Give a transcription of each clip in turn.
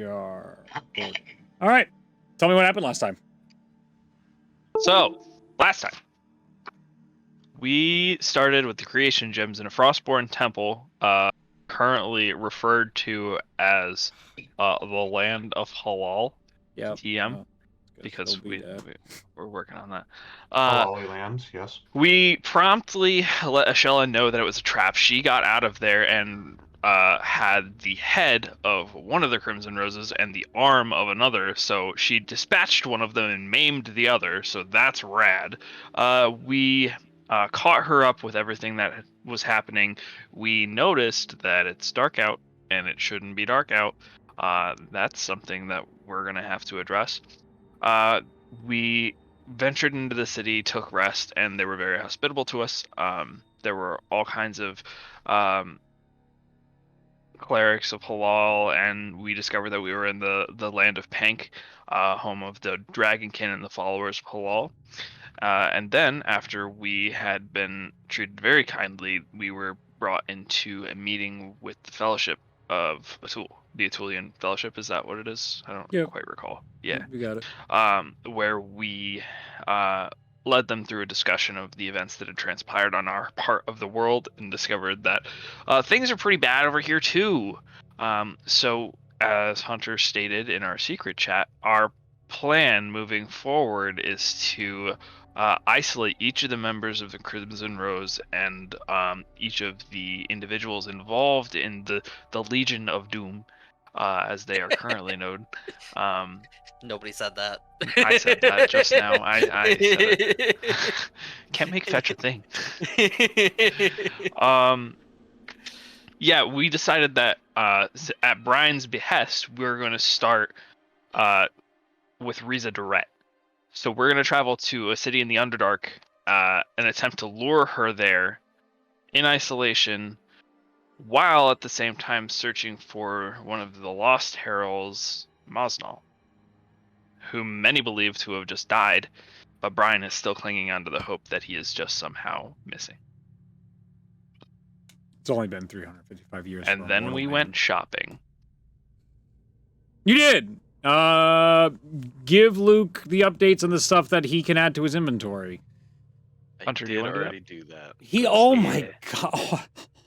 are. All right. Tell me what happened last time. So, last time, we started with the creation gems in a Frostborn temple, currently referred to as the Land of Halal, Yep. TM, because we're working on that. Holy Land, yes. We promptly let Ashella know that it was a trap. She got out of there and had the head of one of the Crimson Roses and the arm of another, so she dispatched one of them and maimed the other, so that's rad. We caught her up with everything that was happening. We noticed that it's dark out, and it shouldn't be dark out. That's something that we're going to have to address. We ventured into the city, took rest, and they were very hospitable to us. There were all kinds of clerics of Halal, and we discovered that we were in the land of Pank, home of the Dragonkin and the followers of Halal. And then, after we had been treated very kindly, we were brought into a meeting with the Fellowship of Atul. The Atulian Fellowship, is that what it is? I don't quite recall. Yeah. You got it. Where we led them through a discussion of the events that had transpired on our part of the world and discovered that things are pretty bad over here too. So, as Hunter stated in our secret chat, our plan moving forward is to isolate each of the members of the Crimson Rose and each of the individuals involved in the Legion of Doom, as they are currently known. Nobody said that. I said that just now. I said it. Can't make fetch a thing. Yeah, we decided that at Brian's behest, we're going to start with Riza Duret. So we're going to travel to a city in the Underdark and attempt to lure her there in isolation, while at the same time searching for one of the lost heralds, Mosnal, whom many believe to have just died, but Brian is still clinging on to the hope that he is just somehow missing. It's only been 355 years. And then we went shopping. You did! Give Luke the updates on the stuff that he can add to his inventory. Hunter, I did already do that. Oh my god.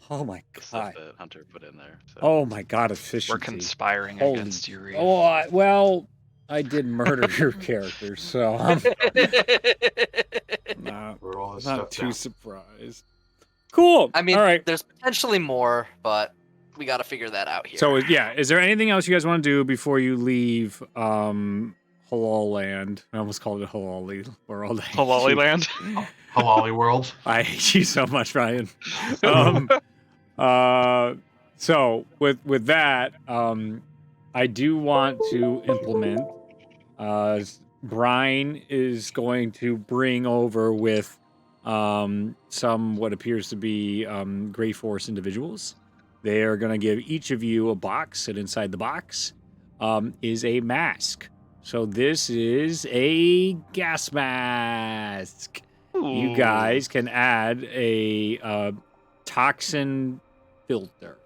Oh my The stuff god. that Hunter put in there. So. Oh my god, efficiency. We're conspiring Holy against you, Reef. Oh, well, I did murder your character, so I'm not too surprised. Cool. I mean, all right. There's potentially more, but we got to figure that out here. So, yeah, is there anything else you guys want to do before you leave Halal Land? I almost called it Halali World. Halali Land? Halali World. I hate you so much, Ryan. So, with that, I do want to implement. Brian is going to bring over with some what appears to be Grey Force individuals. They are going to give each of you a box, and inside the box is a mask. So this is a gas mask. Ooh. You guys can add a toxin filter.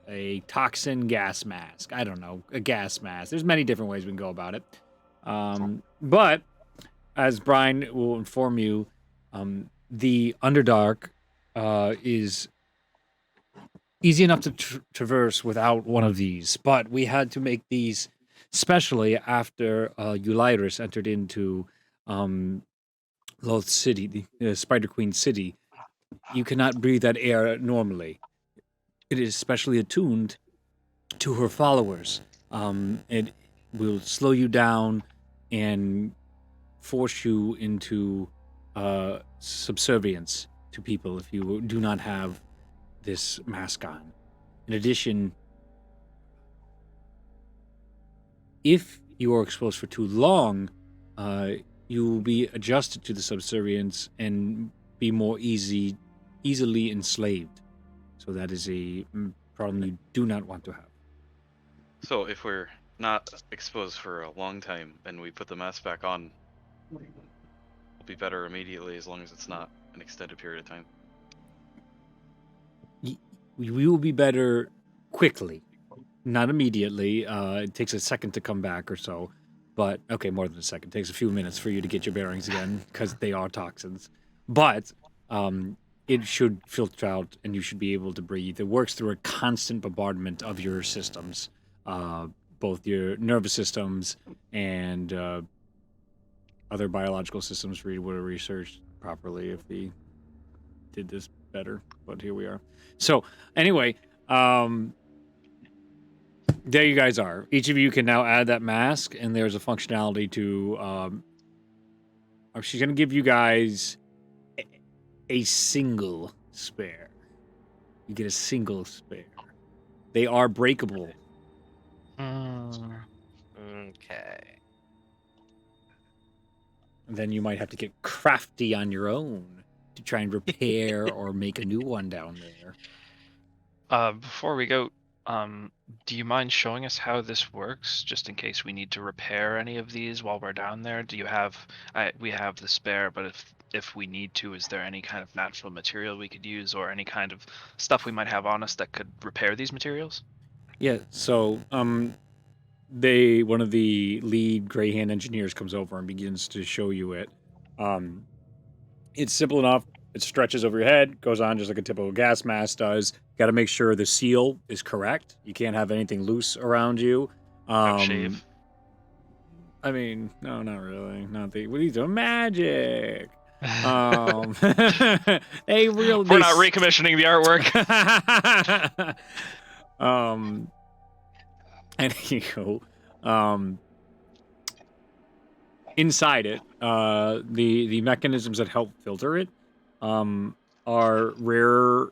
A toxin gas mask. I don't know. A gas mask. There's many different ways we can go about it. But, as Brian will inform you, the Underdark is easy enough to traverse without one of these. But we had to make these especially after Eulyris entered into Loth City, the Spider Queen City. You cannot breathe that air normally. It is specially attuned to her followers. It will slow you down and force you into subservience to people if you do not have this mask on. In addition, if you are exposed for too long, you will be adjusted to the subservience and be more easily enslaved. So that is a problem you do not want to have. So if we're not exposed for a long time and we put the mask back on, we'll be better immediately as long as it's not an extended period of time. We will be better quickly. not immediately. It takes a second to come back or so. But, okay, more than a second. It takes a few minutes for you to get your bearings again because they are toxins. But it should filter out and you should be able to breathe. It works through a constant bombardment of your systems, both your nervous systems and other biological systems. Read would have researched properly if we did this better. But here we are. So, anyway, there you guys are. Each of you can now add that mask, and there's a functionality to. She's gonna give you guys a single spare. You get a single spare. They are breakable. Okay. And then you might have to get crafty on your own to try and repair or make a new one down there. Before we go, do you mind showing us how this works, just in case we need to repair any of these while we're down there? Do you have? We have the spare, but if we need to, is there any kind of natural material we could use, or any kind of stuff we might have on us that could repair these materials? Yeah. So, one of the lead Greyhand engineers comes over and begins to show you it. It's simple enough. It stretches over your head, goes on just like a typical gas mask does. Got to make sure the seal is correct. You can't have anything loose around you. No shave. I mean, no, not really. Not the. What are you doing? Magic. We're not recommissioning the artwork. Anywho, inside it, the mechanisms that help filter it, are rare.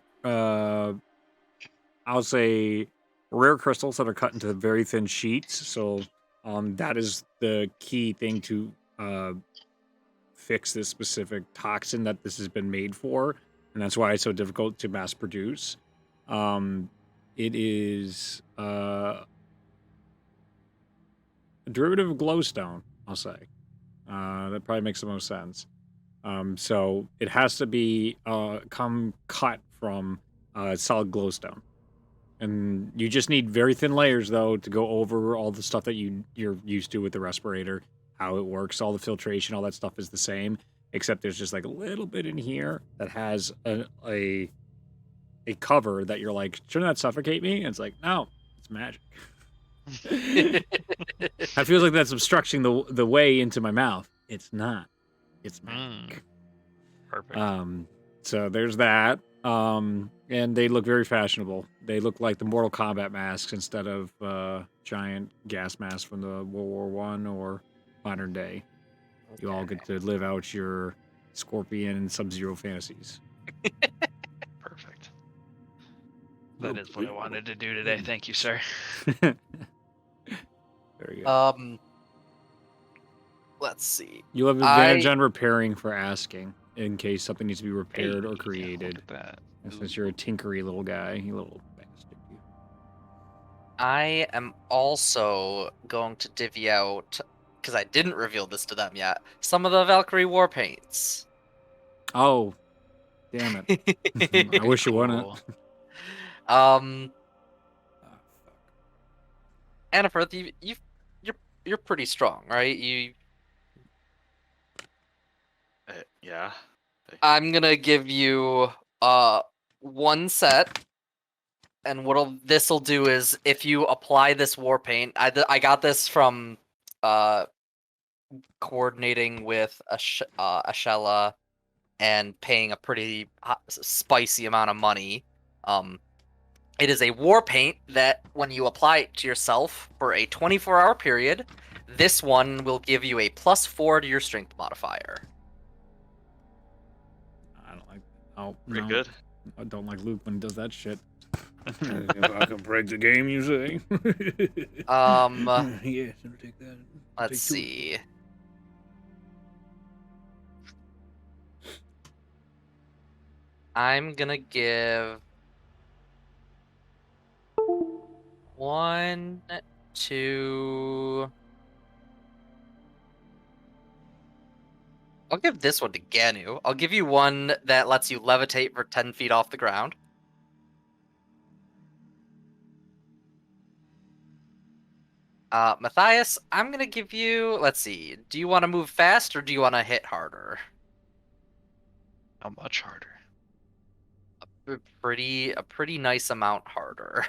I'll say rare crystals that are cut into very thin sheets. So, that is the key thing to fix this specific toxin that this has been made for, and that's why it's so difficult to mass produce. It is a derivative of glowstone, I'll say. That probably makes the most sense. So it has to be come cut from solid glowstone. And you just need very thin layers, though, to go over all the stuff that you're used to with the respirator, how it works, all the filtration, all that stuff is the same, except there's just like a little bit in here that has a cover that you're like, shouldn't that suffocate me? And it's like, no, it's magic. I feel like that's obstructing the way into my mouth. It's not. It's magic. Perfect. So there's that. And they look very fashionable. They look like the Mortal Kombat masks instead of giant gas masks from the World War I or modern day. You all get to live out your Scorpion and Sub-Zero fantasies. Perfect. That is what I wanted to do today. Thank you, sir. Very good. Let's see. You'll have advantage on repairing for asking in case something needs to be repaired or created. Look at that. And since you're a tinkery little guy, you little bastard. You. I am also going to divvy out, because I didn't reveal this to them yet, some of the Valkyrie war paints. Oh, damn it! I wish you wouldn't. Annapurth, you're pretty strong, right? Yeah. I'm gonna give you one set, and this'll do is if you apply this war paint, I got this from coordinating with Ashella and paying a pretty spicy amount of money. It is a war paint that when you apply it to yourself for a 24-hour period, this one will give you a +4 to your strength modifier. I don't like. Oh, Pretty no. good. I don't like Luke when he does that shit. If I can break the game, you say? Yes, I'll take that. Let's see. I'm gonna give 1, 2. I'll give this one to Ganu. I'll give you one that lets you levitate for 10 feet off the ground. Matthias, I'm gonna give you. Let's see. Do you want to move fast or do you want to hit harder? How much harder? A pretty nice amount harder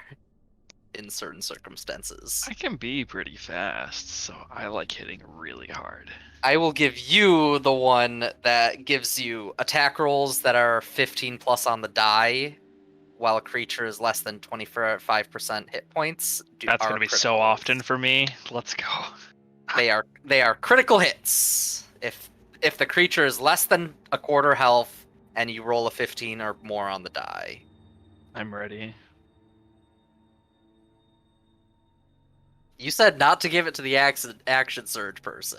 in certain circumstances. I can be pretty fast, so I like hitting really hard. I will give you the one that gives you attack rolls that are 15 plus on the die, while a creature is less than 25% hit points. That's gonna be so often for me. Let's go. They are critical hits. If the creature is less than a quarter health and you roll a 15 or more on the die. I'm ready. You said not to give it to the action surge person.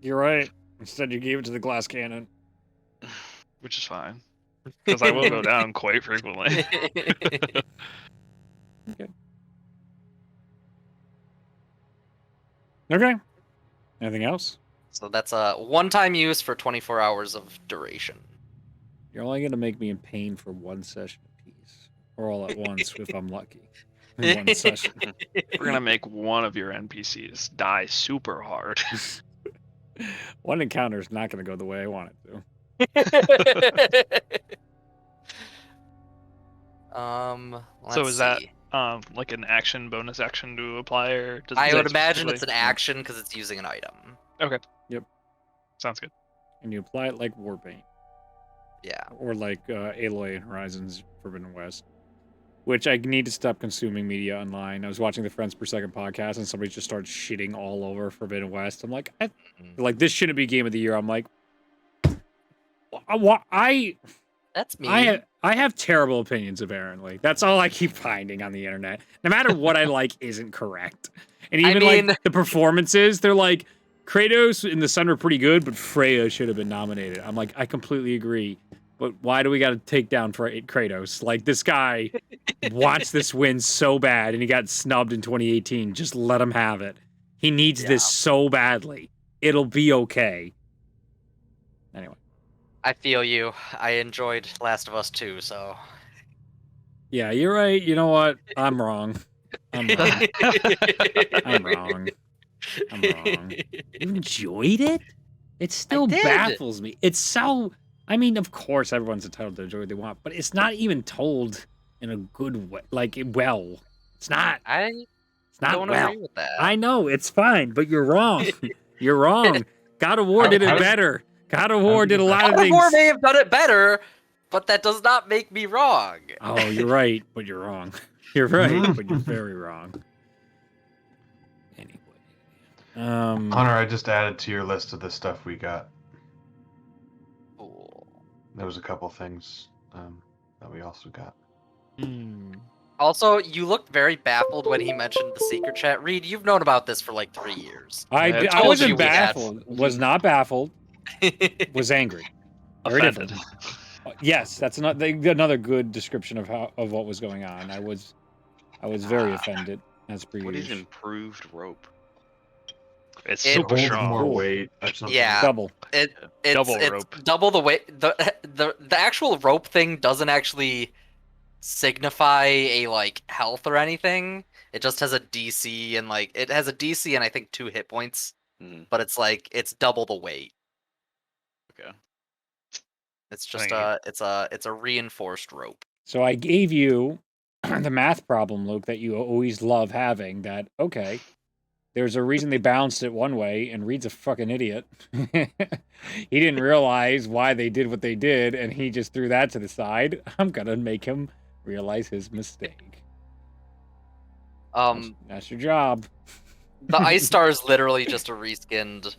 You're right. Instead, you gave it to the glass cannon. Which is fine. Because I will go down quite frequently. Okay. Anything else? So that's a one-time use for 24 hours of duration. You're only gonna make me in pain for one session apiece, or all at once if I'm lucky. In one session. We're gonna make one of your NPCs die super hard. One encounter is not gonna go the way I want it to. So is that see. like an action bonus action to apply, or does I it would say imagine it's an specifically? action because it's using an item. Sounds good. And you apply it like Warpaint, Yeah. or like Aloy in Horizons Forbidden West. Which I need to stop consuming media online. I was watching the Friends Per Second podcast, and somebody just started shitting all over Forbidden West. I'm like, like this shouldn't be Game of the Year. I'm like, That's me. I have terrible opinions apparently. That's all I keep finding on the internet. No matter what I like isn't correct. And even mean- like the performances, they're like Kratos and the Sun are pretty good, but Freya should have been nominated. I'm like, I completely agree. But why do we got to take down Kratos? Like this guy wants this win so bad, and he got snubbed in 2018. Just let him have it. He needs this so badly. It'll be okay. Anyway. I feel you. I enjoyed Last of Us 2, so. Yeah, you're right. You know what? I'm wrong. I'm wrong. I'm wrong. I'm wrong. You enjoyed it? It still did. baffles me. It's so... I mean, of course, everyone's entitled to enjoy what they want, but it's not even told in a good way. Like, well. It's not. I It's not don't well. agree with that. I know, it's fine, but you're wrong. You're wrong. God of War did it better. God of War did a lot of God of things. War may have done it better, but that does not make me wrong. Oh, you're right, but you're wrong. You're right, but you're very wrong. Anyway. Hunter, I just added to your list of the stuff we got. Cool. There was a couple things that we also got. Also, you looked very baffled when he mentioned the secret chat. Reed, you've known about this for like 3 years. I told wasn't you we had- baffled. Was not baffled. Was angry. Very Offended. different. Yes, that's another good description of what was going on. I was very offended, as per What is usual. improved rope? It's It super Holds strong. more Cool. weight or something. Yeah. Double. It's Double it's rope. double the weight. The actual rope thing doesn't actually signify a like health or anything. It just has a DC and like it has a DC and I think 2 hit points, Mhm. but it's like it's double the weight. Okay. It's just Dang it's a reinforced rope. So I gave you the math problem, Luke, that you always love having. That okay? There's a reason they balanced it one way, and Reed's a fucking idiot. He didn't realize why they did what they did, and he just threw that to the side. I'm gonna make him realize his mistake. That's your job. The Ice Star is literally just a reskinned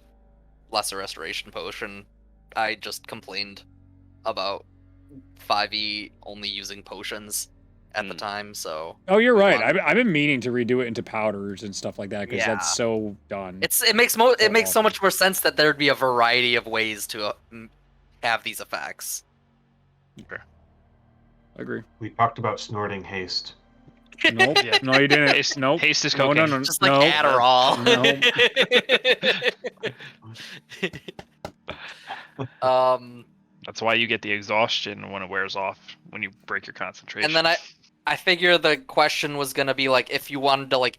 Lesser Restoration Potion. I just complained about 5e only using potions at the time, so Oh, you're we right. want- I've been meaning to redo it into powders and stuff like that because Yeah. that's so done. it makes so much more sense that there'd be a variety of ways to have these effects. Agree. We talked about snorting haste. Nope. Yeah. No, you didn't. Haste- Nope. haste is No, no, cocaine. no, Just like no. Adderall. That's That's why you get the exhaustion when it wears off, when you break your concentration. and then I figure the question was gonna be like if you wanted to like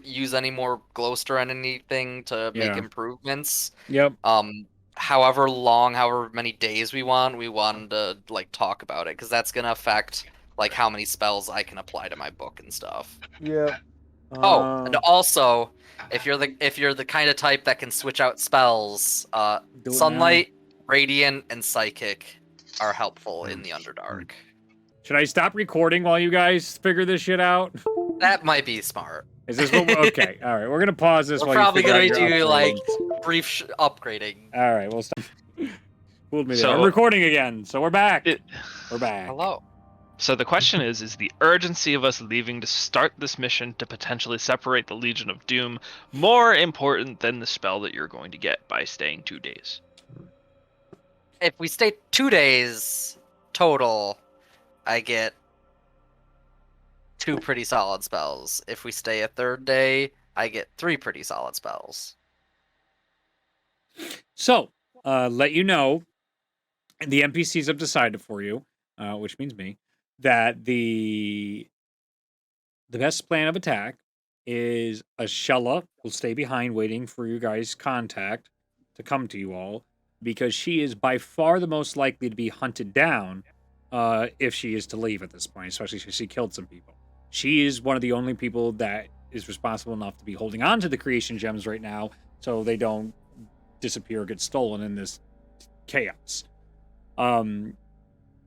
use any more glowstone and anything to make Yeah. improvements. Yep. However long, however many days we wanted to like talk about it because that's gonna affect like how many spells I can apply to my book and stuff. Yep. Oh, and also, if you're the kind of type that can switch out spells, Do it sunlight, radiant, and psychic are helpful in the Underdark. Should I stop recording while you guys figure this shit out? That might be smart. Is this what? Okay. All right. We're gonna pause this We're while you probably figure out gonna your do like upgrades. brief upgrading. All right. We'll stop. Fooled me there. So- I'm recording again, so we're back. We're back. Hello. So the question is the urgency of us leaving to start this mission to potentially separate the Legion of Doom more important than the spell that you're going to get by staying 2 days? If we stay 2 days total, I get 2 pretty solid spells. If we stay a third day, I get 3 pretty solid spells. So, let you know, the NPCs have decided for you, which means me, that the best plan of attack is a Shella will stay behind waiting for you guys' contact to come to you all, because she is by far the most likely to be hunted down if she is to leave at this point, especially since she killed some people. She is one of the only people that is responsible enough to be holding on to the creation gems right now so they don't disappear or get stolen in this chaos.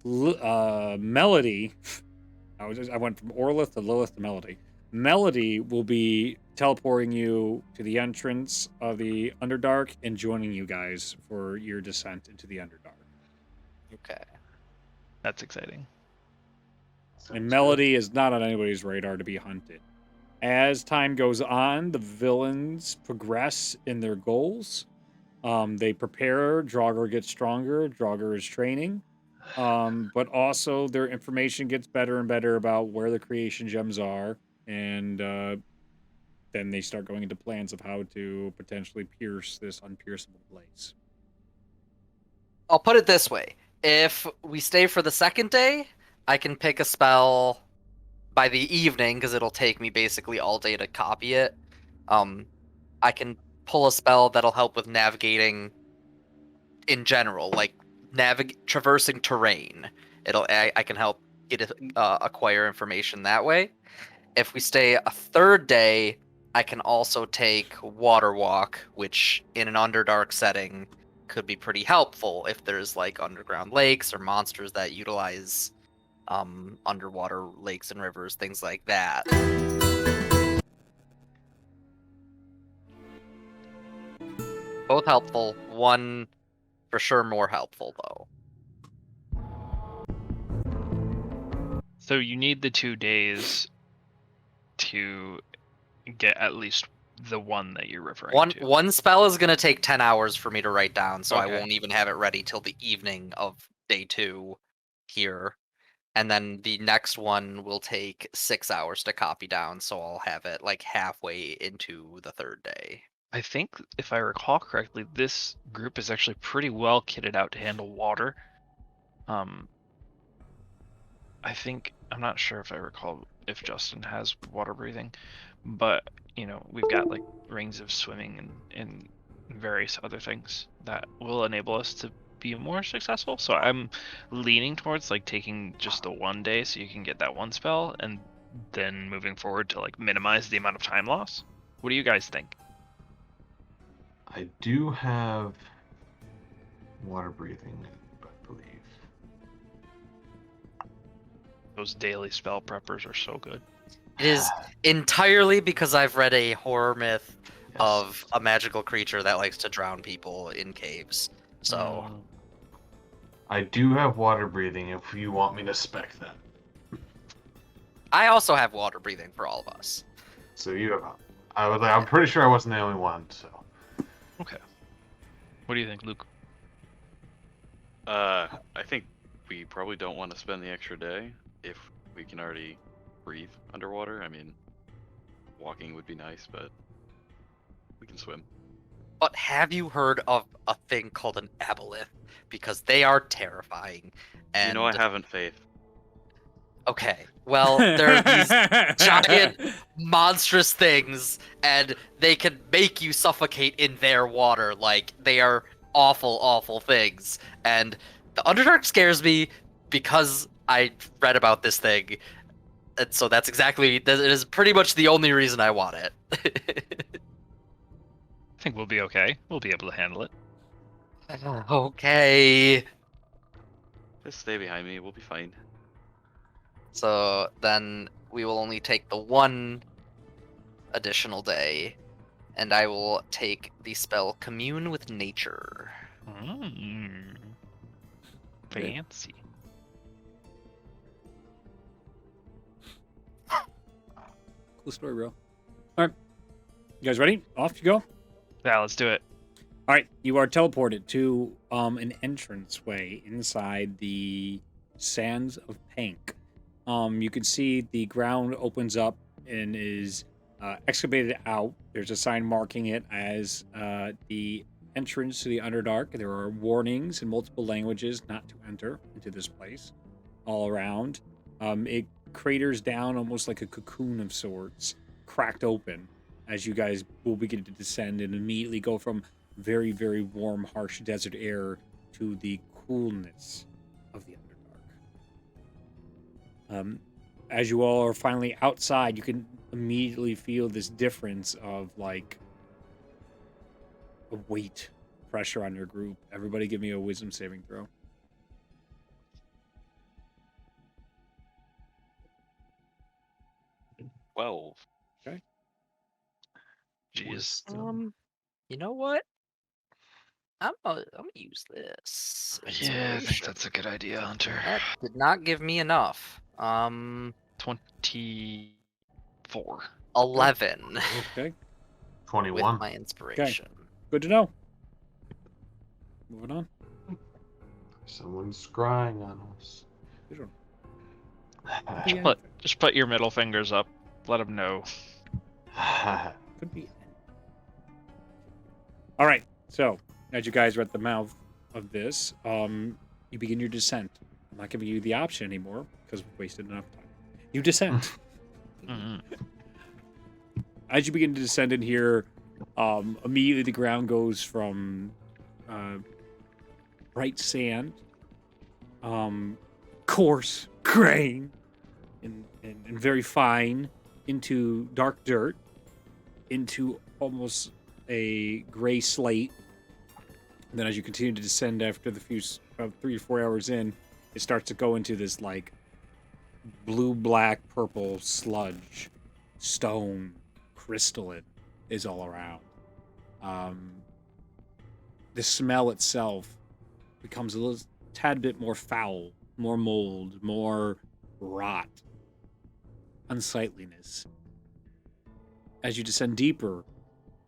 Melody, I went from Orlith to Lilith to Melody. Melody will be teleporting you to the entrance of the Underdark and joining you guys for your descent into the Underdark. Okay. That's exciting. And Melody is not on anybody's radar to be hunted. As time goes on, the villains progress in their goals. They prepare, Draugr gets stronger, Draugr is training. But also their information gets better and better about where the creation gems are, and then they start going into plans of how to potentially pierce this unpierceable place. I'll put it this way. If we stay for the second day, I can pick a spell by the evening because it'll take me basically all day to copy it. I can pull a spell that'll help with navigating in general, like traversing terrain. I can help get acquire information that way. If we stay a third day, I can also take Water Walk, which in an Underdark setting could be pretty helpful if there's like underground lakes or monsters that utilize underwater lakes and rivers, things like that. Both helpful. One for sure more helpful though. So you need the 2 days to get at least the one that you're referring to. One spell is going to take 10 hours for me to write down, so I Okay. won't even have it ready till the evening of day 2 here. And then the next one will take 6 hours to copy down, so I'll have it like halfway into the third day. I think, if I recall correctly, this group is actually pretty well kitted out to handle water. I think, I'm not sure if I recall if Justin has water breathing, but we've got like rings of swimming and various other things that will enable us to be more successful. So I'm leaning towards like taking just the 1 day so you can get that one spell, and then moving forward to like minimize the amount of time loss. What do you guys think? I do have water breathing, I believe. Those daily spell preppers are so good. It is entirely because I've read a horror myth Yes. of a magical creature that likes to drown people in caves. So I do have water breathing if you want me to spec that. I also have water breathing for all of us. So you have. I'm pretty sure I wasn't the only one. So. Okay. What do you think, Luke? I think we probably don't want to spend the extra day if we can already breathe underwater. I mean, walking would be nice, but we can swim. But have you heard of a thing called an aboleth? Because they are terrifying. And I haven't faith. Okay. Well, there are these giant, monstrous things, and they can make you suffocate in their water. Like, they are awful, awful things. And the Underdark scares me because I read about this thing. And so that is pretty much the only reason I want it. I think we'll be okay. We'll be able to handle it. Okay. Just stay behind me. We'll be fine. So then we will only take the one additional day, and I will take the spell Commune with Nature. Mm. Fancy. Cool story, bro. All right. You guys ready? Off you go. Yeah, let's do it. All right. You are teleported to an entranceway inside the Sands of Pank. You can see the ground opens up and is excavated out. There's a sign marking it as the entrance to the Underdark. There are warnings in multiple languages not to enter into this place all around. It craters down almost like a cocoon of sorts, cracked open as you guys will begin to descend and immediately go from very, very warm, harsh desert air to the coolness of the Underdark. As you all are finally outside, you can immediately feel this difference of like a weight pressure on your group. Everybody give me a wisdom saving throw. 12. Okay. Jeez. You know what? I'm gonna use this. Yeah, I think Inspiration. that's a good idea, Hunter. That did not give me enough. 24. 11 Okay. with 21. my inspiration. Good to know. Moving on. Someone's scrying on us. Good one. Yeah. Just put your middle fingers up. Let them know. Could be. All right. So, as you guys are at the mouth of this, you begin your descent. I'm not giving you the option anymore because we've wasted enough time. You descend. Mhm. As you begin to descend in here, immediately the ground goes from bright sand, coarse grain, and very fine, into dark dirt, into almost a gray slate. And then as you continue to descend after the about 3 or 4 hours in, it starts to go into this like blue, black, purple sludge, stone, crystalline is all around. The smell itself becomes a little tad bit more foul, more mold, more rot, unsightliness. As you descend deeper,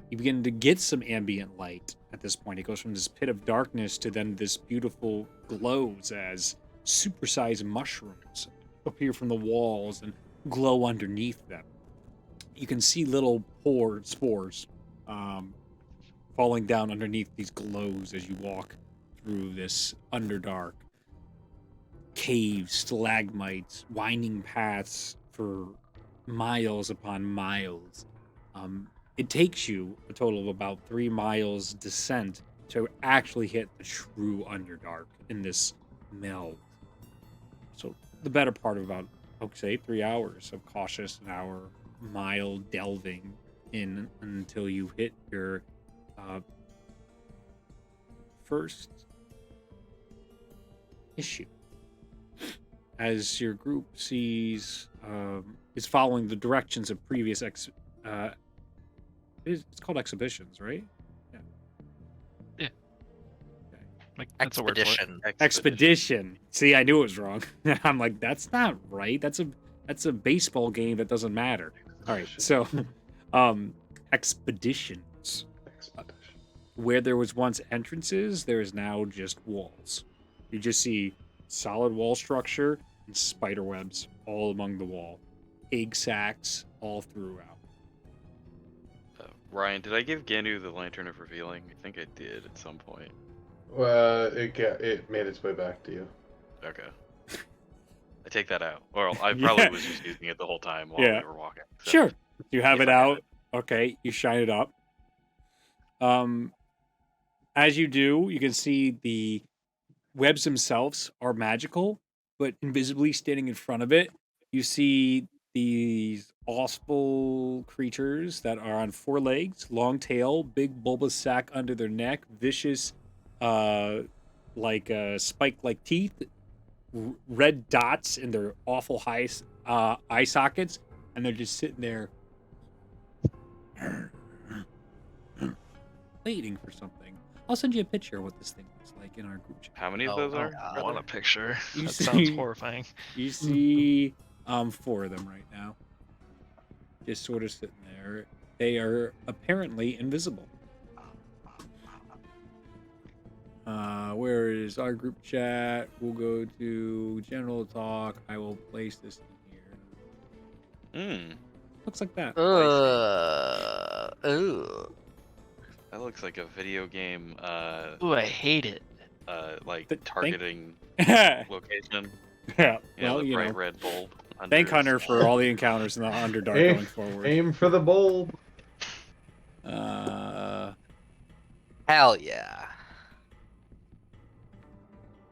you begin to get some ambient light at this point. It goes from this pit of darkness to then this beautiful glows as supersized mushrooms appear from the walls and glow underneath them. You can see little spores falling down underneath these glows as you walk through this Underdark. Caves, stalagmites, winding paths for miles upon miles. It takes you a total of about 3 miles descent to actually hit the true Underdark in this meld. So the better part of about, I would say, 3 hours of cautious, an hour, mile delving in until you hit your first issue. As your group is following the directions of previous it's called exhibitions, right? Like, that's a word for it. Expedition. Expedition. See, I knew it was wrong. I'm like, that's not right. That's a baseball game that doesn't matter. All right, so expeditions. Where there was once entrances, there is now just walls. You just see solid wall structure and spider webs all among the wall. Egg sacs all throughout. Ryan, did I give Ganu the Lantern of Revealing? I think I did at some point. Well, it made its way back to you. Okay. I take that out. Or I Yeah. probably was just using it the whole time while Yeah. we were walking. So. Sure. You have If it I have out. Okay, you shine it up. As you do, you can see the webs themselves are magical, but invisibly standing in front of it, you see these awful creatures that are on 4 legs, long tail, big bulbous sac under their neck, vicious, spike-like teeth, red dots in their awful eye sockets, and they're just sitting there waiting for something. I'll send you a picture of what this thing looks like in our group chat. How many of Oh, those oh, are? I want a picture. You That see- sounds horrifying. You see 4 of them right now. Just sort of sitting there. They are apparently invisible. Where is our group chat? We'll go to general talk. I will place this in here. Hmm. Looks like that. Ooh. That looks like a video game. Ooh, I hate it. Targeting yeah. location. Well, The bright red bulb. under thank his- Hunter for all the encounters in the Underdark Aim- going forward. Aim for the bulb. Hell yeah.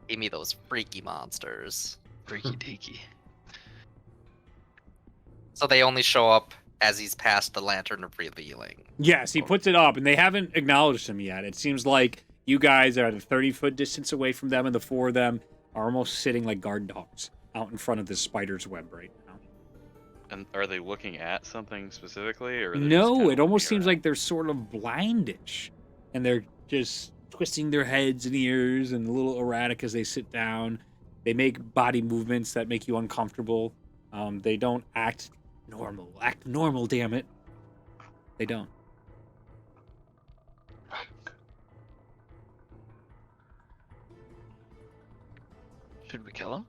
Give me those freaky monsters. Freaky deaky. So they only show up as he's past the lantern of revealing. Yes, he puts it up, and they haven't acknowledged him yet. It seems like you guys are at a 30-foot distance away from them, and the 4 of them are almost sitting like guard dogs out in front of this spider's web right now. And are they looking at something specifically, or? Are they just No, kinda it almost looking seems around? like they're sort of blindish, and they're just twisting their heads and ears and a little erratic as they sit down. They make body movements that make you uncomfortable. They don't act normal. Act normal, damn it. They don't. Should we kill him?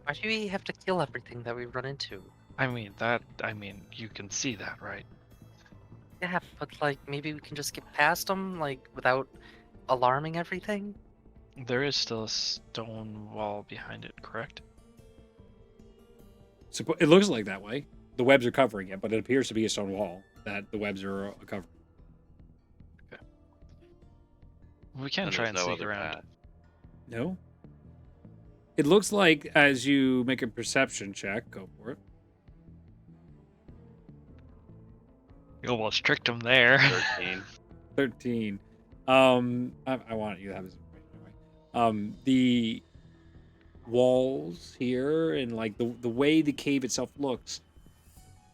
Why do we have to kill everything that we run into? I mean, you can see that, right? Yeah, but like maybe we can just get past them like without alarming everything. There is still a stone wall behind it, correct? So it looks like that way. The webs are covering it, but it appears to be a stone wall that the webs are covering. We can And try there's and no sneak other around. path. No? It looks like as you make a perception check, go for it. You almost tricked him there. 13. 13. I want you to have this information anyway. The walls here and like the way the cave itself looks.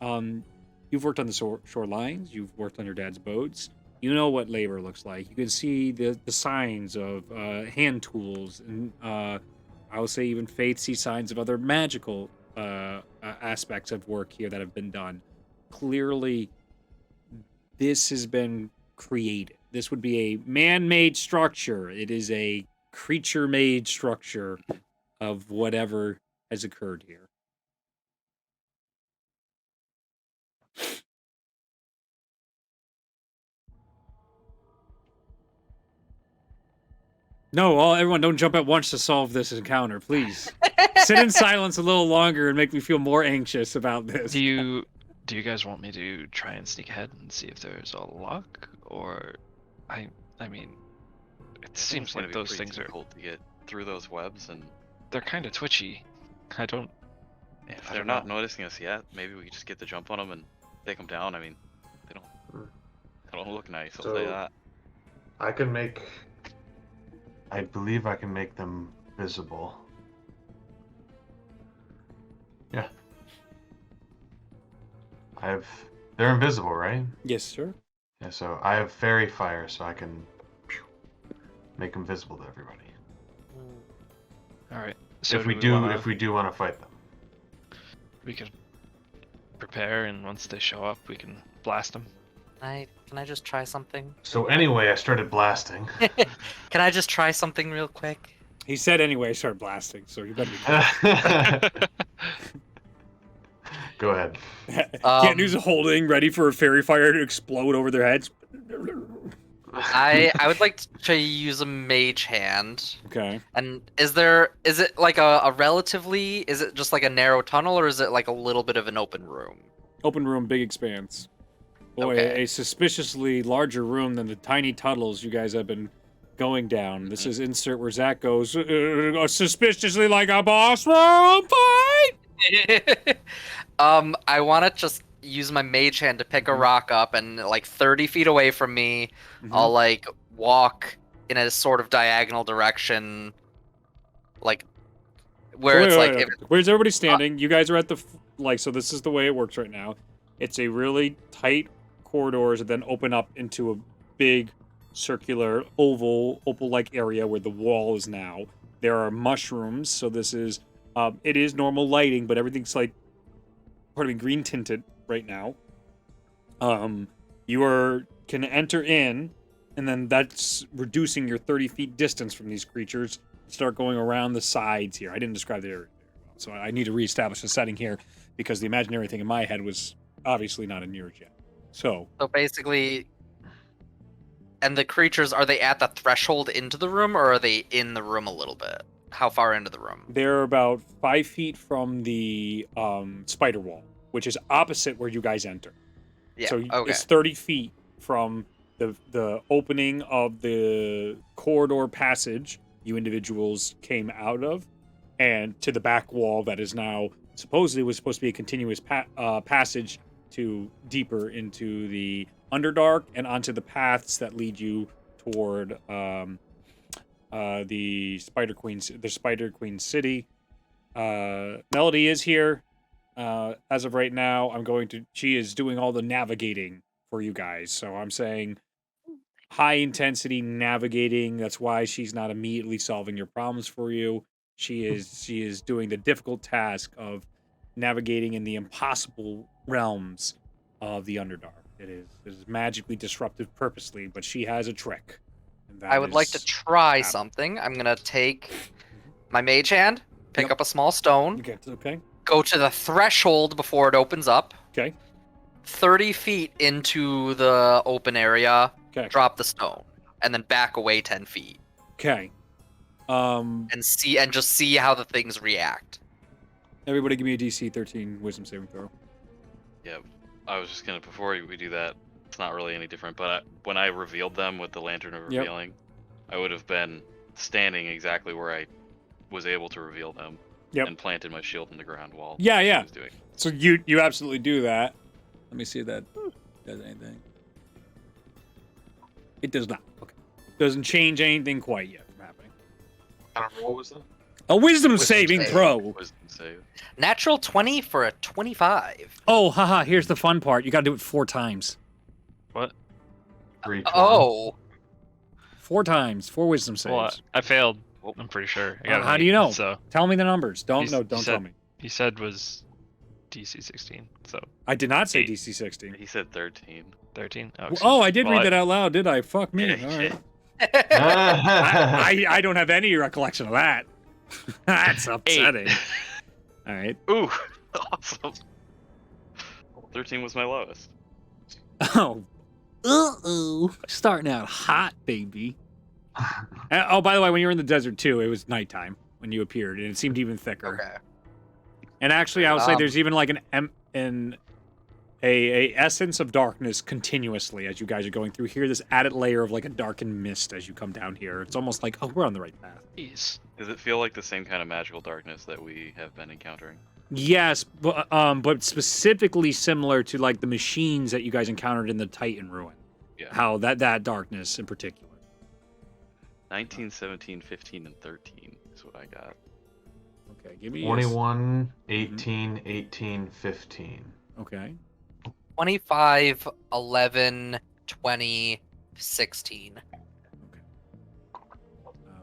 You've worked on the shorelines. You've worked on your dad's boats. You know what labor looks like. You can see the signs of hand tools and I would say even Faith sees signs of other magical aspects of work here that have been done. Clearly, this has been created. This would be a man-made structure. It is a creature-made structure of whatever has occurred here. No, everyone, don't jump at once to solve this encounter, please. Sit in silence a little longer and make me feel more anxious about this. Do you guys want me to try and sneak ahead and see if there's a lock, or I mean, it seems like those things are difficult to get through those webs, and they're kind of twitchy. I don't. if I they're don't not know. noticing us yet, maybe we could just get the jump on them and take them down. I mean, they don't look nice. I'll say So- that. I believe I can make them visible. Yeah. They're invisible, right? Yes, sir. Yeah, so I have fairy fire, so I can make them visible to everybody. All right. So if we do want to fight them. we can prepare, and once they show up, we can blast them. Can I just try something? So anyway, I started blasting. Can I just try something real quick? He said anyway, start blasting, so you better be Go ahead. Can't use holding, ready for a fairy fire to explode over their heads. I would like to use a mage hand. Okay. And is it like a relatively, is it just like a narrow tunnel, or is it like a little bit of an open room? Open room, big expanse. Boy, Okay. a suspiciously larger room than the tiny tunnels you guys have been going down. This is insert where Zach goes, suspiciously like a boss room fight! I want to just use my mage hand to pick a Mhm. rock up, and like 30 feet away from me, Mhm. I'll like walk in a sort of diagonal direction, like where it's like if Where's everybody standing? You guys are at the so this is the way it works right now. It's a really tight corridors that then open up into a big circular opal-like area where the wall is now. There are mushrooms, so this is it is normal lighting, but everything's like green tinted right now. You can enter in, and then that's reducing your 30 feet distance from these creatures. Start going around the sides here. I didn't describe the area very well, so I need to reestablish the setting here because the imaginary thing in my head was obviously not in yours yet. So basically, and the creatures, are they at the threshold into the room, or are they in the room a little bit? How far into the room? they're about 5 feet from the spider wall, which is opposite where you guys enter. Yeah. So Okay. it's 30 feet from the opening of the corridor passage you individuals came out of, and to the back wall that is now supposedly was supposed to be a continuous passage to deeper into the Underdark and onto the paths that lead you toward the Spider Queen city. Melody is here. As of right now, she is doing all the navigating for you guys. So I'm saying high intensity navigating. That's why she's not immediately solving your problems for you. She is doing the difficult task of navigating in the impossible realms of the Underdark. It is magically disruptive purposely, but she has a trick. And that I would like to is try happening. something. I'm gonna take my mage hand, pick up a small stone, Okay. go to the threshold before it opens up, Okay. 30 feet into the open area, Okay. drop the stone, and then back away 10 feet, Okay. and just see how the things react. Everybody give me a DC 13 wisdom saving throw. Yeah, I was just gonna, before we do that, it's not really any different, but when I revealed them with the lantern of Yep. revealing, I would have been standing exactly where I was able to reveal them. Yep. And planted my shield in the ground while Yeah, I yeah. was doing it. So you absolutely do that. Let me see if that does anything. It does not. Okay. Doesn't change anything quite yet from happening. I don't know, what was that? A wisdom Wisdom saving save. throw. Wisdom save. Natural 20 for a 25. Oh, haha, here's the fun part. You got to do it 4 times. What? For each one. Oh, 4 times. 4 wisdom saves. Well, I failed. I'm pretty sure. I got How an do you 8, know? So Tell me the numbers. Don't You no, s- don't you tell said- me. you said was DC 16. So I did not say 8. DC 16. He said 13. 13. Oh, I did Well, read that out loud, did I? Fuck me. All right. Ah. I don't have any recollection of that. That's upsetting. All right. Ooh, awesome. 13 was my lowest. Oh. Uh-oh. Starting out hot, baby. Oh, by the way, when you were in the desert too, it was nighttime when you appeared, and it seemed even thicker. okay. And actually, I would say Um, there's even like a essence of darkness continuously as you guys are going through here. This added layer of like a darkened mist as you come down here. It's almost like, oh, we're on the right path. Jeez. Does it feel like the same kind of magical darkness that we have been encountering? Yes, but specifically similar to like the machines that you guys encountered in the Titan ruin. Yeah. How that darkness in particular. 19, 17, 15, and 13 is what I got. Okay, give me 21, 18, 18, 15. Okay. 25, 11, 20, 16.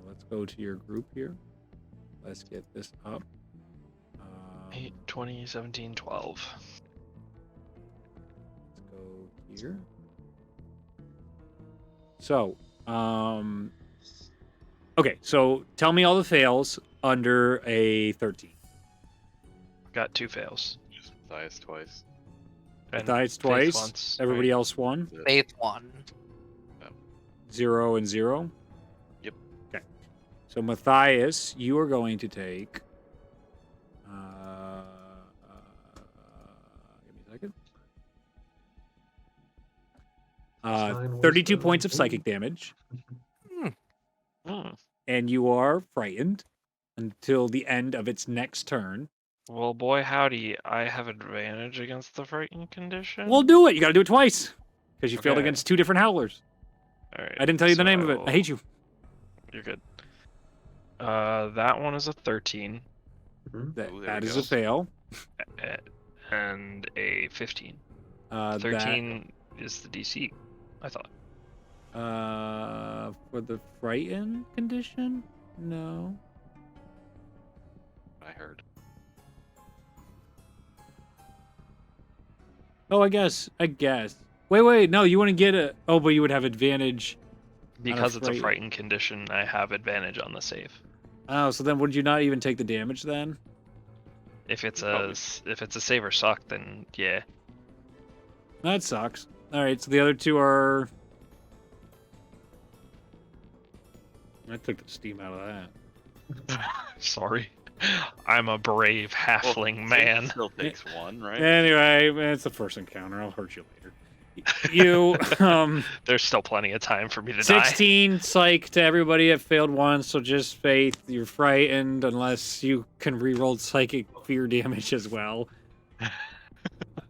Let's go to your group here. Let's get this up. 8, 20, 17, 12. Let's go here. So, okay, so tell me all the fails under a 13. Got 2 fails. Just Matthias twice. And Matthias Faith twice. once. Everybody else won. That's it. Faith 1. 0 and 0? Yep. Okay. So Matthias, you are going to take... give me a second. Sign 32 wisdom. points of psychic damage. Hmm. And you are frightened until the end of its next turn. Well, boy, howdy, I have advantage against the frightened condition. We'll do it. You got to do it twice. Because you failed Okay. against 2 different howlers. All right. I didn't tell you the so name of it. I hate you. You're good. That one is a 13 That, Ooh, there that we is go. a fail. and a 15. That 13 is the DC, I thought. for the frightened condition? No. I heard. Oh, I guess. Wait. No, you want to get a... Oh, but you would have advantage. Because it's a frightened. frightened condition, I have advantage on the save. Oh, so then would you not even take the damage then? If it's Probably. a save or suck, then yeah. That sucks. All right, so the other 2 are... I took the steam out of that. Sorry. I'm a brave halfling Well, man. Still takes 1, right? Anyway, it's the first encounter. I'll hurt you later. You, There's still plenty of time for me to die. 16 psych to everybody that failed once, so just faith. You're frightened unless you can reroll psychic fear damage as well.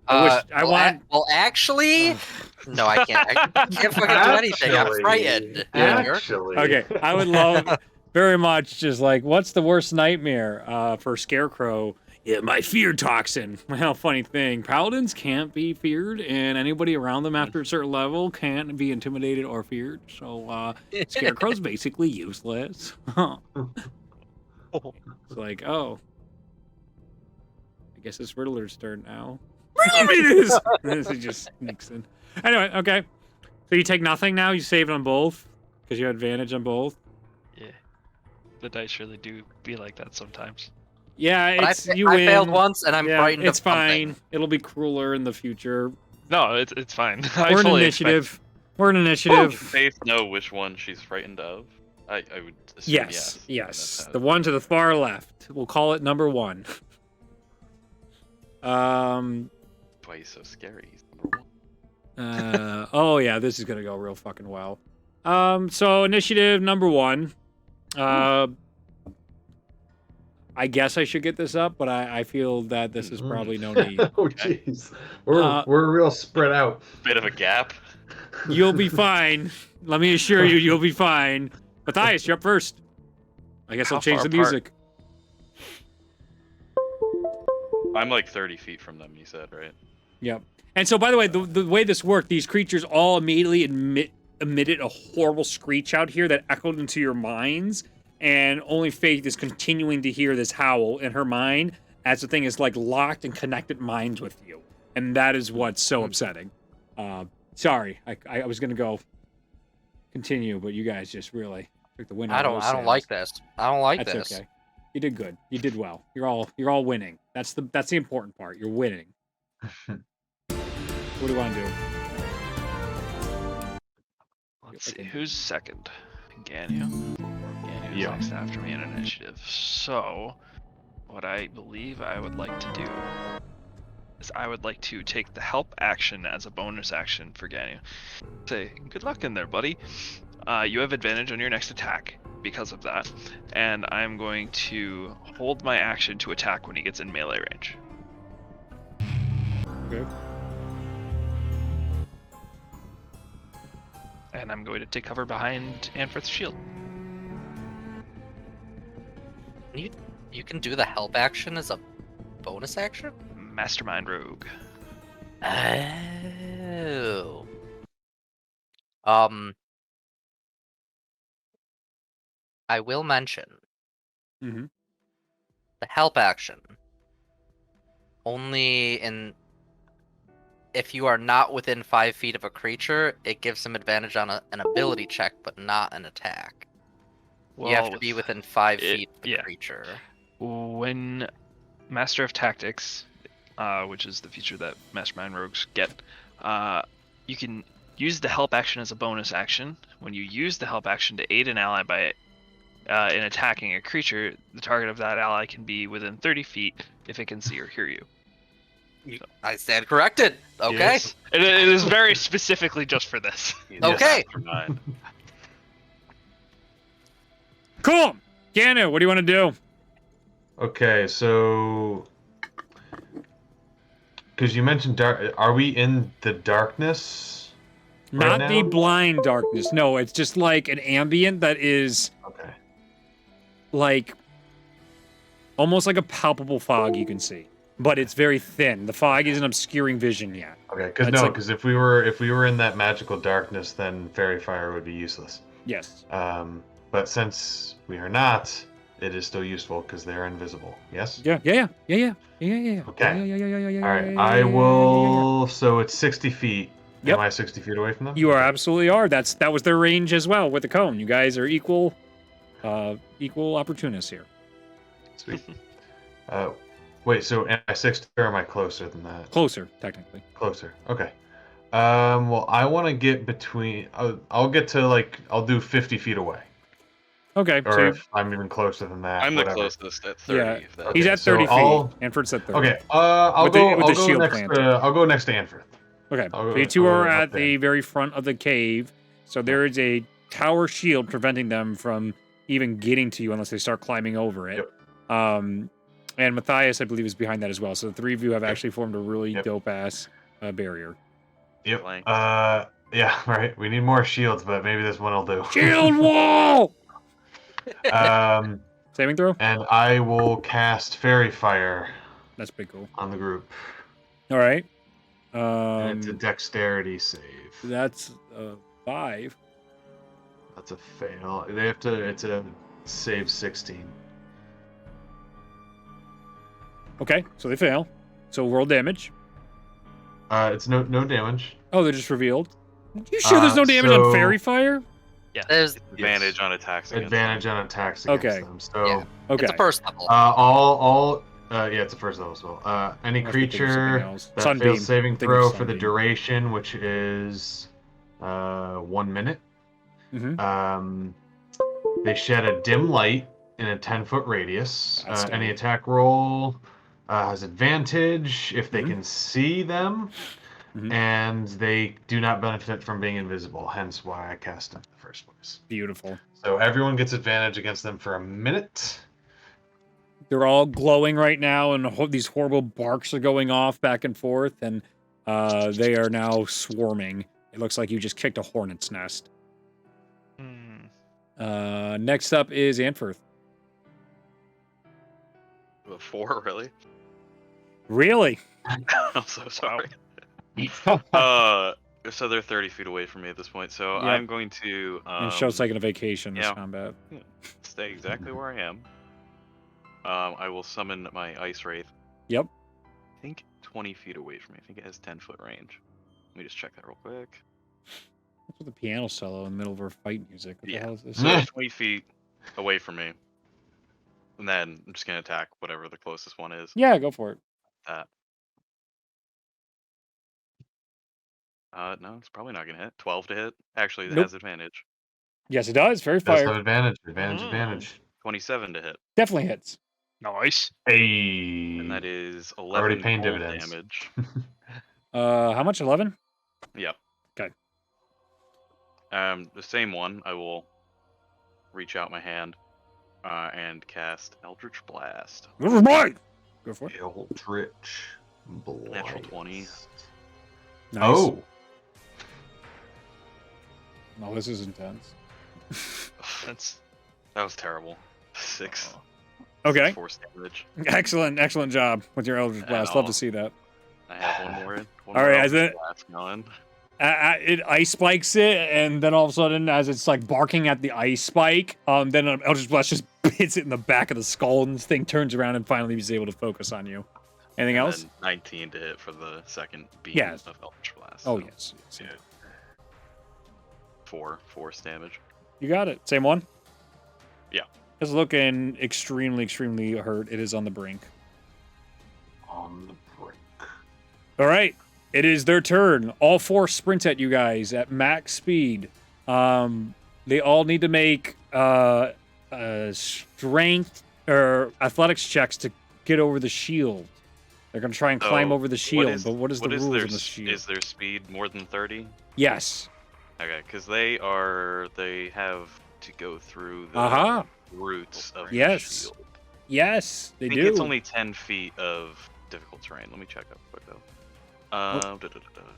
Actually, no, I can't. I can't fucking do anything. I'm frightened. Actually. Okay, I would love very much just like, what's the worst nightmare for Scarecrow? Yeah, my fear toxin. Well, funny thing, paladins can't be feared, and anybody around them after a certain level can't be intimidated or feared. So Scarecrow's basically useless. It's like, oh, I guess it's Riddler's turn now. He just sneaks in. Anyway, okay. So you take nothing now. You saved on both because you had advantage on both. Yeah. The dice really do be like that sometimes. Yeah, But it's I you win. failed once, and I'm Yeah, frightened it's of something. fine. It'll be crueler in the future. No, it's fine. We're in initiative. We're in initiative. Faith know which one she's frightened of? I would assume Yes, yes. yes. The one to the far left. We'll call it number 1. Why he's so scary? He's number 1. Oh yeah, this is gonna go real fucking well. So initiative number 1. I guess I should get this up, but I feel that this is probably no need. Oh jeez, we're real spread out. Bit of a gap. You'll be fine. Let me assure you, you'll be fine. Matthias, you're up first. I guess How I'll change far the apart? music. I'm like 30 feet from them, you said, right? Yep. And so, by the way, the way this worked, these creatures all immediately emitted a horrible screech out here that echoed into your minds, and only Faith is continuing to hear this howl in her mind as the thing is like locked and connected minds with you, and that is what's so upsetting. Sorry, I was gonna go continue, but you guys just really took the wind out of those I don't sails. like this. I don't like That's this. okay. You did good. You did well. You're all winning. That's the important part. You're winning. What do you want to do? Let's see, who's second? Ganyu. Ganyu is Yeah. next after me in initiative. So, what I believe I would like to do is I would like to take the help action as a bonus action for Ganyu. Say, good luck in there, buddy. You have advantage on your next attack because of that, and I'm going to hold my action to attack when he gets in melee range. Okay. And I'm going to take cover behind Anfrith's shield. You can do the help action as a bonus action? Mastermind Rogue. Oh. I will mention Mhm. the help action. Only if you are not within 5 feet of a creature, it gives him advantage on an ability check, but not an attack. Well, you have to be within 5 it- feet of the yeah. creature. When Master of Tactics, which is the feature that Mastermind Rogues get, you can Use the help action as a bonus action. When you use the help action to aid an ally by in attacking a creature, the target of that ally can be within 30 feet if it can see or hear you. I stand corrected. Okay. Yes. It is very specifically just for this. He's Okay. mastermind. Cool. Ganu, what do you want to do? Okay, so because you mentioned dark, are we in the darkness? Not right the now? blind darkness. No, it's just like an ambient that is Okay. like almost like a palpable fog you can see, but it's very thin. The fog isn't obscuring vision yet. Okay, because That's no, like- because if we were in that magical darkness, then fairy fire would be useless. Yes. But since we are not, it is still useful because they're invisible. Yes. Yeah. Okay. All right. I will. So it's 60 feet. Yep. Am I 60 feet away from them? You are absolutely are. That was their range as well with the cone. You guys are equal opportunists here. Sweet. Wait. So am I 60 or am I closer than that? Closer, technically. Closer. Okay. Well, I want to get between. I'll get to like. I'll do 50 feet away. Okay. Or So if I'm even closer than that. I'm the whatever. closest at 30. Yeah, If that he's Okay, at so 30 feet. I'll- Anford's at 30. Okay. I'll With the- go. with I'll the go shield next. planted. I'll go next to Anford. Okay. I'll So you two go are up at there. the very front of the cave. So there is a tower shield preventing them from even getting to you unless they start climbing over it. Yep. And Matthias, I believe, is behind that as well. So the three of you have Yep. actually formed a really Yep. dope ass barrier. Yep. Flank. Yeah. Right. We need more shields, but maybe this one will do. Shield wall! Saving throw? And I will cast fairy fire That's pretty cool. on the group. All right. And it's a dexterity save. That's 5. That's a fail. They have to. It's a save 16. Okay, so they fail. So roll damage. It's no damage. Oh, they're just revealed. You sure there's no damage on so- fairy fire? There's Advantage on attacks. against Advantage on attacks against Okay. them. So Yeah. Okay. It's a first level. yeah, it's a first level as well. Any Must be thinking of something creature else. that Sunbeam. fails saving Think of throw for the Sunbeam. duration, which is 1 minute. Mhm. They shed a dim light in a 10-foot radius. That's Any dope. attack roll has advantage if they Mhm. can see them, Mhm. and they do not benefit from being invisible. Hence why I cast them in the first place. Beautiful. So everyone gets advantage against them for a minute. They're all glowing right now, and these horrible barks are going off back and forth, and they are now swarming. It looks like you just kicked a hornet's nest. Next up is Anfirth. them. 4, really? Really? I'm so sorry. So they're 30 feet away from me at this point. So Yep. I'm going to And show's taking a vacation this yeah. combat. stay exactly where I am. I will summon my ice wraith. Yep. I think 20 feet away from me. I think it has 10-foot range. Let me just check that real quick. What's with the piano solo in the middle of our fight music? What the Yeah. hell is this? So 20 feet away from me. And then I'm just going to attack whatever the closest one is. Yeah, go for it. That. No, it's probably not going to hit. 12 to hit. Actually, it Nope. has advantage. Yes, it does. Very Does fire. have advantage. Advantage. 27 to hit. Definitely hits. Nice. Hey. And that is Already 11 paying cold dividends. damage. How much? 11? Yep. Okay. The same one. I will reach out my hand and cast Eldritch Blast. This is mine. Go for it. Eldritch Blast. Natural 20. Nice. Oh. No, this is intense. That was terrible. 6. Okay. Force damage. Excellent job with your Eldritch Blast. Love to see that. I have one more. All right, as Eldritch it- Blast going. It ice spikes it, and then all of a sudden, as it's like barking at the ice spike, then an Eldritch Blast just hits it in the back of the skull, and this thing turns around and finally is able to focus on you. Anything And else? then 19 to hit for the second beam Yes. of Eldritch Blast. Oh so yes. Yeah. 4 force damage. You got it. Same one? Yeah. It's looking extremely hurt. It is on the brink. On the brink. All right. It is their turn. All 4 sprint at you guys at max speed. They all need to make strength or athletics checks to get over the shield. They're gonna try and climb over the shield, but what is the rules on the shield? Is their speed more than 30? Yes. Okay, because they have to go through the roots of the Yes. shield. Yes, they I think do. it's only 10 feet of difficult terrain. Let me check up quick though.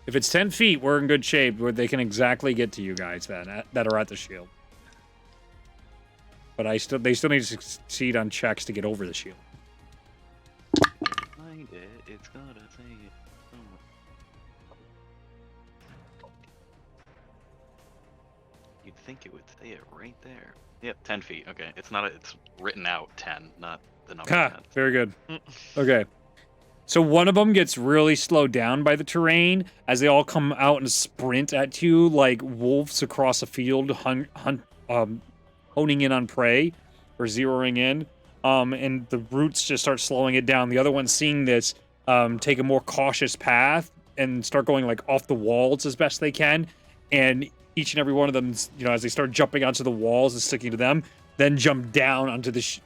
If it's 10 feet, we're in good shape where they can exactly get to you guys then that are at the shield. But they still need to succeed on checks to get over the shield. Find it. It's gonna say it. You'd think it would say it right there. Yep, 10 feet. Okay, it's written out 10, not the number. Ha! 10. Very good. Okay. So one of them gets really slowed down by the terrain as they all come out and sprint at you like wolves across a field, honing in on prey or zeroing in. And the roots just start slowing it down. The other ones, seeing this, take a more cautious path and start going like off the walls as best they can. And each and every one of them, as they start jumping onto the walls and sticking to them, then jump down onto the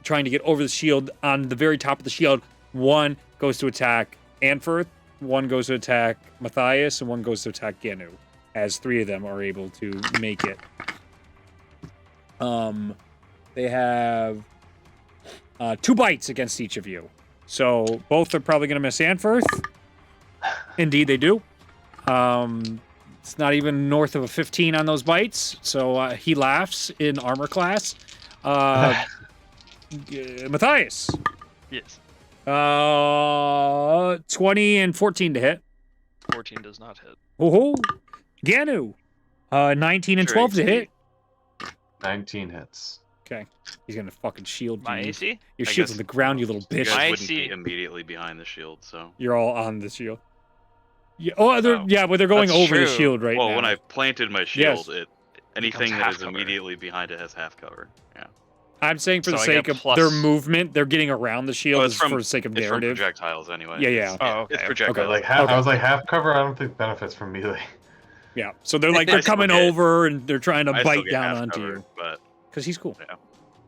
trying to get over the shield. On the very top of the shield, one goes to attack Anferth, one goes to attack Matthias, and one goes to attack Genu, as 3 of them are able to make it. They have 2 bites against each of you. So both are probably going to miss Anferth. Indeed, they do. It's not even north of a 15 on those bites, so he laughs in armor class. Matthias. Yes. 20 and 14 to hit. 14 does not hit. Oh, Ganu. 19 and 12 to hit. 19 hits. Okay. He's going to fucking shield My you. AC? Your I shield's guess on the ground, you little You bitch. guys My wouldn't be AC immediately behind the shield, so. You're all on the shield. Yeah, Oh. yeah, but they're going That's over the true. shield right Well, now. when I planted my shield, Yes. anything that half is cover. immediately behind it has half cover. Yeah. I'm saying for the So I get sake of plus- their movement, they're getting around the shield Oh, is for the sake of It's from narrative. projectiles anyway. Yeah, yeah. Oh, It's okay. projectiles. Like Okay. I was like half cover. I don't think benefits from melee. Yeah, so they're I they're still coming get- over and they're trying to I still bite get down half onto cover, you but because he's cool. Yeah.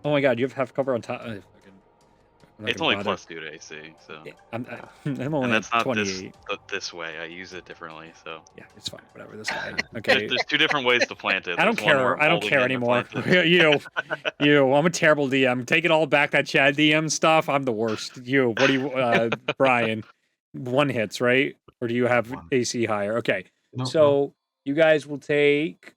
Oh my god, you have half cover on top. I'm not it's gonna only bother. +2 to AC. So. Yeah, I'm only And that's at not 28. this way. I use it differently, so. Yeah, it's fine. Whatever. This guy. Okay. There's 2 different ways to plant it. I don't There's one where care. I'm I don't holding care it and anymore. plant it. you. I'm a terrible DM. Take it all back. That Chad DM stuff. I'm the worst. You. What do you, Brian? 1 hits, right? Or do you have 1. AC higher? Okay. No, So you guys will take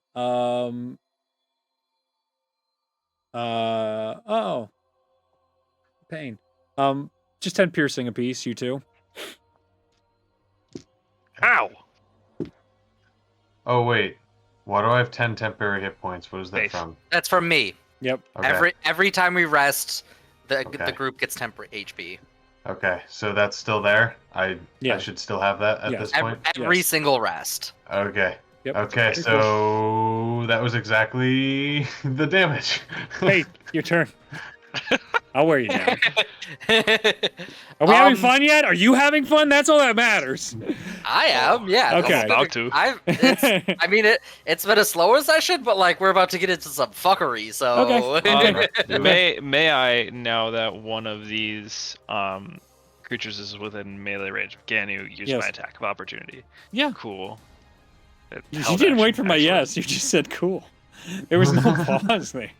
pain. Just 10 piercing apiece, you two. Ow! Oh wait, why do I have 10 temporary hit points? What is that Base. from? That's from me. Yep. Okay. Every time we rest, the Okay. group gets temporary HP. Okay, so that's still there. I Yeah. should still have that at Yes. this point. Every Yes. single rest. Okay. Yep. Okay, Pretty so that was exactly the damage. Hey, your turn. I'll wear you down. Are we having fun yet? Are you having fun? That's all that matters. I am, yeah. Okay. this is About to. I mean, it's been a slower session, but like we're about to get into some fuckery. So Okay. Do it. May I, now that one of these creatures is within melee range of Ganu, use Yes. my attack of opportunity? Yeah. Cool. It You held didn't wait action, for my actually. yes. You just said cool. There was no pause there.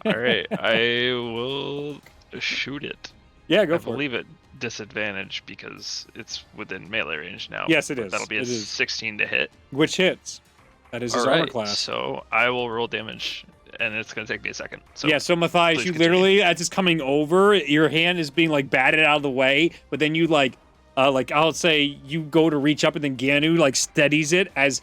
All right, I will shoot it. Yeah, I go for it. believe it disadvantage because it's within melee range now. Yes, it but is. That'll be a It is. 16 to hit. Which hits? That is his All armor right, class. so I will roll damage, and it's gonna take me a second. So yeah, so Matthias, please you continue. literally, as it's coming over, your hand is being like batted out of the way, but then you like I'll say you go to reach up and then Ganu like steadies it as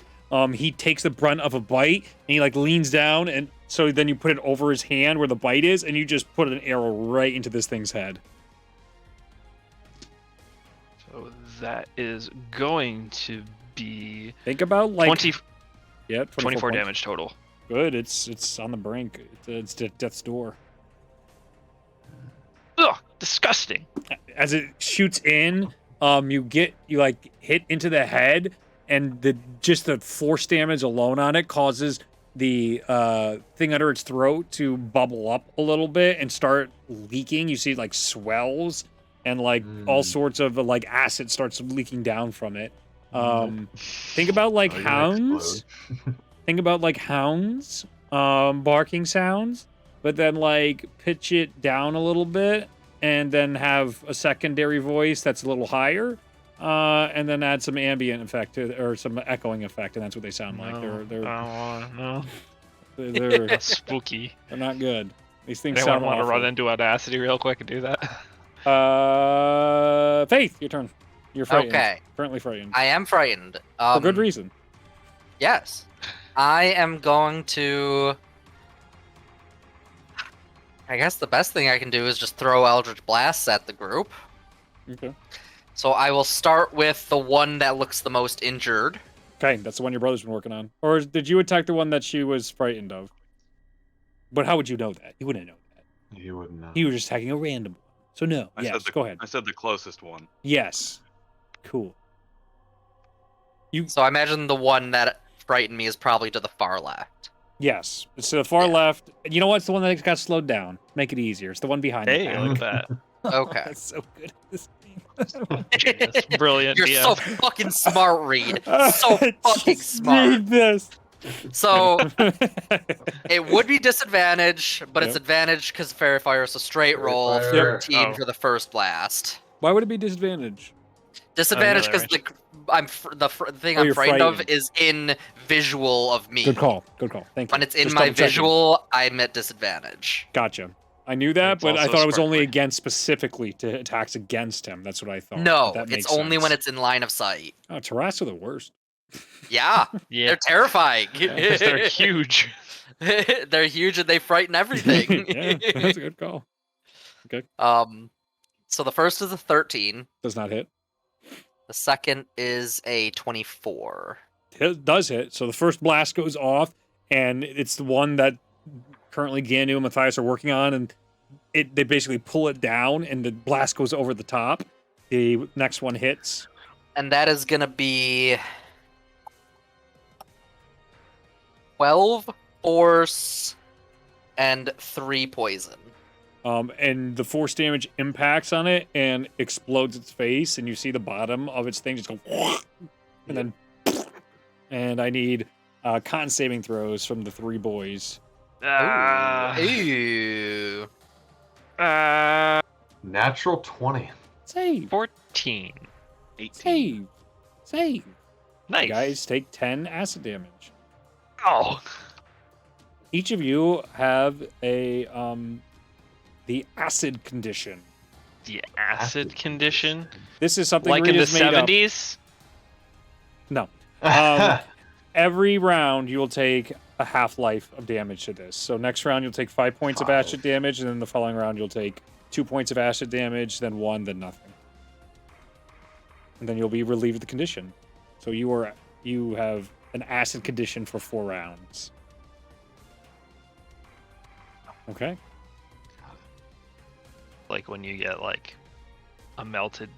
he takes the brunt of a bite and he like leans down and so then you put it over his hand where the bite is and you just put an arrow right into this thing's head. So that is going to be Think about like 20, yeah, 24 points. damage total. Good, it's on the brink. It's death's door. Ugh, disgusting. As it shoots in, you like hit into the head, and just the force damage alone on it causes the thing under its throat to bubble up a little bit and start leaking. You see like swells and like all sorts of like acid starts leaking down from it. Think about like Oh, you're gonna hounds. Think about like hounds barking sounds, but then like pitch it down a little bit and then have a secondary voice that's a little higher. And then add some ambient effect or some echoing effect, and that's what they sound like. They're Spooky. they're not good. These things Anyone sound want to awful. run into Audacity real quick and do that? Faith, your turn. You're frightened. Okay. Currently frightened. I am frightened. For good reason. Yes. I am going to... I guess the best thing I can do is just throw Eldritch Blasts at the group. Okay. So I will start with the one that looks the most injured. Okay, that's the one your brother's been working on. Or did you attack the one that she was frightened of? But how would you know that? You wouldn't know that. You wouldn't know. You were just attacking a random one. So no. I Yes, said the, go ahead. I said the closest one. Yes. Cool. So I imagine the one that frightened me is probably to the far left. Yes. It's to the far left. You know what? It's the one that got slowed down. Make it easier. It's the one behind Hey, the look at that. Okay. That's so good at this game. Genius. Brilliant. You're DM. so fucking smart, Reed. So fucking Just smart. read this. So it would be disadvantage, but it's Yep. advantage because Fairy Fire is a straight roll of Fire. 13 Oh. for the first blast. Why would it be disadvantage? Disadvantage because the thing I'm you're frightened of frightened. is in visual of me. Good call. Good call. Thank you. When it's in Just my double-checking. visual, I'm at disadvantage. Gotcha. I knew that, It's but I also thought it was only sparkly. against specifically to attacks against him. That's what I thought. No, That makes it's only sense. when it's in line of sight. Oh, Terras are the worst. Yeah, Yeah, they're terrifying. they're huge. They're huge and they frighten everything. Yeah, that's a good call. So the first is a 13. Does not hit. The second is a 24. It does hit. So the first blast goes off, and it's the one that currently Ganu and Matthias are working on, and they basically pull it down, and the blast goes over the top. The next one hits. And that is gonna be 12 force and 3 poison. And the force damage impacts on it and explodes its face, and you see the bottom of its thing just go, and then, and I need con saving throws from the 3 boys. Ew. Natural 20. Save, 14. 18. save. Nice. You guys take 10 acid damage. Oh. Each of you have a the acid condition. The acid condition? This is something Like in the Rita's made up. 70s? No. Every round you'll take a half-life of damage to this. So next round you'll take 5 points of acid damage, and then the following round you'll take 2 points of acid damage, then 1, then nothing. And then you'll be relieved of the condition. So you have an acid condition for 4 rounds. Okay. Like when you get like a melted,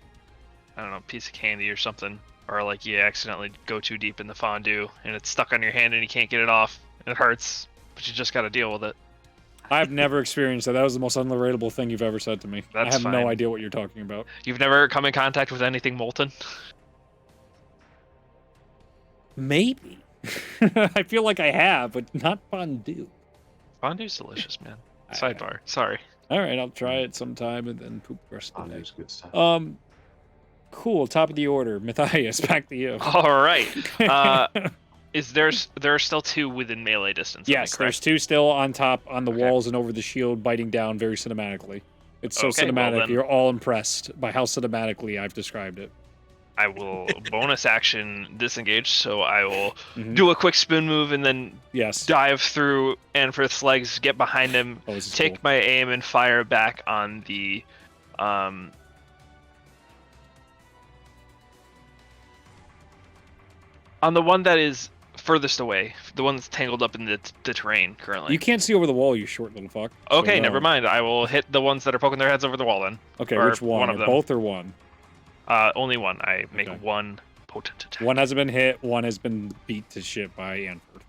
I don't know, piece of candy or something. Or like you accidentally go too deep in the fondue and it's stuck on your hand and you can't get it off. It hurts, but you just gotta deal with it. I've never experienced that. That was the most unrelatable thing you've ever said to me. I That's have fine. no idea what you're talking about. You've never come in contact with anything molten? Maybe. I feel like I have, but not fondue. Fondue's delicious, man. Sidebar. Sorry. All right, I'll try it sometime and then poop the rest of the day. Fondue's good stuff. Cool. Top of the order, Matthias. Back to you. All right. There are still 2 within melee distance? am I Yes, correct? there's 2 still on top on the Okay. walls and over the shield, biting down very cinematically. It's so Okay, well cinematic. then- You're all impressed by how cinematically I've described it. I will bonus action disengage, so I will Mhm. do a quick spin move and then Yes. dive through Anfrith's legs, get behind him, Oh, this is take cool. my aim, and fire back on the on the one that is furthest away, the one that's tangled up in the terrain currently. You can't see over the wall, you short little fuck. Okay, So, never mind. I will hit the ones that are poking their heads over the wall then. Okay, or which one? one of Or them. both or one? Only one. I make Okay. one potent attack. One hasn't been hit. One has been beat to shit by Anford.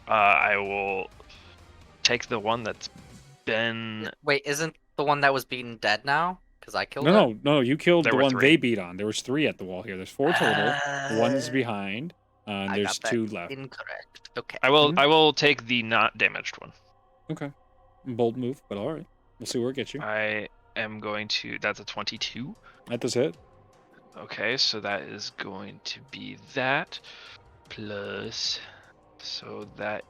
I will take the one that's been. Wait, isn't the one that was beaten dead now? Because I killed No, it. no. You killed There the were one 3. they beat on. There was 3 at the wall here. There's 4 total. One's behind. And I there's got that 2 left. Incorrect. Okay. I will. Mhm. I will take the not damaged one. Okay. Bold move, but all right. We'll see where it gets you. I am going to. That's a 22. That does hit. Okay, so that is going to be that plus. So that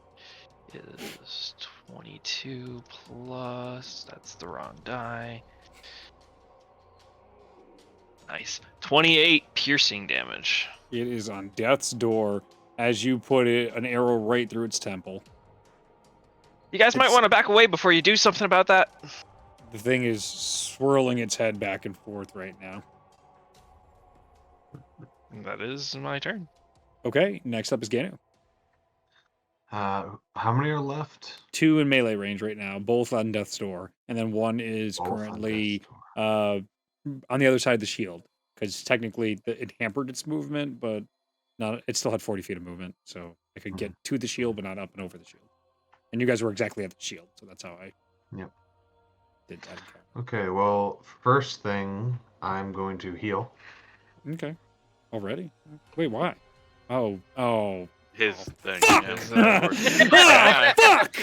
is 22 plus. That's the wrong die. Nice. 28 piercing damage. It is on death's door as you put an arrow right through its temple. You guys might It's- want to back away before you do something about that. The thing is swirling its head back and forth right now. That is my turn. Okay, next up is Ganu. How many are left? 2 in melee range right now, both on death's door. And then one is Both on currently death's door. on the other side of the shield. Because technically it hampered its movement, but not. It still had 40 feet of movement. So I could get to the shield, but not up and over the shield. And you guys were exactly at the shield. So that's how I Yep. did that. Okay, well, first thing, I'm going to heal. Okay. Already? Wait, why? Oh. His thing. Fuck! Yeah. Ah, fuck!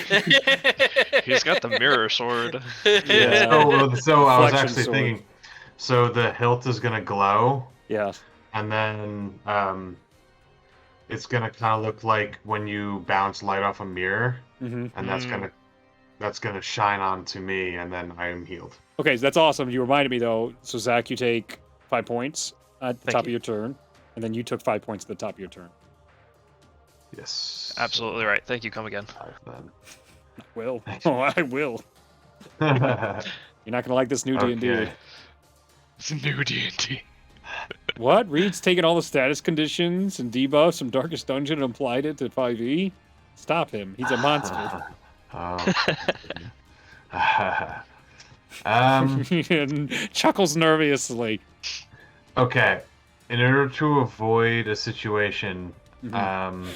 He's got the mirror sword. Yeah. So I was Flexion actually sword. thinking, so the hilt is gonna glow, Yeah. and then it's gonna kind of look like when you bounce light off a mirror, Mm-hmm. and that's gonna shine onto me, and then I am healed. Okay, so that's awesome. You reminded me though. So Zach, you take 5 points at the Thank top of you. your turn, and then you took 5 points at the top of your turn. Yes. Absolutely right. Thank you. Come again. Then. Will. Thank Oh, I will. You're not gonna like this new D&D. Okay. It's a new D&D. What? Reed's taken all the status conditions and debuffs from Darkest Dungeon and applied it to 5e? Stop him. He's a monster. Oh. And chuckles nervously. Okay. In order to avoid a situation Mhm.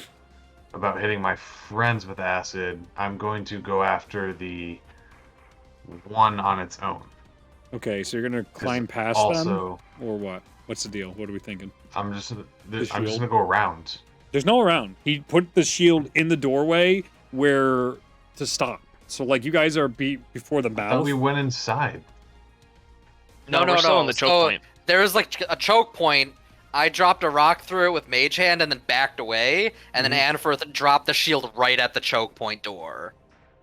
about hitting my friends with acid, I'm going to go after the one on its own. Okay, so you're gonna 'Cause climb past also, them, or what? What's the deal? What are we thinking? I'm just shield? gonna go around. There's no around. He put the shield in the doorway where to stop. So like you guys are before the I thought mouth. we went inside. No, we're still on the choke So, point. There was like a choke point. I dropped a rock through it with Mage Hand and then backed away, and then Anforth dropped the shield right at the choke point door.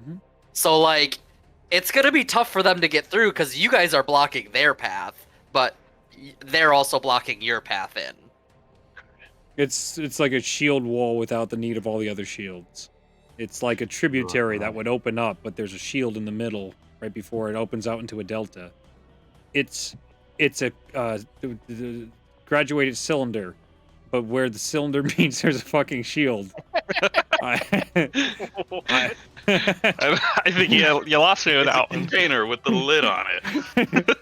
Mhm. So like, it's gonna be tough for them to get through because you guys are blocking their path, but they're also blocking your path in. It's like a shield wall without the need of all the other shields. It's like a tributary that would open up, but there's a shield in the middle right before it opens out into a delta. It's a the graduated cylinder, but where the cylinder means there's a fucking shield. I I think you lost me with It's a that one. container with the lid on it.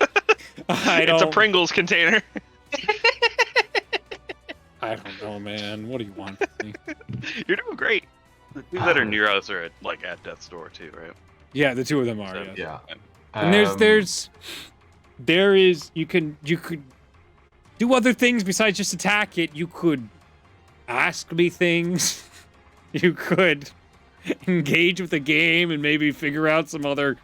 It's a Pringles container. I don't know, man. What do you want from me? You're doing great. The two that are near us are at death's door too, right? Yeah, the two of them are. So, Yeah. Yeah. And there is you could do other things besides just attack it. You could ask me things. You could engage with the game and maybe figure out some other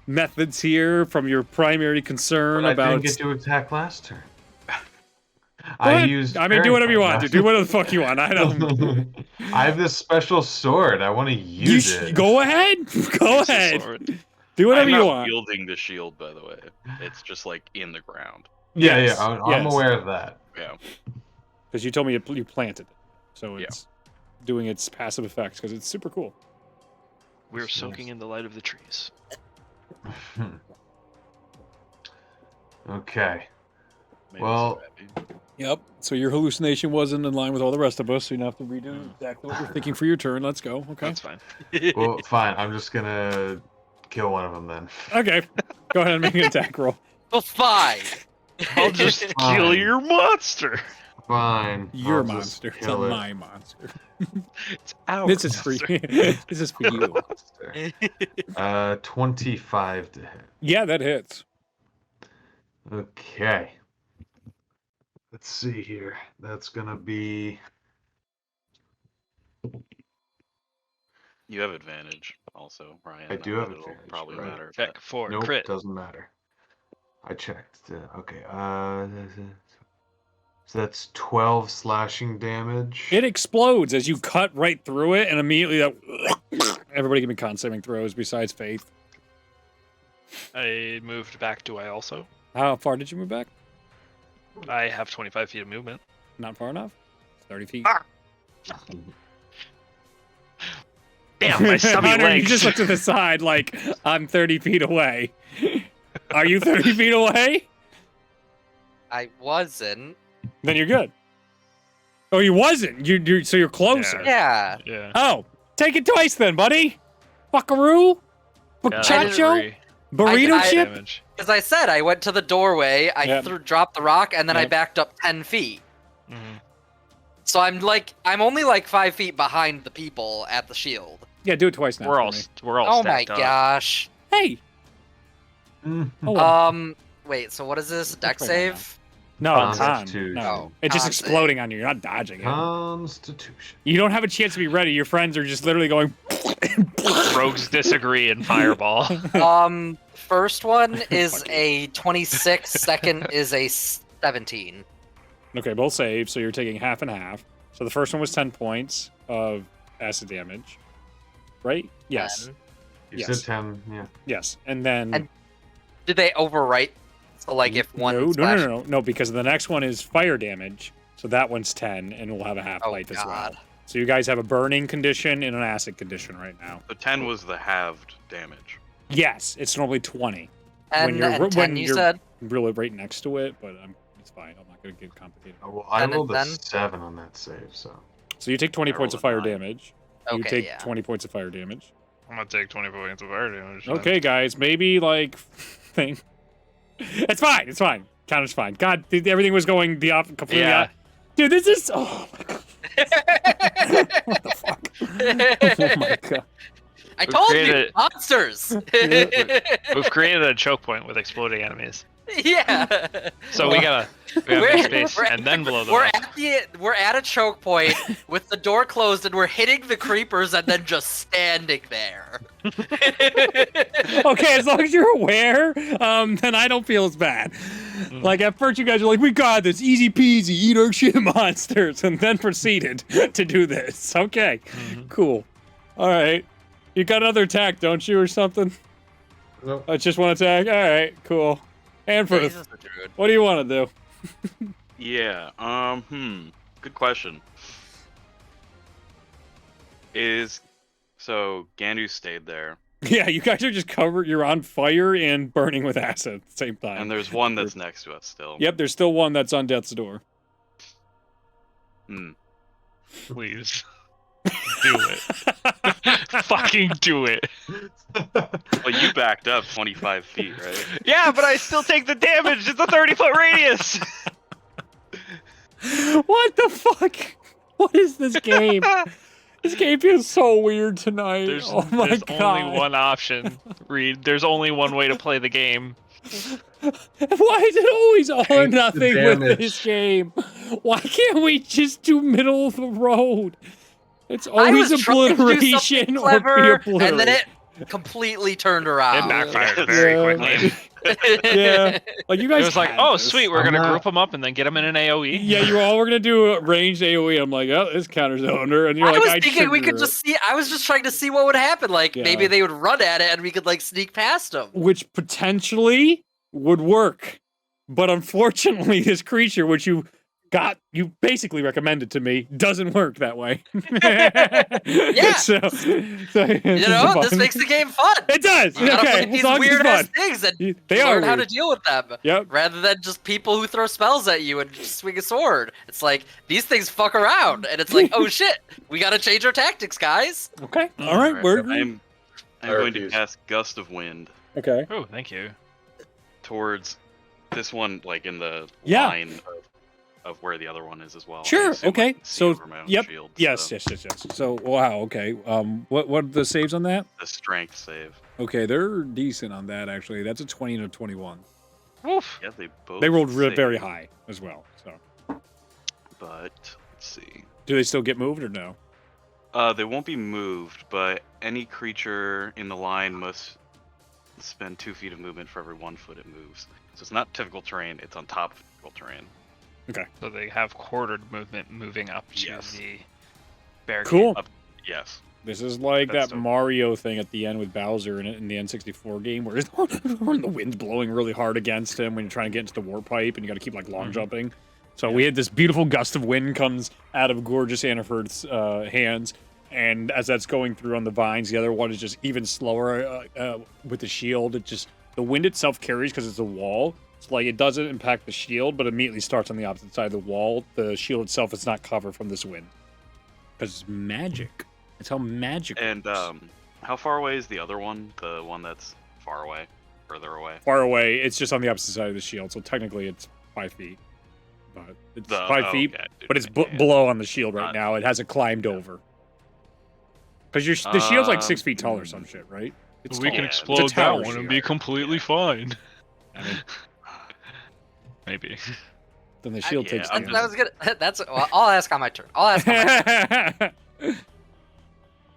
methods here from your primary concern But I about. didn't get to attack last turn. Go ahead. Do whatever you want. Do whatever the fuck you want. I don't. I have this special sword. I want to use it. Go ahead. Go Use the ahead. sword. Do whatever I'm you not want. wielding the shield, by the way. It's just like in the ground. Yeah, Yes, I'm yes. aware of that. Yeah. Because you told me you planted it, so Yeah. it's doing its passive effects because it's super cool. We're soaking in the light of the trees. Okay. Made us Well- happy. Yep. So your hallucination wasn't in line with all the rest of us, so you don't have to redo exactly what you're thinking for your turn. Let's go. Okay. That's fine. Well, fine. I'm just gonna kill one of them then. Okay. Go ahead and make an attack roll. Well, 5. I'll just kill Fine. your monster. Fine. Your I'll just monster. It's kill not it. my monster. It's our This is for monster. you. This is for you. Monster. 25 to hit. Yeah, that hits. Okay. Let's see here. That's gonna be. You have advantage also, Ryan. I not do have that it'll advantage, probably right. matter. Check but- for Nope, crit. doesn't matter. I checked. Okay. So that's 12 slashing damage. It explodes as you cut right through it, and immediately everybody give me con saving throws besides Faith. I moved back. Do I also? How far did you move back? I have 25 feet of movement. Not far enough. 30 feet. Ah! Damn, my stubby Hunter, legs. you just look to the side like, I'm 30 feet away. Are you 30 feet away? I wasn't. Then you're good. Oh, you wasn't. So you're closer. Yeah. Yeah. Oh, take it twice then, buddy. Fuckaroo. Muchacho. Burrito I- chip. Damage. As I said, I went to the doorway, I Yep. dropped the rock, and then I Yep. backed up 10 feet. Mhm. So I'm only like 5 feet behind the people at the shield. Yeah, do it twice now. We're for all me. Oh my stacked up. gosh. Hey. Mm. Oh, well. Wait, so what is this? Deck Which way am I save? no, Con con. Constitution. No. Oh, It's just con exploding on you. You're not dodging it. Constitution. You don't have a chance to be ready. Your friends are just literally going. Rogues disagree in fireball. First one is Fuck a 26, second is a 17. Okay, both save, so you're taking half and half. So the first one was 10 points of acid damage, right? Yes. 10. You Yes. said 10, yeah. Yes, and then And Did they overwrite? So like if one no, because the next one is fire damage, so that one's 10, and we'll have a half Oh, life as well. God. So you guys have a burning condition and an acid condition right now. The 10 was the halved damage. Yes, it's normally 20. 10 when you're- and 10 when you you're- said? Really right next to it, but it's fine. I'm not going to get complicated. Oh, well, I 10 and rolled a 10? 7 on that save, so. So you take 20 I points rolled of fire a 9. damage. Okay, You take yeah. 20 points of fire damage. I'm gonna take 20 points of fire damage. Okay, guys, maybe like thing. It's fine. It's fine. Counter's fine. God, everything was going the completely. Yeah. Dude, this is. Oh my god. What the fuck? Oh my god. I We've told you, created- monsters. We've created a choke point with exploding enemies. Yeah. So we gotta make space and then blow them up. We're at a choke point with the door closed and we're hitting the creepers and then just standing there. Okay, as long as you're aware, then I don't feel as bad. Like at first, you guys are like, "We got this, easy peasy, eat our shit, monsters," and then proceeded to do this. Okay, cool. All right, you got another attack, don't you, or something? Nope. Just one attack. All right, cool. And for Jesus, dude. what do you want to do? Yeah, good question. So Gandu stayed there, Yeah, you guys are just covered. You're on fire and burning with acid at the same time. and there's one that's next to us still. Yep, there's still one that's on death's door. Please. Do it. Fucking do it. Well, you backed up 25 feet, right? Yeah, but I still take the damage. It's a 30-foot radius. What the fuck? What is this game? This game feels so weird tonight. There's, oh my there's god. only one option, Reed. There's only one way to play the game. Why is it always all or Take the nothing with damage. this game? Why can't we just do middle of the road? It's I always was trying to do obliteration something or be clever, obliterated. and then it completely turned It around. backfired very quickly. Yeah, like you guys. It was like, had oh, this. sweet, we're I'm gonna not- group them up and then get them in an AOE. Yeah, you all were gonna do a ranged AOE. I'm like, oh, this counters owner, and you're I like, was thinking we trigger could it. just see. I was just trying to see what would happen. Like Yeah. maybe they would run at it and we could like sneak past them. which potentially would work. But unfortunately, this creature, which you basically recommended to me, doesn't work that way. Yeah. So You know, this makes the game fun. It does. You gotta Okay, play as these long as it's weird ass fun. things and They are learn how to weird. deal with them. Yep. Rather than just people who throw spells at you and just swing a sword. It's like these things fuck around, and it's like, oh shit, we gotta change our tactics, guys. Okay. All right. We're I'm I going to refuse. cast Gust of Wind okay. Oh, thank you. towards this one like in the Yeah. line of where the other one is as well. I Sure. assume I Okay. can see So over my own yep. shield, Yes. so Yes. So wow. Okay. What are the saves on that? the strength save. Okay, they're decent on that actually. That's a 20 and a 21. Woof. Yeah, they both. They rolled save, very high as well. So But let's see. do they still get moved or no? They won't be moved, but any creature in the line must spend 2 feet of movement for every 1 foot it moves. So it's not typical terrain; it's on top of typical terrain. Okay. So they have quartered movement moving up to Yes. the barricade. Cool. Yes. This is like That's that dope. Mario thing at the end with Bowser in the N64 game where the wind's blowing really hard against him when you're trying to get into the warp pipe and you got to keep like long jumping. So we had this beautiful gust of wind comes out of gorgeous Anniford's hands, and as that's going through on the vines, the other one is just even slower with the shield. It just the wind itself carries because it's a wall. It's like it doesn't impact the shield, but immediately starts on the opposite side of the wall. The shield itself is not covered from this wind because it's magic. It's how magic And works. how far away is the other one? The one that's far away, further away. Far away, it's just on the opposite side of the shield, so technically it's 5 feet. But it's 5 feet, okay, but it's yeah. below on the shield right Not- now. It hasn't climbed over. Because the shield's like 6 feet tall or some shit, right? It's we tall. can It's a explode that tower one and shield. be completely fine. I mean, Maybe. then the shield yeah, takes I'm damage. That was good. That's. Well, I'll ask on my turn. I'll ask on my turn.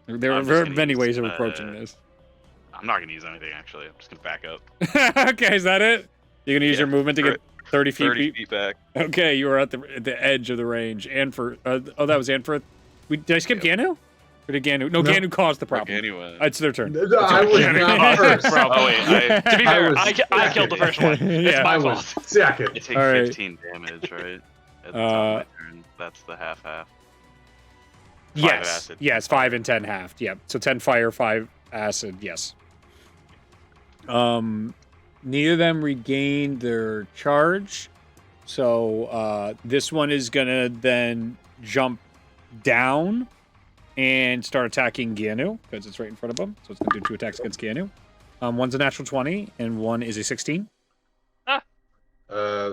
There are I'm just very gonna many use, ways of approaching this. I'm not gonna use anything actually. I'm just gonna back up. Okay, is that it? You're gonna use your movement to get 30 feet? 30 feet back. Okay, you are at the edge of the range. Anford. That was Anford. Did I skip Ganu? Or did Ganu? No, No. Ganu caused the problem. Anyway. It's their turn. I was not first. Oh wait, To be I fair, was I killed the first one. It's Yeah. my I fault. was second. I take All right. 15 damage, right? At the top of my turn. That's the half. Yes. acid. Yes, 5 and 10 halved. Yep. So 10 fire, 5 acid. Yes. Neither of them regained their charge. So this one is gonna then jump down and start attacking Ganu because it's right in front of him. So it's gonna do 2 attacks against Ganu. One's a natural 20 and one is a 16.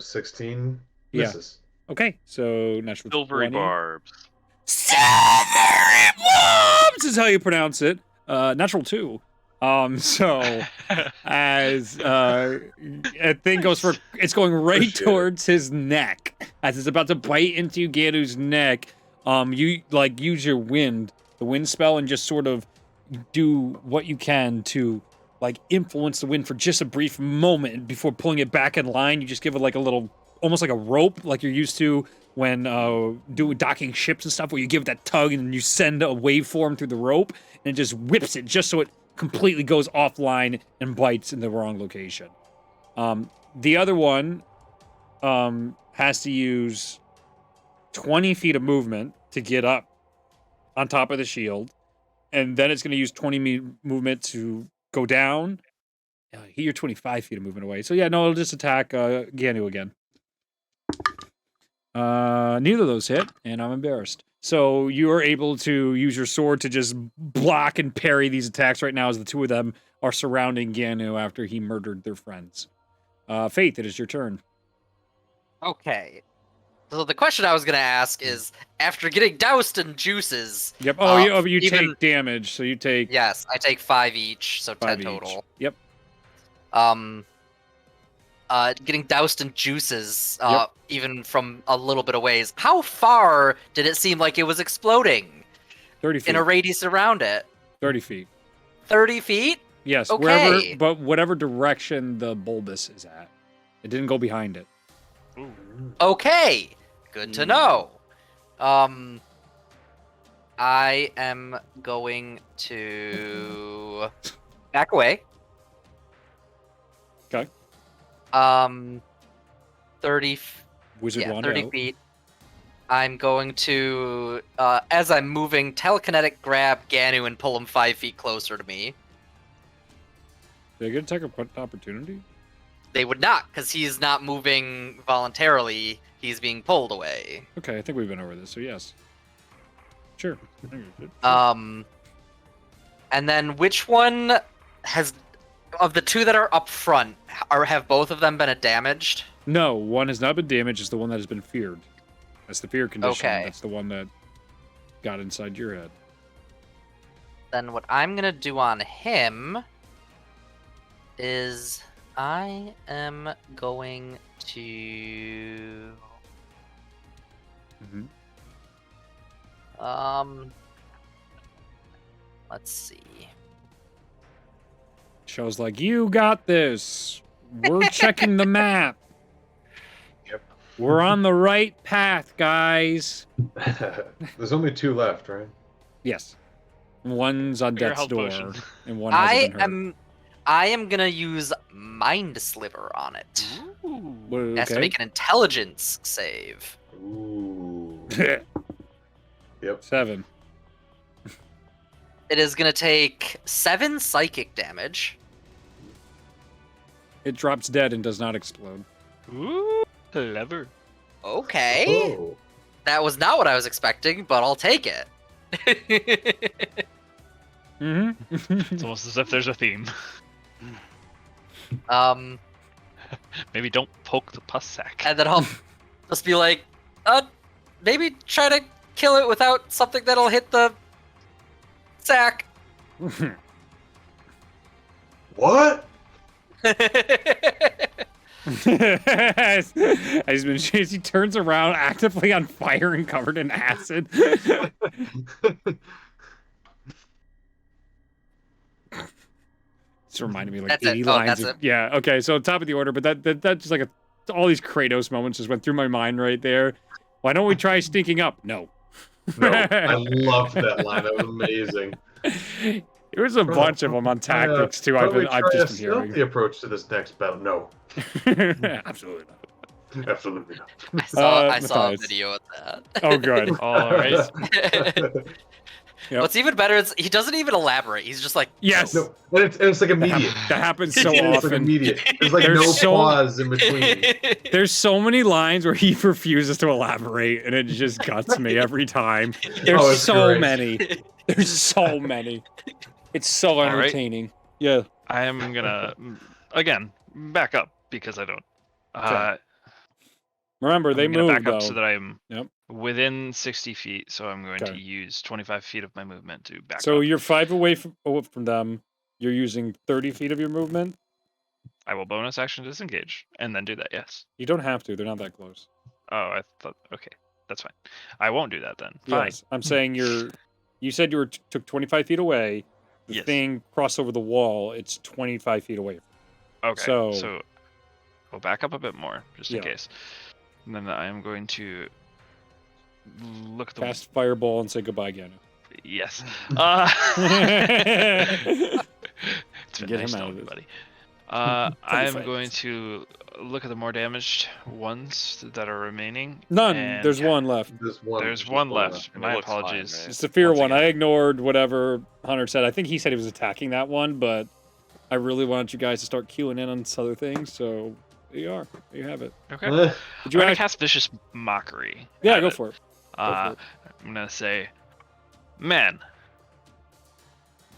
16 Yeah. misses. Okay, so natural Silvery 20. barbs. Silvery barbs is how you pronounce it. Natural 2. So as a thing goes for, it's going right Appreciate it. towards his neck as it's about to bite into Ganu's neck. You like use your the wind spell, and just sort of do what you can to like influence the wind for just a brief moment before pulling it back in line. You just give it like a little, almost like a rope, like you're used to when docking ships and stuff, where you give it that tug and you send a waveform through the rope, and it just whips it just so it completely goes offline and bites in the wrong location. The other one has to use 20 feet of movement to get up on top of the shield, and then it's going to use 20 movement to go down. You're 25 feet of movement away. So yeah, no, it'll just attack Ganu again. Neither of those hit, and I'm embarrassed. So you are able to use your sword to just block and parry these attacks right now as the two of them are surrounding Ganu after he murdered their friends. Faith, it is your turn. Okay. So the question I was gonna ask is, after getting doused in juices, Yep. Oh, you even- take damage, so you take yes, I take 5 each, so 5 10 each. total. Yep. Getting doused in juices, Yep. even from a little bit of ways. How far did it seem like it was exploding 30 feet. in a radius around it? 30 feet. 30 feet? Yes, Okay. whatever direction the bulbous is at. It didn't go behind it. Okay, good to know. I am going to back away. Okay. 30 Wizard wand 30 out. feet. I'm going to, as I'm moving, telekinetic grab Ganu and pull him 5 feet closer to me. Did I get a attack of opportunity? They would not, because he's not moving voluntarily. He's being pulled away. Okay, I think we've been over this, so yes. Sure. I think we should. And then which one has, of the two that are up front, have both of them been damaged? No, one has not been damaged. It's the one that has been feared. That's the fear condition. Okay. That's the one that got inside your head. Then what I'm gonna do on him is I am going to let's see. Show's like, you got this. We're checking the map. Yep. We're on the right path, guys. There's only 2 left, right? Yes. One's on Your death's health door, potion. and one hasn't I been hurt. am gonna use Mind Sliver on it. Ooh. Well, It has to okay. make an intelligence save. Ooh. Yep. 7. It is gonna take 7 psychic damage. It drops dead and does not explode. Ooh, clever. Okay. Oh. That was not what I was expecting, but I'll take it. Mm-hmm. It's almost as if there's a theme. Maybe don't poke the pus sack. And then I'll just be like, maybe try to kill it without something that'll hit the sack. What? As he turns around, actively on fire and covered in acid. It's reminded me of like That's it. 80 Oh, lines. that's Of, it. yeah, okay, so top of the order, but that just like all these Kratos moments just went through my mind right there. Why don't we try sneaking up? No. No, I loved that line. That was amazing. There was a bunch of them on tactics too. I've Probably try a just been stealthy hearing. approach to this next bout. No, Absolutely not. absolutely not. I saw a Matthias. video of that. Oh, good. All right. Yep. What's even better is he doesn't even elaborate. He's just like, Yes. No, and it's like immediate. That happens so It's like often. immediate. There's like There's no so- pause in between. There's so many lines where he refuses to elaborate, and it just guts me every time. There's Oh, it's so great. many. There's so many. It's so right. entertaining. Yeah. I am gonna again back up because I don't. Remember, they I'm gonna move back though. up so that I'm Yep. within 60 feet. So I'm going to Okay. use 25 feet of my movement to back So up. you're 5 away from them. You're using 30 feet of your movement. I will bonus action disengage and then do that. Yes. You don't have to. They're not that close. Oh, I thought. Okay, that's fine. I won't do that then. Fine. Yes. I'm saying you said you took 25 feet away. The Yes. thing crossed over the wall. It's 25 feet away. Okay. So- So we'll back up a bit more just in Yeah. case. And then I am going to look at the Cast fireball and say goodbye again. Yes. It's been Get nice him out knowing of you, this. buddy. I am friends. going to look at the more damaged ones that are remaining. None. and There's one left. There's one left. And it My looks fine, apologies. right? It's the fear Once one. I again. ignored whatever Hunter said. I think he said he was attacking that one, but I really want you guys to start queuing in on this other thing. So there you are. There you have it. Okay. Did I'm you gonna act- cast Vicious Mockery. Yeah, at go it. for it. I'm gonna say, man,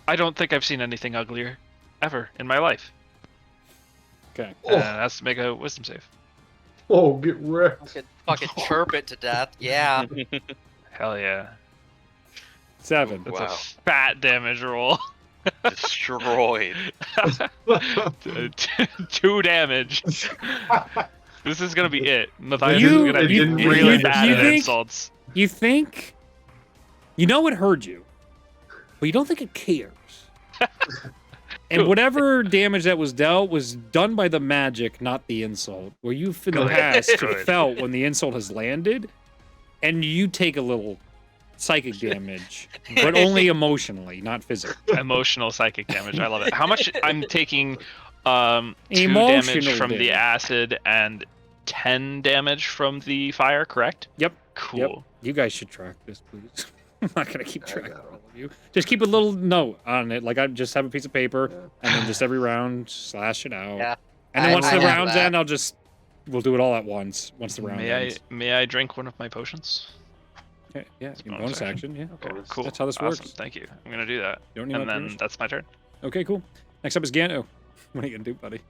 I don't think I've seen anything uglier ever in my life. Okay. And has to make a Wisdom save. Oh, get wrecked. fucking chirp it to death. Yeah. Hell yeah. 7. That's Wow. a fat damage roll. Destroyed. 2 damage. This is gonna be it. Matthias You- is gonna be you- really you bad at think- insults. You think? You know it heard you, but you don't think it cares. And Cool. whatever damage that was dealt was done by the magic, not the insult. Where you've in the Good. past Good. felt when the insult has landed, and you take a little psychic damage, but only emotionally, not physically. Emotional psychic damage. I love it. How much I'm taking 2 Emotional damage from the damage. acid and 10 damage from the fire, correct? Yep. Cool. Yep. You guys should track this, please. I'm not gonna keep I track got of all of you. Just keep a little note on it. Like I just have a piece of paper, Yeah. and then just every round slash it out. Yeah. And then once I the have round's that. end, we'll do it all at once. Once the round ends. May I drink one of my potions? Okay, yeah, in bonus bonus action. action. Yeah. Okay, Bonus. cool. That's how this Awesome. works. Thank you. I'm gonna do that. You don't need And my then permission. that's my turn. Okay, cool. Next up is Gano. What are you gonna do, buddy?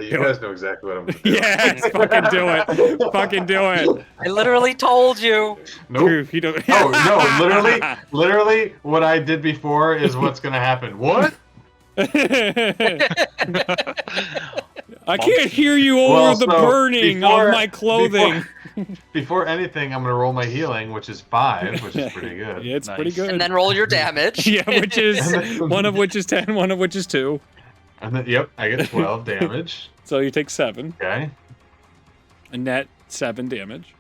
You guys know exactly what I'm gonna do. Yes, fucking do it. Fucking do it. I literally told you. Nope. Proof, you don't. Oh no! Literally, what I did before is what's gonna happen. What? I can't hear you over Well, the so burning before- of my clothing. Before anything, I'm gonna roll my healing, which is 5, which is pretty good. Yeah, it's pretty Nice. good. And then roll your damage. Yeah, which is And then- one of which is 10, one of which is 2. And then, yep, I get 12 damage. So you take 7. Okay. A net 7 damage.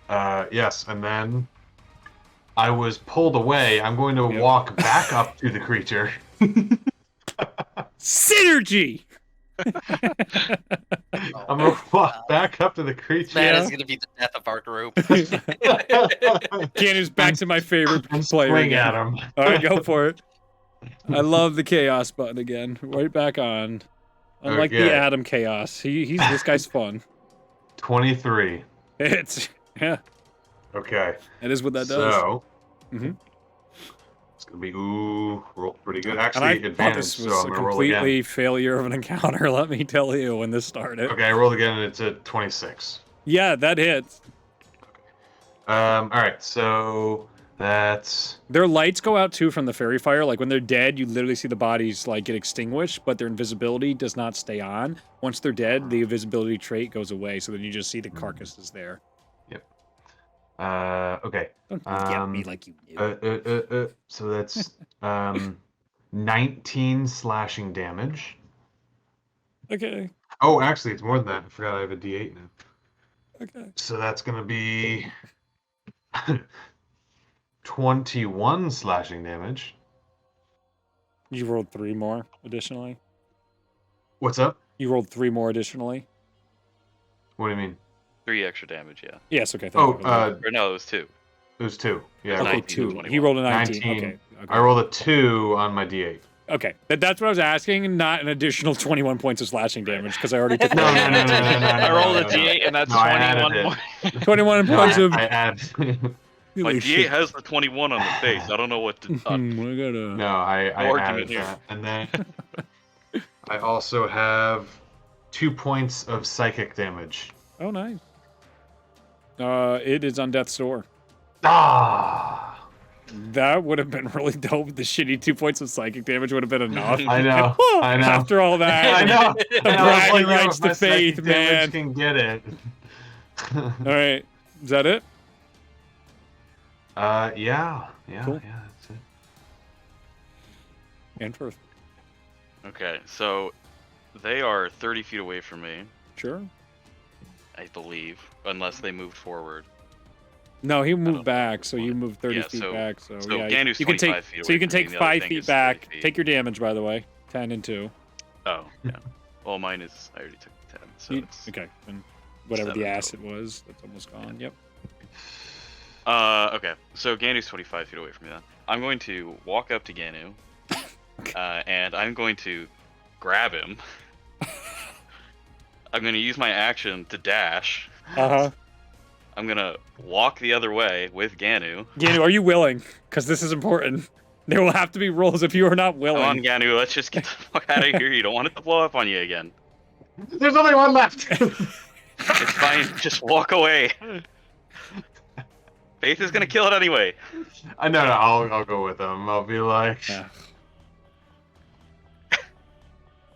Yes, and then I was pulled away. I'm going to Yep. walk back up to the creature. Synergy! I'm gonna walk back up to the creature. Man, Yeah. is gonna be the death of our group. Canu's back to my favorite and player swing again. at him. All right, go for it. I love the chaos button again. Right back on. Unlike Okay. the Adam chaos. He's this guy's fun. 23. It's yeah, Okay. that is what that does. So, Mhm. it's gonna be roll pretty good. And Actually, I advantage. thought this So was I'm a gonna roll again. completely failure of an encounter, let me tell you, when this started. Okay, I rolled again, and it's a 26. Yeah, that hits. All right. So that's Their lights go out too from the fairy fire. Like when they're dead, you literally see the bodies like get extinguished, but their invisibility does not stay on. Once they're dead, the invisibility trait goes away, so then you just see the carcasses there. okay. Don't get me like you knew. So that's 19 slashing damage. Okay. Oh, actually, it's more than that. I forgot I have a D8 now. Okay. So that's gonna be 21 slashing damage. You rolled 3 more additionally. What's up? You rolled 3 more additionally. What do you mean? 3 extra damage, yeah. Yes. Okay. Oh, Thank you. Or no, it was 2. it was 2. Yeah. Okay, 19 to 2. He 21. rolled a 19. 19. Okay. I rolled a 2 on my D8. Okay. That's what I was asking, not an additional 21 points of slashing damage, because I already took No, that. no, no, no, no, no, I no, rolled no, a no. d8, and that's No, I added 21 it. more. 21 No, points of. I add. My Holy D8 shit. has the 21 on the face. I don't know what to. I gotta. No, I argument added here. that. And then I also have 2 points of psychic damage. Oh, nice. It is on death's door. Ah! That would have been really dope. The shitty 2 points of psychic damage would have been enough. I know. I know. After all that. I know. The And I was bragging like, rights if my to faith, psychic damage man. can get it. All right. Is that it? Yeah. Cool. Yeah, that's it. And first. Okay, so they are 30 feet away from me, Sure. I believe, unless they moved forward. No, he moved don't back, so you moved 30 Yeah, feet so- back. So, so yeah, Ganu's you can take. 25 feet So you away can from me, take and the other 5 thing feet is 30 back. feet. Take your damage, by the way. 10 and 2. Oh, yeah. Well, mine is. I already took 10, so it's. Okay. And whatever the 7 acid was, that's almost gone. Yep. Okay, so Ganu's 25 feet away from me then. I'm going to walk up to Ganu, and I'm going to grab him. I'm going to use my action to dash. Uh huh. I'm going to walk the other way with Ganu. Ganu, are you willing? Because this is important. There will have to be rules if you are not Come on, willing. Ganu, let's just get the fuck out of here. You don't want it to blow up on you again. There's only one left. It's fine, just walk away. Faith is gonna kill it anyway. No, I'll go with them. I'll be like, Yeah.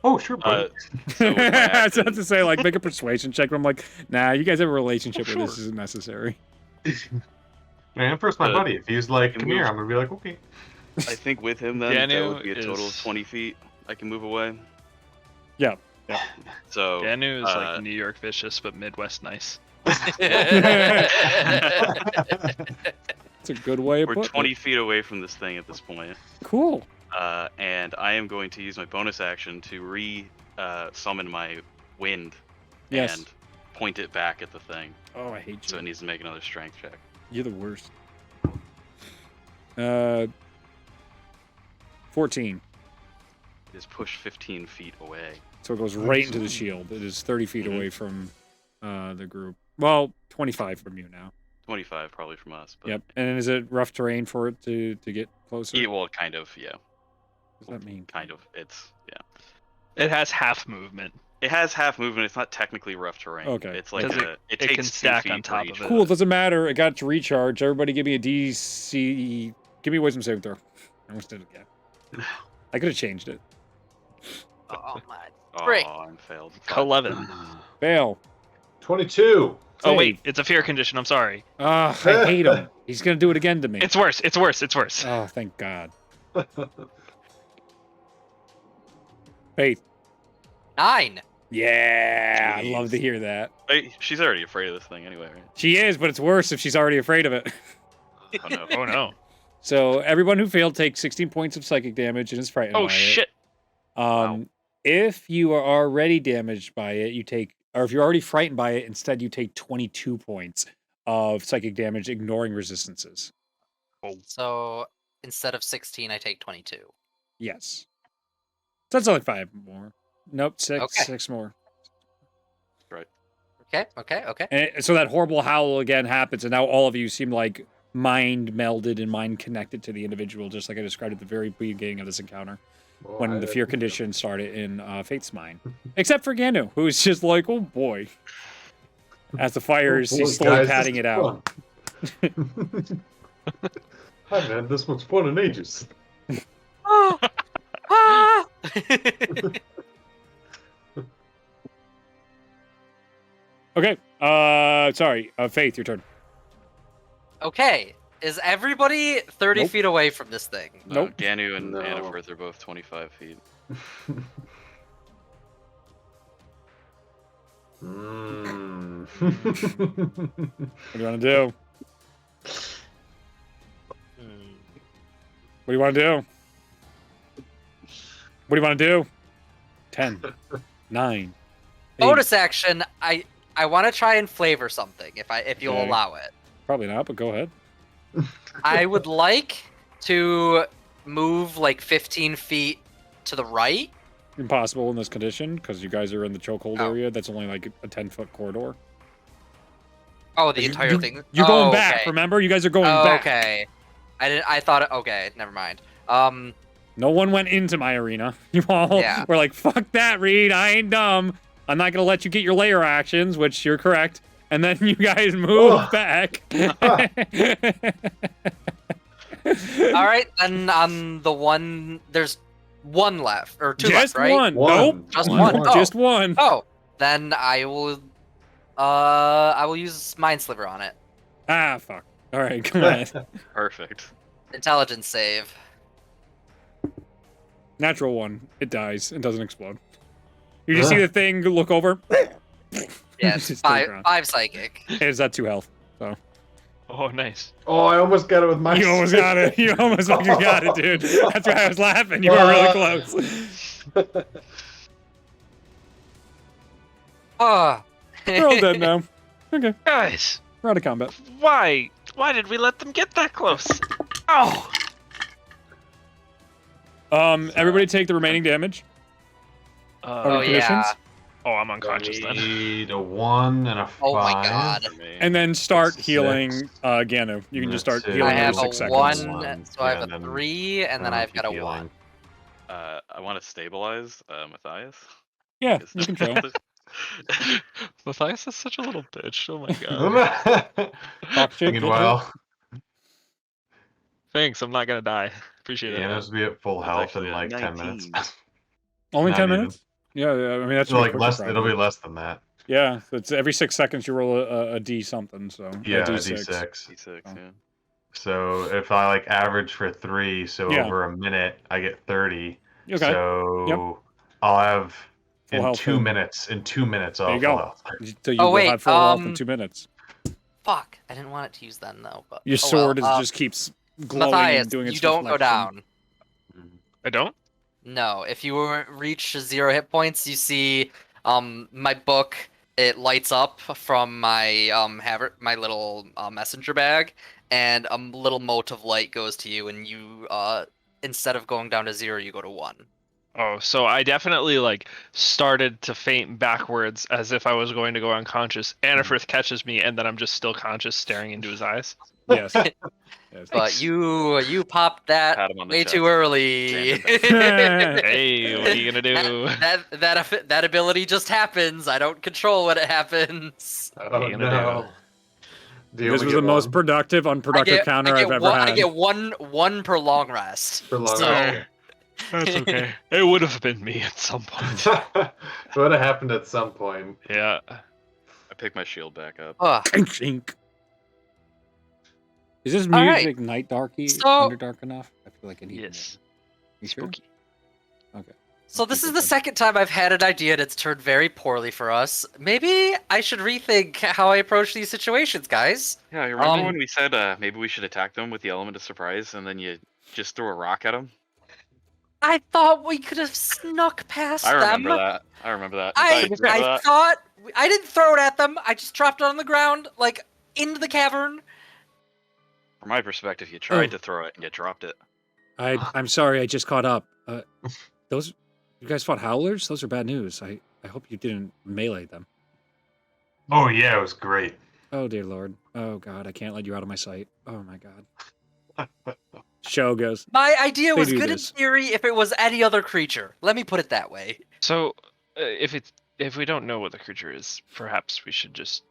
oh, sure, bud. So with my I was about action, to say, like, make a persuasion check, but I'm like, nah, you guys have a relationship where this Sure. isn't necessary. Man, first my buddy. If he's like, can come here, move. I'm gonna be like, okay. I think with him then that Ganu would be a total of is- 20 feet. I can move away. Yeah. So Ganu is uh, like New York vicious, but Midwest nice. It's a good way of we're putting 20 it. feet away from this thing at this point. Cool. And I am going to use my bonus action to summon my wind Yes. and point it back at the thing. Oh, I hate you. So it needs to make another strength check. You're the worst. 14. It is pushed 15 feet away. So it goes right into the shield. It is 30 feet Mhm. away from the group. Well, 25 from you now. 25 probably from us. But Yep. And is it rough terrain for it to get closer? Yeah, well, kind of, yeah. What does that mean? Kind of. It's, yeah. It has half movement. It has half movement. It's not technically rough terrain. Okay. It's like Because it it takes can 2 stack feet on for top each of it. Cool, doesn't matter. It got to recharge. Everybody give me a DC. Give me a wisdom saving throw. I almost did it again. I could have changed it. Oh my. Oh, Frick. I'm failed. 11. Fail. 22. Oh wait, Save. it's a fear condition. I'm sorry. I hate him. He's going to do it again to me. It's worse. It's worse. It's worse. Oh, thank God. Faith. 9. Yeah, I love to Jeez. hear that. Hey, she's already afraid of this thing anyway, right? She is, but it's worse if she's already afraid of it. Oh no. Oh no. So everyone who failed takes 16 points of psychic damage and is frightened by Oh shit. it. Wow. If you are already damaged by it, you take, or if you're already frightened by it, instead you take 22 points of psychic damage, ignoring resistances. So instead of 16, I take 22. Yes. So that's only 5 more. Nope, 6. Okay. 6 more. Right. Okay. And so that horrible howl again happens, and now all of you seem like mind melded and mind connected to the individual, just like I described at the very beginning of this encounter, when the fear condition started in Fate's mind. Except for Ganu, who's just like, oh boy. As the fires, he's slowly patting it out. Hi man, this one's fun in ages. Okay, sorry, Faith, your turn. Okay. Is everybody 30 Nope. feet away from this thing? No, Nope. Ganu and No. Annafirth are both 25 feet. What do you want to do? Hmm. What do you want to do? What do you want to do? 10, 9, 8. Bonus action. I want to try and flavor something if you'll Okay. allow it. Probably not, but go ahead. I would like to move like 15 feet to the right. Impossible in this condition because you guys are in the chokehold Oh. area. That's only like a 10-foot corridor. Oh, the You- entire you- thing. You're Oh, going back. okay. Remember, you guys are going Oh, back. okay. I thought it. Okay, never mind. No one went into my arena. You all Yeah. were like, "Fuck that, Reed. I ain't dumb. I'm not gonna let you get your layer actions," which you're correct. And then you guys move Oh. back. All right, then on the one, there's one left or two Just left, right? one. One. Nope. Just one. Oh. Just one. Oh, then I will use Mind Sliver on it. Ah, fuck. All right, come on. Perfect. Intelligence save. Natural one. It dies and doesn't explode. You just see the thing look over. Yes, Just take it around. 5 psychic. Is that 2 health? Oh nice. Oh, I almost got it with my. You almost got it. You almost fucking got it, dude. That's why I was laughing. You were really close. Ah. We're all dead now. Okay, Guys, we're out of combat. why? Why did we let them get that close? Oh. Everybody take the remaining damage. Oh conditions? yeah. Oh, I'm unconscious I then. need a 1 and a 5. Oh my god. For me. And then start Six. healing Ganu. You can just start That's it. healing I have every a 6 seconds. 1, so I have Yeah, a then 3, and then I've got a 1. I want to stabilize Matthias. Yeah, Is you can that- show. Matthias is such a little bitch. Oh my god. Talk shit. Thinking well. Thanks. I'm not gonna die. Appreciate it. Yeah, man. this will be at full That's health actually in a like 10 minutes. 19. Only Not 10 even. minutes? Yeah, I mean, that's So like less. It'll be less than that. Yeah, so it's every 6 seconds you roll a D something, so Yeah, a a D6. D6. D6, Oh. yeah. So if I like average for 3, so Yeah. over a minute I get 30. Okay, So I'll have Full in health 2 in- minutes. In 2 minutes, There I'll you full go. health. so you Oh, will wait, have full health in 2 minutes. Fuck, I didn't want it to use then though. But Your oh sword well. just keeps glowing Matthias, and doing its you don't go reflection. down. I don't. No, if you reach 0 hit points, you see my book. It lights up from my my little messenger bag, and a little mote of light goes to you, and you instead of going down to 0, you go to 1. Oh, so I definitely like started to faint backwards as if I was going to go unconscious. Annifrith catches me, and then I'm just still conscious, staring into his eyes. Yes. Yes. But you popped that Pat him on the way chest. too early. Hey, what are you gonna do? That ability just happens. I don't control when it happens. Oh you gonna no. Do you This only was get the most one productive, unproductive counter I've ever I had. get one per long rest. for long So- rest? That's okay. It would have been me at some point. It would have happened at some point. Yeah. I pick my shield back up. Ugh. Chink. Is this All right. music night darky, So- underdark enough? I feel like I need. Yes. You sure? Spooky. Okay. So this is the second time I've had an idea and it's turned very poorly for us. Maybe I should rethink how I approach these situations, guys. Yeah, you remember Um, when we said maybe we should attack them with the element of surprise, and then you just throw a rock at them? I thought we could have snuck past I remember them. that. I remember that. I Besides, remember that? thought I didn't throw it at them. I just dropped it on the ground, like into the cavern. From my perspective, you tried to throw it and you dropped it. I'm sorry, I just caught up. Those you guys fought howlers? Those are bad news. I hope you didn't melee them. Oh yeah, it was great. Oh dear lord. Oh god, I can't let you out of my sight. Oh my god. Show goes. My idea They was do good this. in theory if it was any other creature. Let me put it that way. So, if we don't know what the creature is, perhaps we should just,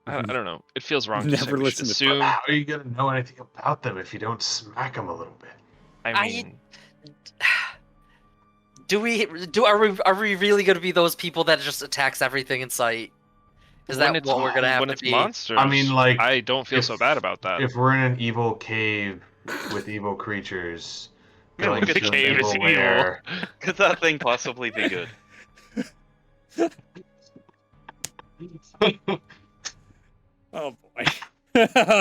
I don't know. It feels wrong. To say Never we should listen to- assume. How are you gonna know anything about them if you don't smack them a little bit? I mean, Are we really going to be those people that just attacks everything in sight? Is when that it's, what we're going to have when to it's be? monsters? I mean, like, I don't feel if- so bad about that. If we're in an evil cave with evil creatures, Yeah, going look at to the an cave, it's evil evil. lair, Could that thing possibly be good? Oh boy.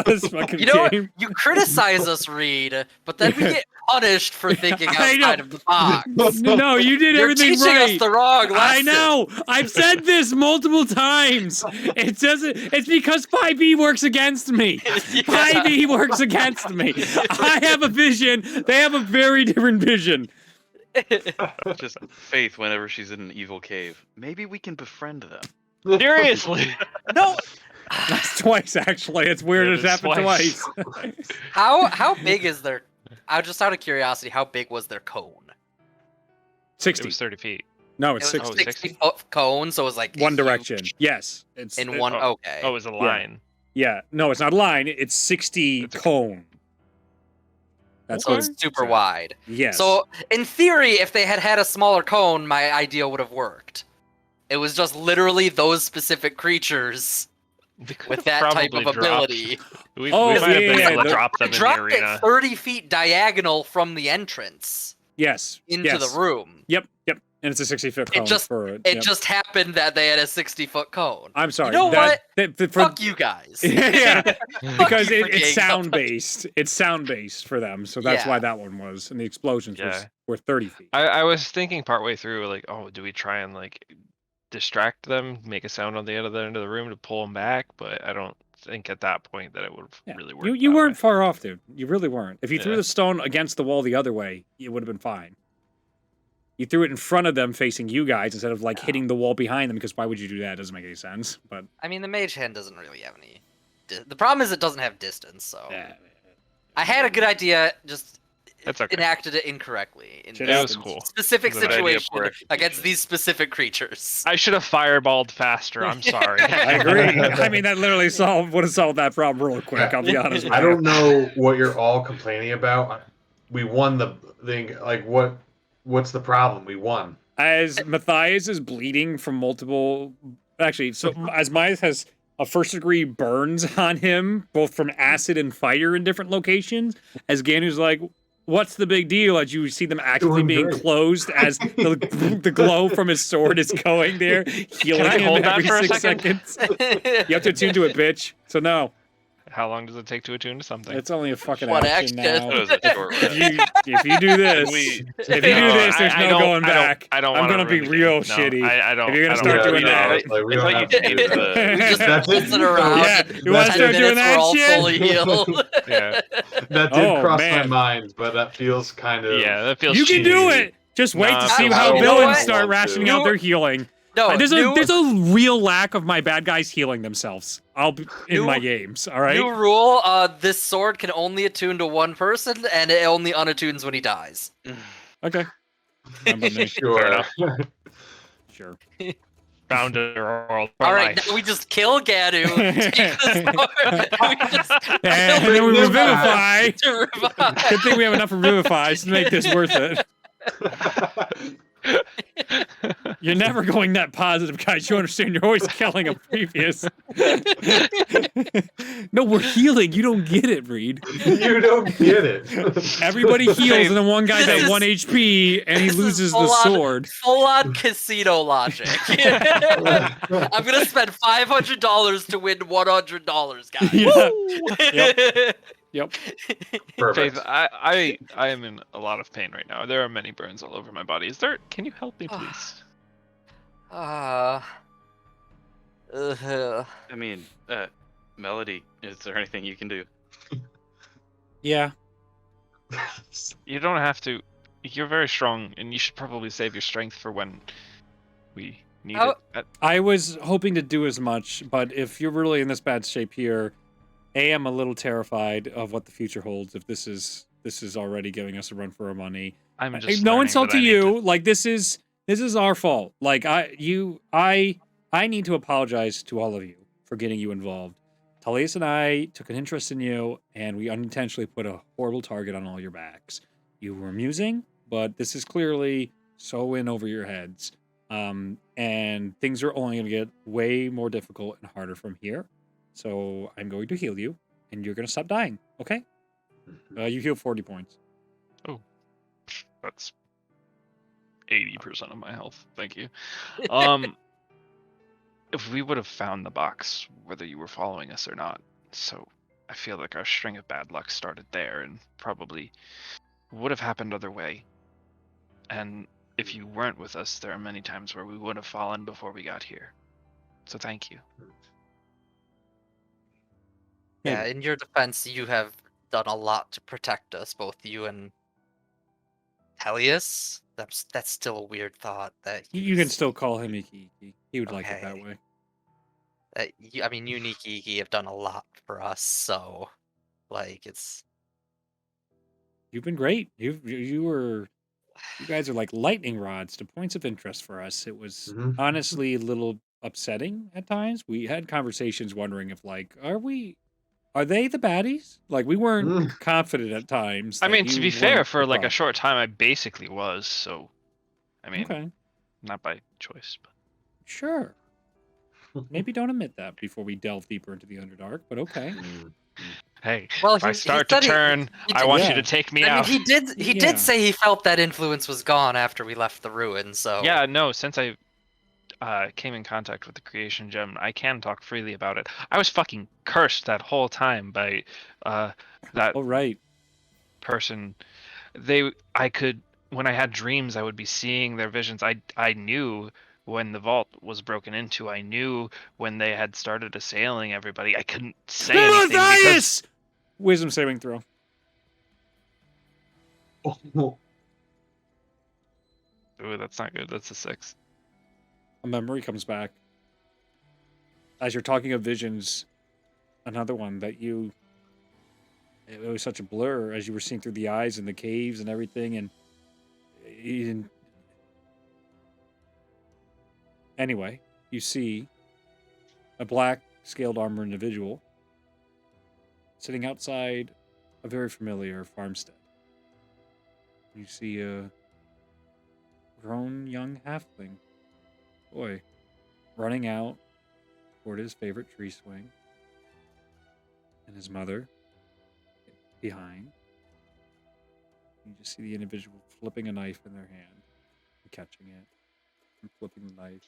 This fucking You know what? game. You criticize us, Reed, but then we get punished for thinking I know. outside of the box. No, you did You're everything teaching right. us the wrong lesson. I know. I've said this multiple times. It doesn't. It's because 5e works against me. 5e works against me. I have a vision. They have a very different vision. Just Faith, whenever she's in an evil cave, maybe we can befriend them. Seriously. No. That's twice actually. It's weird. Yeah, It's it's happened twice. twice. How big is their? I just out of curiosity, how big was their cone? It 60. was 30 feet. No, It it's was 60. 60-foot cone, so it was like One huge direction. Yes. It's in one. oh. Okay. Oh, it was a line. Yeah. No, it's not a line. It's 60 It's a- cone. That's so what it's it's super wide. Yes. So in theory, if they had had a smaller cone, my idea would have worked. It was just literally those specific creatures We could with have that type probably of dropped- ability. We Oh, might have been yeah, able to the- drop them in the Dropped arena. it 30 feet diagonal from the entrance yes. into yes. the room. Yep. Yep. And it's a 60-foot cone just- for it. It Yep. just happened that they had a 60-foot cone. I'm sorry. know what? for- Fuck you guys. yeah. Because you for it's getting sound based. It's sound based for them, so that's Yeah. why that one was. And the explosions Yeah. were 30 feet. I was thinking partway through, like, oh, do we try and like distract them, make a sound on the other end of the room to pull them back? But I don't think at that point that it would have Yeah. really worked. You that weren't way. far off, dude. You really weren't. If you threw Yeah. the stone against the wall the other way, it would have been fine. You threw it in front of them, facing you guys, instead of like hitting the wall behind them. Because why would you do that? It doesn't make any sense. But I mean, the mage hand doesn't really have any. The problem is it doesn't have distance, so. I had a good idea, just That's okay. enacted it incorrectly in Shit It this was cool. specific It was a good idea situation for execution. against these specific creatures. I should have fireballed faster. I'm sorry. I agree. I mean, that literally would have solved that problem real quick. I'll be honest with you. I don't know what you're all complaining about. We won the thing. Like, what's the problem? We won. As Matthias is bleeding from multiple, actually, so as Matthias has a first-degree burns on him, both from acid and fire in different locations, as Ganu's like, what's the big deal? As you see them actively Doing being great. closed as the glow from his sword is going there, healing I him hold that every for a 6 second? seconds. You have to attune to it, bitch. So no, How long does it take to attune to something? it's only a fucking One action action. now. That was a short rest. If you do this, We- if you do this, there's I no don't- going I don't- back. I don't I'm wanna gonna be ruin the real game. No, shitty. I don't. If you're gonna I start don't doing wanna that. ruin Like, we It's don't like have to you do use that. the. We just That's it. messing around. Yeah, and you wanna 10 start doing minutes, that we're all shit? fully healed. Yeah. That did Oh, cross my man. mind, but that feels kind of. Yeah, that feels. You can cheesy. do it. Just wait Nah, to see I- how you know villains what? start Want rationing to. out their healing. No, There's a real lack of my bad guys healing themselves. In my New- games, all right? new rule. This sword can only attune to one person, and it only unattunes when he dies. Okay. Fine by me. Sure. enough. Sure. Found it all. All right, now we just kill Gadu. Take the sword. We just And kill then we Bring him revivify. to revive. Good thing we have enough revivifies to make this worth it. You're never going net positive, guys. You understand? You're always killing a previous. No, we're healing. You don't get it, Reed. You don't get it. Everybody heals, and then one guy's This at is- 1 HP, and he this is loses the full-on- sword. Full-on casino logic. I'm gonna spend $500 to win $100, guys. Yeah. Yep. Perfect. Faith, I am in a lot of pain right now. There are many burns all over my body. Can you help me, please? Uh, I mean, Melody, is there anything you can do? Yeah. You don't have to. You're very strong, and you should probably save your strength for when we need How- it. I was hoping to do as much, but if you're really in this bad shape here, I'm a little terrified of what the future holds. If this is already giving us a run for our money. I'm just No learning insult that to I need you. Like this is our fault. Like I need to apologize to all of you for getting you involved. Talius and I took an interest in you, and we unintentionally put a horrible target on all your backs. You were amusing, but this is clearly so in over your heads. And things are only going to get way more difficult and harder from here. So I'm going to heal you, and you're going to stop dying. Okay? You heal 40 points. That's 80% of my health. Thank you. If we would have found the box, whether you were following us or not, so I feel like our string of bad luck started there and probably would have happened other way. And if you weren't with us, there are many times where we would have fallen before we got here. So thank you. yeah, in your defense, you have done a lot to protect us, both you and Helios. That's still a weird thought. That You can he's- still call him Iki. He would like it that Okay. way. I mean, you and Iki have done a lot for us, so like it's. You've been great. You guys are like lightning rods to points of interest for us. It was Mhm. honestly a little upsetting at times. We had conversations wondering if like, are they the baddies? Like we weren't confident at times. I that mean, to you be fair, weren't for the like a problem. short time, I basically was. So, I mean, Okay, not by choice, but sure. Maybe don't admit that before we delve deeper into the Underdark, but okay. hey, Well, if I he start to said he- turn, he I did- want Yeah. you to take me I mean, out. he Yeah. did say he felt that influence was gone after we left the ruin. So Yeah, no, since I came in contact with the creation gem, I can talk freely about it. I was fucking cursed that whole time by that Oh right. person. I could, when I had dreams, I would be seeing their visions. I knew when the vault was broken into. I knew when they had started assailing everybody. I couldn't say anything because Matthias! Wisdom saving throw. ooh, that's not good. That's a 6. A memory comes back. As you're talking of visions, another one that it was such a blur as you were seeing through the eyes and the caves and everything. And anyway, you see a black scaled armor individual sitting outside a very familiar farmstead. You see a grown young halfling boy running out toward his favorite tree swing, and his mother behind. You just see the individual flipping a knife in their hand and catching it, and flipping the knife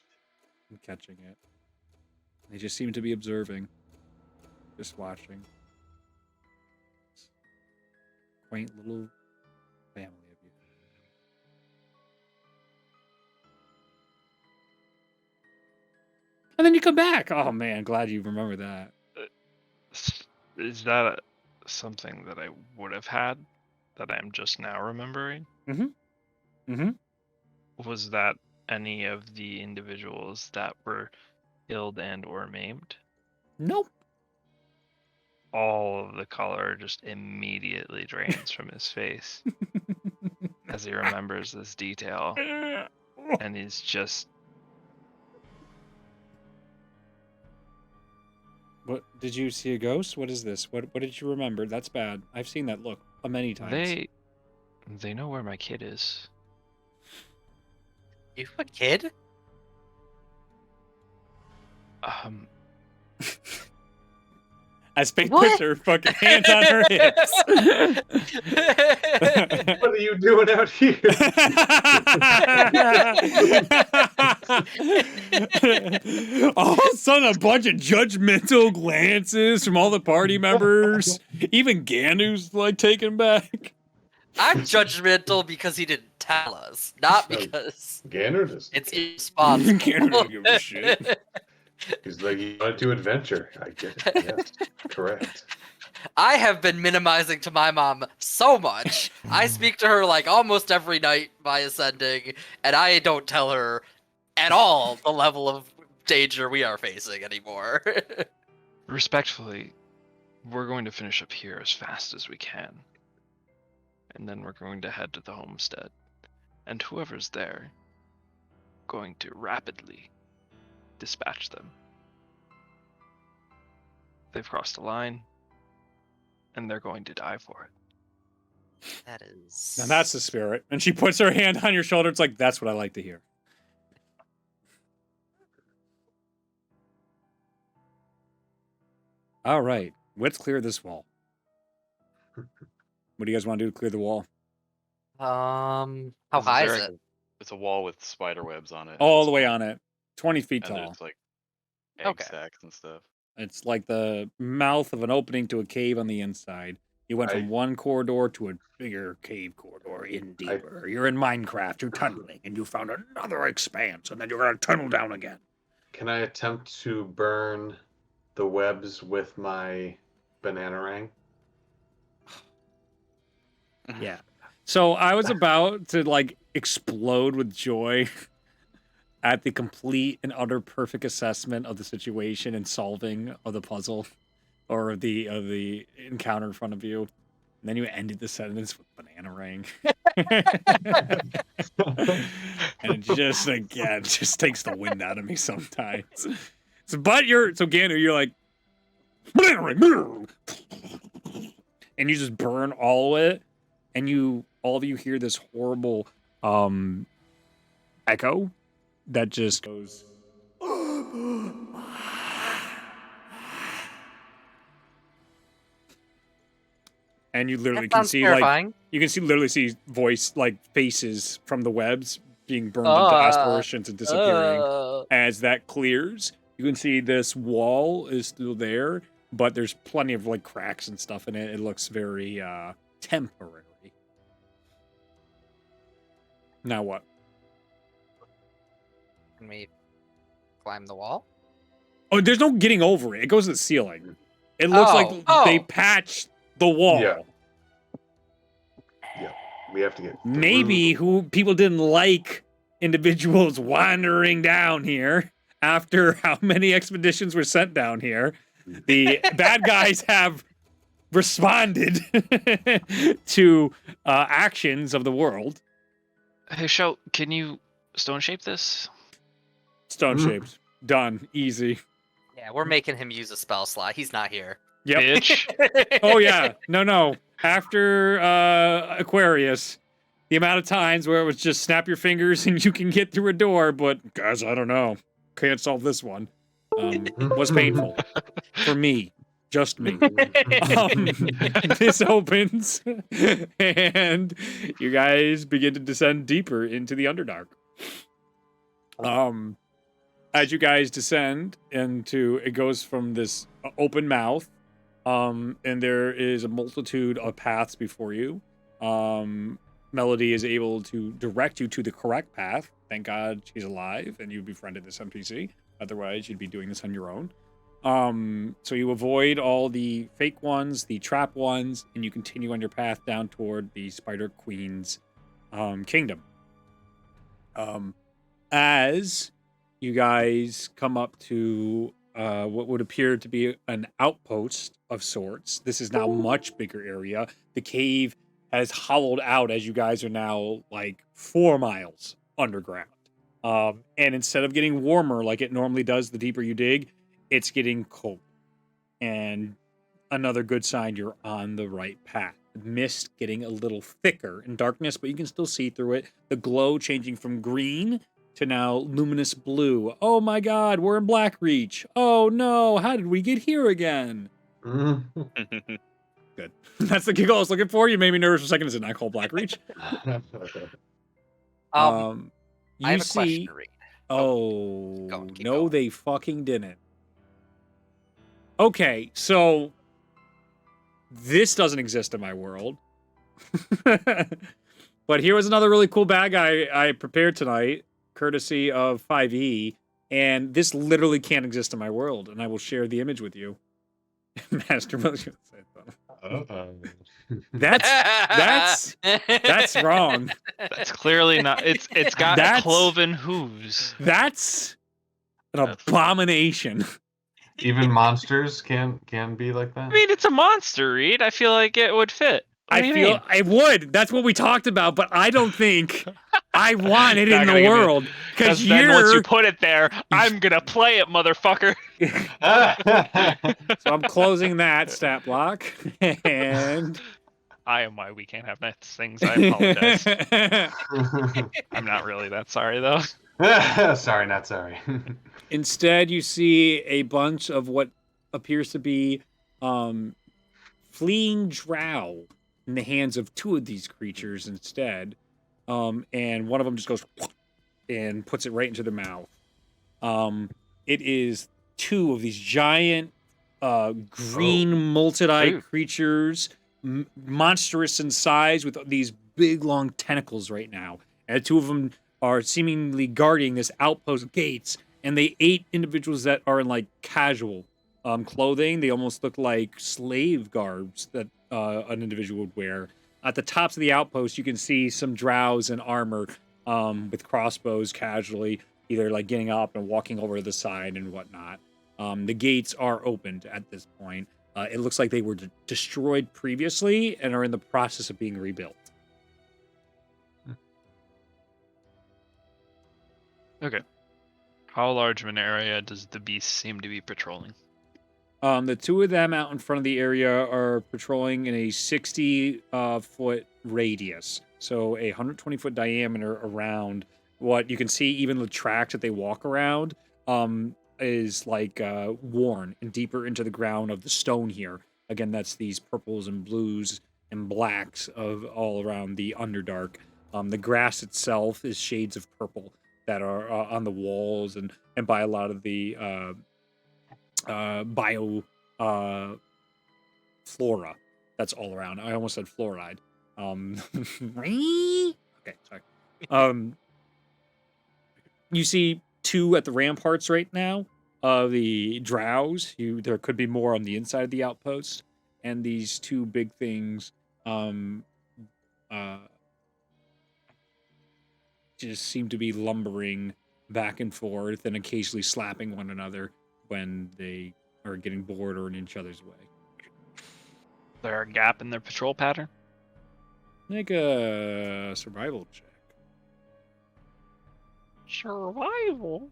and catching it. They just seem to be observing, just watching. This quaint little family of you. And then you come back. Oh man, glad you remember that. Is that something that I would have had that I'm just now remembering? Mm-hmm. Was that any of the individuals that were killed and or maimed? Nope. All of the color just immediately drains from his face as he remembers this detail, and he's just What did you see a ghost? What is this? What did you remember? That's bad. I've seen that look many times. they know where my kid is. You have a kid? As Faith What? puts her fucking hands on her hips. What are you doing out here? All of a sudden, a bunch of judgmental glances from all the party members. Even Ganu's like taken back. I'm judgmental because he didn't tell us, not because Gander does. it's irresponsible. Gander doesn't give a shit. He's like, you wanted to adventure. I get it. Yes, correct. I have been minimizing to my mom so much. I speak to her like almost every night via sending, and I don't tell her at all the level of danger we are facing anymore. Respectfully, we're going to finish up here as fast as we can. And then we're going to head to the homestead. And whoever's there, going to rapidly dispatch them. They've crossed the line, and they're going to die for it. That is. Now that's the spirit. And she puts her hand on your shoulder. It's like, that's what I like to hear. All right. Let's clear this wall. What do you guys want to do to clear the wall? How Is high there is a- it? It's a wall with spider webs on it. All the way on it. 20 feet And tall. there's like egg Okay. stacks and stuff. It's like the mouth of an opening to a cave on the inside. You went from one corridor to a bigger cave corridor in deeper. You're in Minecraft, you're tunneling, and you found another expanse, and then you're going to tunnel down again. Can I attempt to burn the webs with my bananarang? Yeah. So I was about to like explode with joy at the complete and utter perfect assessment of the situation and solving of the puzzle or of the encounter in front of you. And then you ended the sentence with banana ring. And it just again just takes the wind out of me sometimes. So Ganu, you're like banana ring, and you just burn all of it, and all of you hear this horrible echo that just goes. And you literally That can sounds see terrifying. literally see voice like faces from the webs being burned into aspirations and disappearing. As that clears, you can see this wall is still there, but there's plenty of like cracks and stuff in it. It looks very temporary. Now what? Can we climb the wall? Oh, there's no getting over it. It goes to the ceiling. It looks like they patched the wall. Yeah. We have to get through. Maybe people didn't like individuals wandering down here after how many expeditions were sent down here. The bad guys have responded to actions of the world. Hey, Shout, can you stone shape this? Stone shaped. Done. Easy. Yeah, we're making him use a spell slot. He's not here. Yep. Bitch. Oh yeah. No. After Aquarius, the amount of times where it was just snap your fingers and you can get through a door, but guys, I don't know. Can't solve this one. Was painful. For me. Just me. This opens and you guys begin to descend deeper into the Underdark. As you guys descend into, it goes from this open mouth, and there is a multitude of paths before you. Melody is able to direct you to the correct path. Thank God she's alive and you befriended this NPC. Otherwise, you'd be doing this on your own. So you avoid all the fake ones, the trap ones, and you continue on your path down toward the Spider Queen's kingdom. As you guys come up to what would appear to be an outpost of sorts, this is now a much bigger area. The cave has hollowed out as you guys are now like 4 miles underground. And instead of getting warmer like it normally does the deeper you dig, it's getting cold. And another good sign you're on the right path. The mist getting a little thicker in darkness, but you can still see through it. The glow changing from green to now luminous blue. Oh my god, we're in Blackreach. Oh no, how did we get here again? Good. That's the giggle I was looking for. You made me nervous for a second. Is it not called Blackreach? You I have a see. question to read. Oh, keep no, going. they fucking didn't. Okay, so this doesn't exist in my world. But here was another really cool bad guy I prepared tonight, courtesy of 5e, and this literally can't exist in my world, and I will share the image with you. Master Motion said that's wrong. That's clearly not. It's got That's- cloven hooves. That's an abomination. Even monsters can be like that. I mean, it's a monster, Reed. I feel like it would fit. What do I you feel mean? I would. That's what we talked about, but I don't think I want it Not in gonna the give you- world because then once you you're. put it there, I'm gonna play it, motherfucker. So I'm closing that stat block, and I am why we can't have nice things. I apologize. I'm not really that sorry though. Sorry, not sorry. instead you see a bunch of what appears to be fleeing drow in the hands of 2 of these creatures instead, and one of them just goes and puts it right into their mouth. It is 2 of these giant green multi-eyed Ooh. creatures, monstrous in size with these big long tentacles right now, and 2 of them are seemingly guarding this outpost gates, and they ate individuals that are in like casual clothing. They almost look like slave garbs that an individual would wear. At the tops of the outpost, you can see some drows in armor with crossbows casually, either like getting up and walking over to the side and whatnot. The gates are opened at this point. It looks like they were destroyed previously and are in the process of being rebuilt. Okay. How large of an area does the beast seem to be patrolling? The 2 of them out in front of the area are patrolling in a 60 foot radius. So a 120-foot diameter around what you can see. Even the tracks that they walk around is like worn and deeper into the ground of the stone here. Again, that's these purples and blues and blacks of all around the Underdark. The grass itself is shades of purple that are on the walls and by a lot of the bio flora that's all around. I almost said fluoride. Okay, sorry. You see 2 at the ramparts right now. The drows. There could be more on the inside of the outpost, and these 2 big things just seem to be lumbering back and forth and occasionally slapping one another when they are getting bored or in each other's way. Is there a gap in their patrol pattern? Make a survival check. Survival?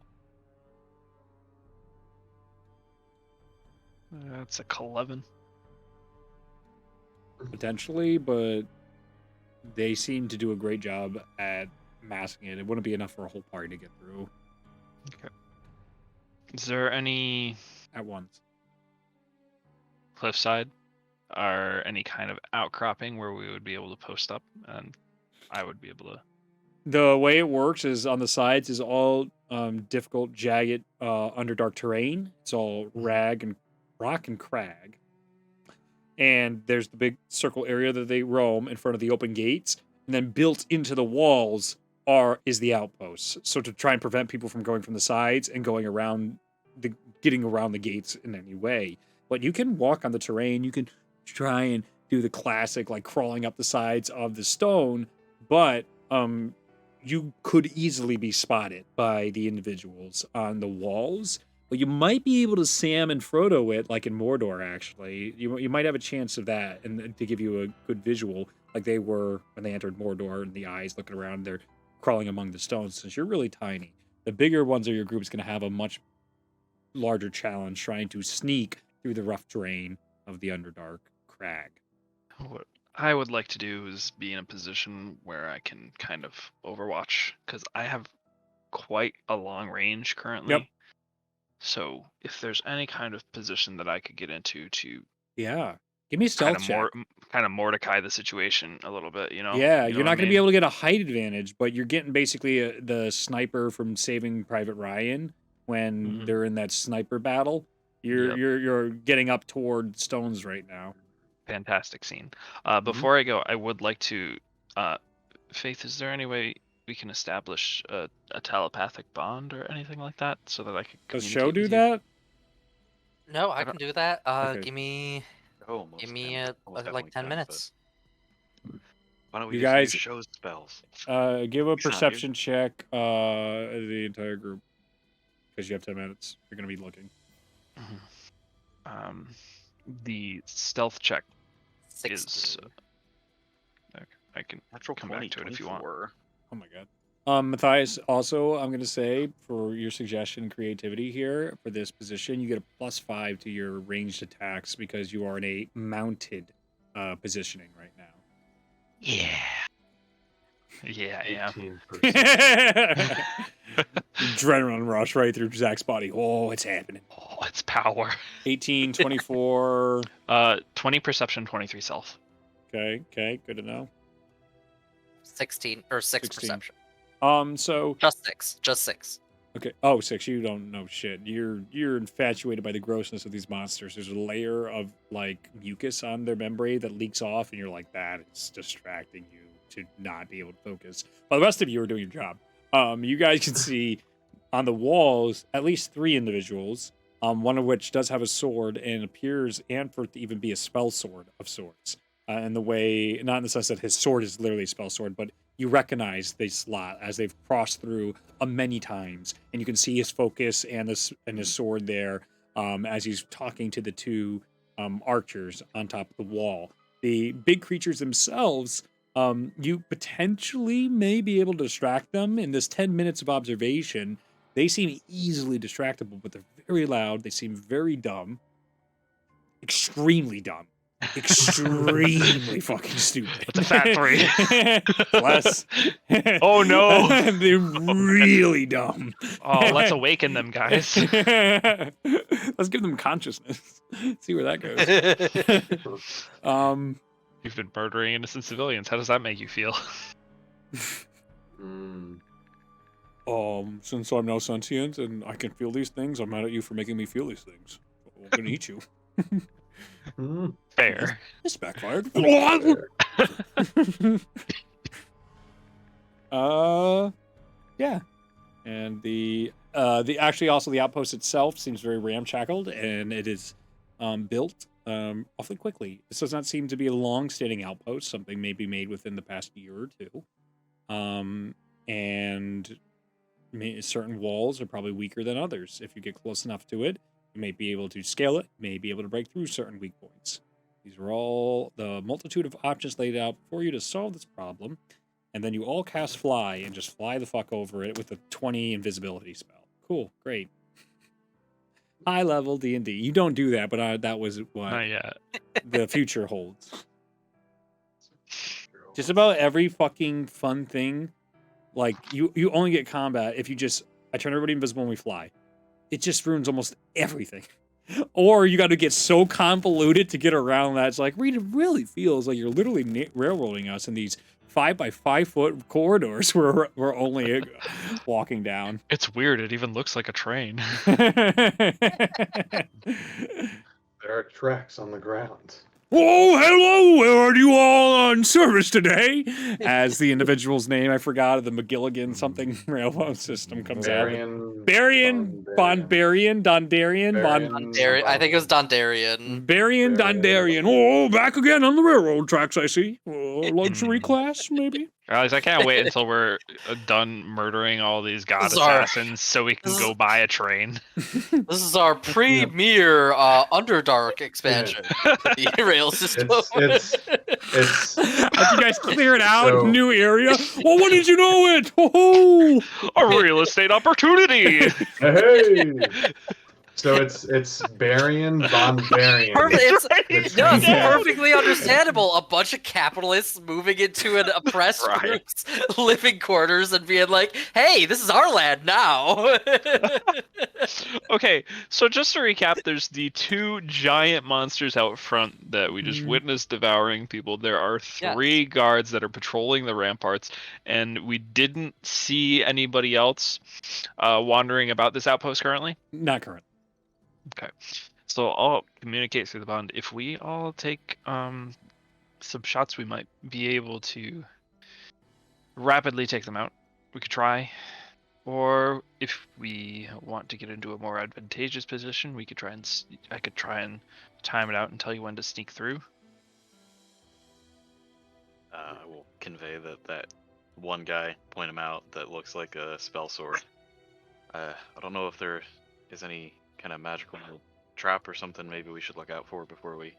That's a 11. Potentially, but they seem to do a great job at masking it. It wouldn't be enough for a whole party to get through Is there any at once. cliffside or any kind of outcropping where we would be able to post up and I would be able to? The way it works is on the sides is all difficult, jagged, underdark terrain. It's all rock and crag. And there's the big circle area that they roam in front of the open gates. And then built into the walls is the outposts. So to try and prevent people from going from the sides and going around getting around the gates in any way. But you can walk on the terrain. You can try and do the classic like crawling up the sides of the stone. But you could easily be spotted by the individuals on the walls. But you might be able to Sam and Frodo it, like in Mordor, actually. You might have a chance of that, and to give you a good visual, like they were when they entered Mordor, and the eyes looking around, they're crawling among the stones. Since you're really tiny, the bigger ones of your group is going to have a much larger challenge trying to sneak through the rough terrain of the Underdark crag. What I would like to do is be in a position where I can kind of overwatch, because I have quite a long range currently. Yep. So if there's any kind of position that I could get into to Yeah. Give me a stealth check. kind of Mordecai the situation a little bit, you know? Yeah, You know you're what I not going to be mean? able to get a height advantage, but you're getting basically the sniper from Saving Private Ryan when Mhm. they're in that sniper battle. You're getting up toward stones right now. Fantastic scene. Mm-hmm. Before I go, I would like to, Faith, is there any way we can establish a telepathic bond or anything like that so that I could Does communicate Show do with you? that? No, I I can don't- do that. Okay. Give me Almost give me 10, almost like definitely 10 10, minutes. but why don't we You just guys- use show spells? Give a He's not here. perception check, the entire group. Because you have 10 minutes. You're going to be looking. The stealth check 16. is. I can Natural come 20, back to it if you want. 24. Oh my god. Matthias, also, I'm going to say, for your suggestion and creativity here, for this position, you get a +5 to your ranged attacks because you are in a mounted positioning right now. Yeah. Yeah, yeah. 18%. Adrenaline rush right through Zach's body. Oh, it's happening. Oh, it's power. 18, 24. 20 perception, 23 stealth. Okay, good to know. 16 or 6 16. perception. So Just 6. okay. Oh, 6. You don't know shit. You're infatuated by the grossness of these monsters. There's a layer of like mucus on their membrane that leaks off, and you're like, that is distracting you to not be able to focus. While the rest of you are doing your job. You guys can see on the walls at least 3 individuals. One of which does have a sword and appears and for it to even be a spell sword of sorts. In the way, not in the sense that his sword is literally a spell sword, but you recognize this slot as they've crossed through many times, and you can see his focus and his sword there as he's talking to the 2 archers on top of the wall. The big creatures themselves, you potentially may be able to distract them in this 10 minutes of observation. They seem easily distractible, but they're very loud. They seem very dumb, extremely dumb. Extremely fucking stupid. It's a fat 3. Less. Oh, no. They're really dumb. Oh, let's awaken them, guys. Let's give them consciousness. See where that goes. You've been murdering innocent civilians. How does that make you feel? Since I'm now sentient and I can feel these things, I'm mad at you for making me feel these things. I'm gonna eat you. Fair. This backfired. Yeah. And the actually also the outpost itself seems very ramshackled, and it is built awfully quickly. This does not seem to be a long-standing outpost, something maybe made within the past year or two. And certain walls are probably weaker than others. If you get close enough to it, you may be able to scale it, may be able to break through certain weak points. These are all the multitude of options laid out for you to solve this problem. And then you all cast fly and just fly the fuck over it with a 20 invisibility spell. Cool, great. High level D&D. You don't do that, but that was what Not yet. the future holds. Just about every fucking fun thing, like you only get combat if you just, I turn everybody invisible when we fly. It just ruins almost everything. Or you got to get so convoluted to get around that. It's like, it really feels like you're literally railroading us in these 5x5 foot corridors where we're only walking down. It's weird. It even looks like a train. There are tracks on the ground. Oh, hello! Where are you all on service today? As the individual's name, I forgot, the McGilligan something railroad system comes out. Barian, Bondarian, Dondarian, I think it was Dondarian. Barian, Dondarian. Oh, back again on the railroad tracks, I see. Luxury class, maybe? Guys, I can't wait until we're done murdering all these god This is our- assassins so we can this go is- buy a train. This is our premier Underdark expansion to the rail system. It's How'd you guys clear it out? So- New area? Well, when did you know it? Oh, A real estate opportunity! hey. So it's Barian von Barian. Perfect. It's No, it's Yeah. perfectly understandable. A bunch of capitalists moving into an oppressed Right. group's living quarters and being like, "Hey, this is our land now." Okay, so just to recap, there's the 2 giant monsters out front that we just witnessed devouring people. There are 3 guards that are patrolling the ramparts, and we didn't see anybody else wandering about this outpost currently. not current. Okay, so I'll communicate through the bond. If we all take some shots, we might be able to rapidly take them out. We could try. Or if we want to get into a more advantageous position, we could try and I could try and time it out and tell you when to sneak through. I will convey that one guy, point him out, that looks like a spell sword. I don't know if there is any kind of magical trap or something maybe we should look out for before we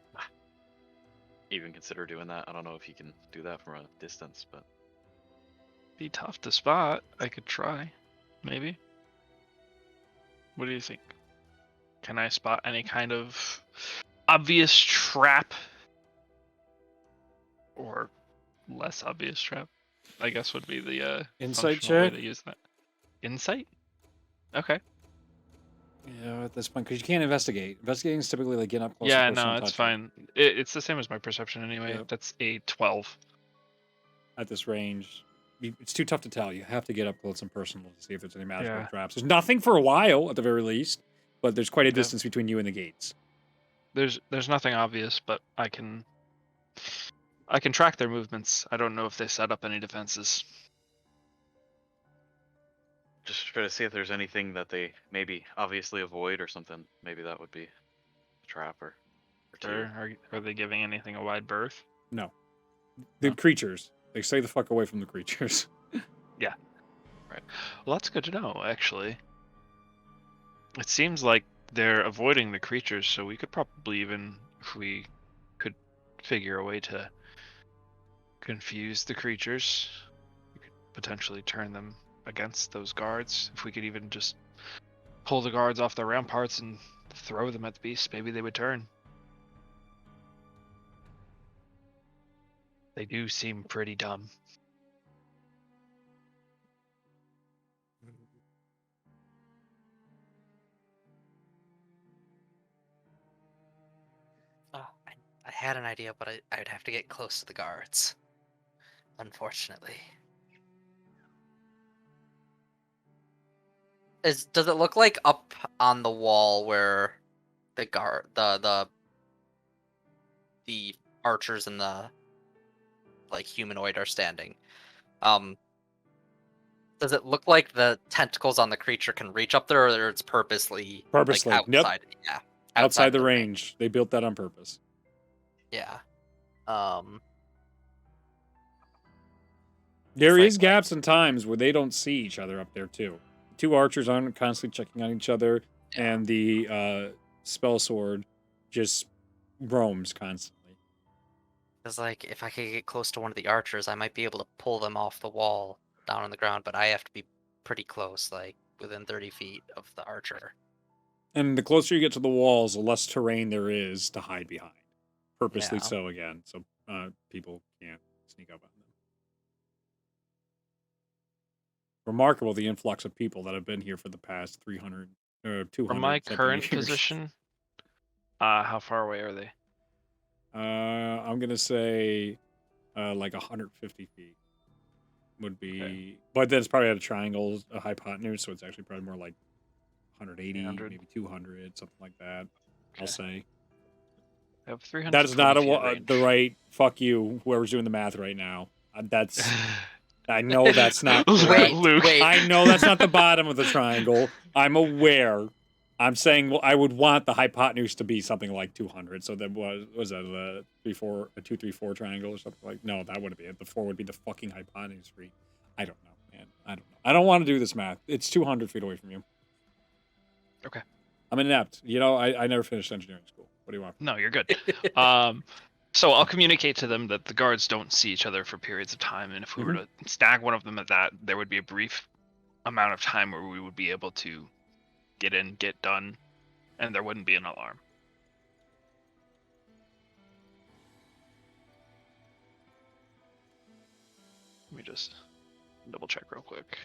even consider doing that. I don't know if you can do that from a distance, but Be tough to spot. I could try, maybe. What do you think? Can I spot any kind of obvious trap? Or less obvious trap, I guess would be the Insight functional way check? to use that. Insight? Okay. Yeah, at this point, because you can't investigate. Investigating is typically like getting up close. Yeah, and personal no, it's touch fine. It's the same as my perception anyway. Yep. That's a 12. At this range. It's too tough to tell. You have to get up close and personal to see if there's any magical Yeah. traps. There's nothing for a while, at the very least, but there's quite a Okay. distance between you and the gates. There's nothing obvious, but I can track their movements. I don't know if they set up any defenses. just try to see if there's anything that they maybe obviously avoid or something. Maybe that would be a trap or two. Are they giving anything a wide berth? No. The creatures. They stay the fuck away from the creatures. Well, that's good to know, actually. It seems like they're avoiding the creatures, so we could probably even, if we could figure a way to confuse the creatures, we could potentially turn them against those guards. If we could even just pull the guards off the ramparts and throw them at the beasts, maybe they would turn. They do seem pretty dumb. Oh, I had an idea, but I would have to get close to the guards. Unfortunately. Does it look like up on the wall where the the archers and the like humanoid are standing? Does it look like the tentacles on the creature can reach up there, or it's purposely Purposely, like, yep. outside? Yeah, Outside the range. They built that on purpose. Yeah. There It's is like- gaps and times where they don't see each other up there, too. Two archers aren't constantly checking on each other, and the spell sword just roams constantly. It's like if I could get close to one of the archers, I might be able to pull them off the wall down on the ground, but I have to be pretty close, like within 30 feet of the archer. And the closer you get to the walls, the less terrain there is to hide behind. Purposely Yeah. so, again, so people can't sneak up on them. Remarkable the influx of people that have been here for the past 300 or 200. From my something current years. position, how far away are they? I'm gonna say like 150 feet would be, Okay. but then it's probably at a triangle, a hypotenuse, so it's actually probably more like 180, 300. maybe 200, something like that. Okay. I'll say I have 300. that is not the right. Fuck you, whoever's doing the math right now. That's I know that's not Wait, correct. Luke. wait. I know that's not the bottom of the triangle. I'm aware. I'm saying, well, I would want the hypotenuse to be something like 200. So that was that a 2 3 4 triangle or something like? No, that wouldn't be it. The 4 would be the fucking hypotenuse for each. I don't know, man. I don't know. I don't want to do this math. It's 200 feet away from you. Okay. I'm inept. You know, I never finished engineering school. What do you want? No, you're good. So I'll communicate to them that the guards don't see each other for periods of time, and if we were to snag one of them at that, there would be a brief amount of time where we would be able to get in, get done, and there wouldn't be an alarm. Let me just double check real quick.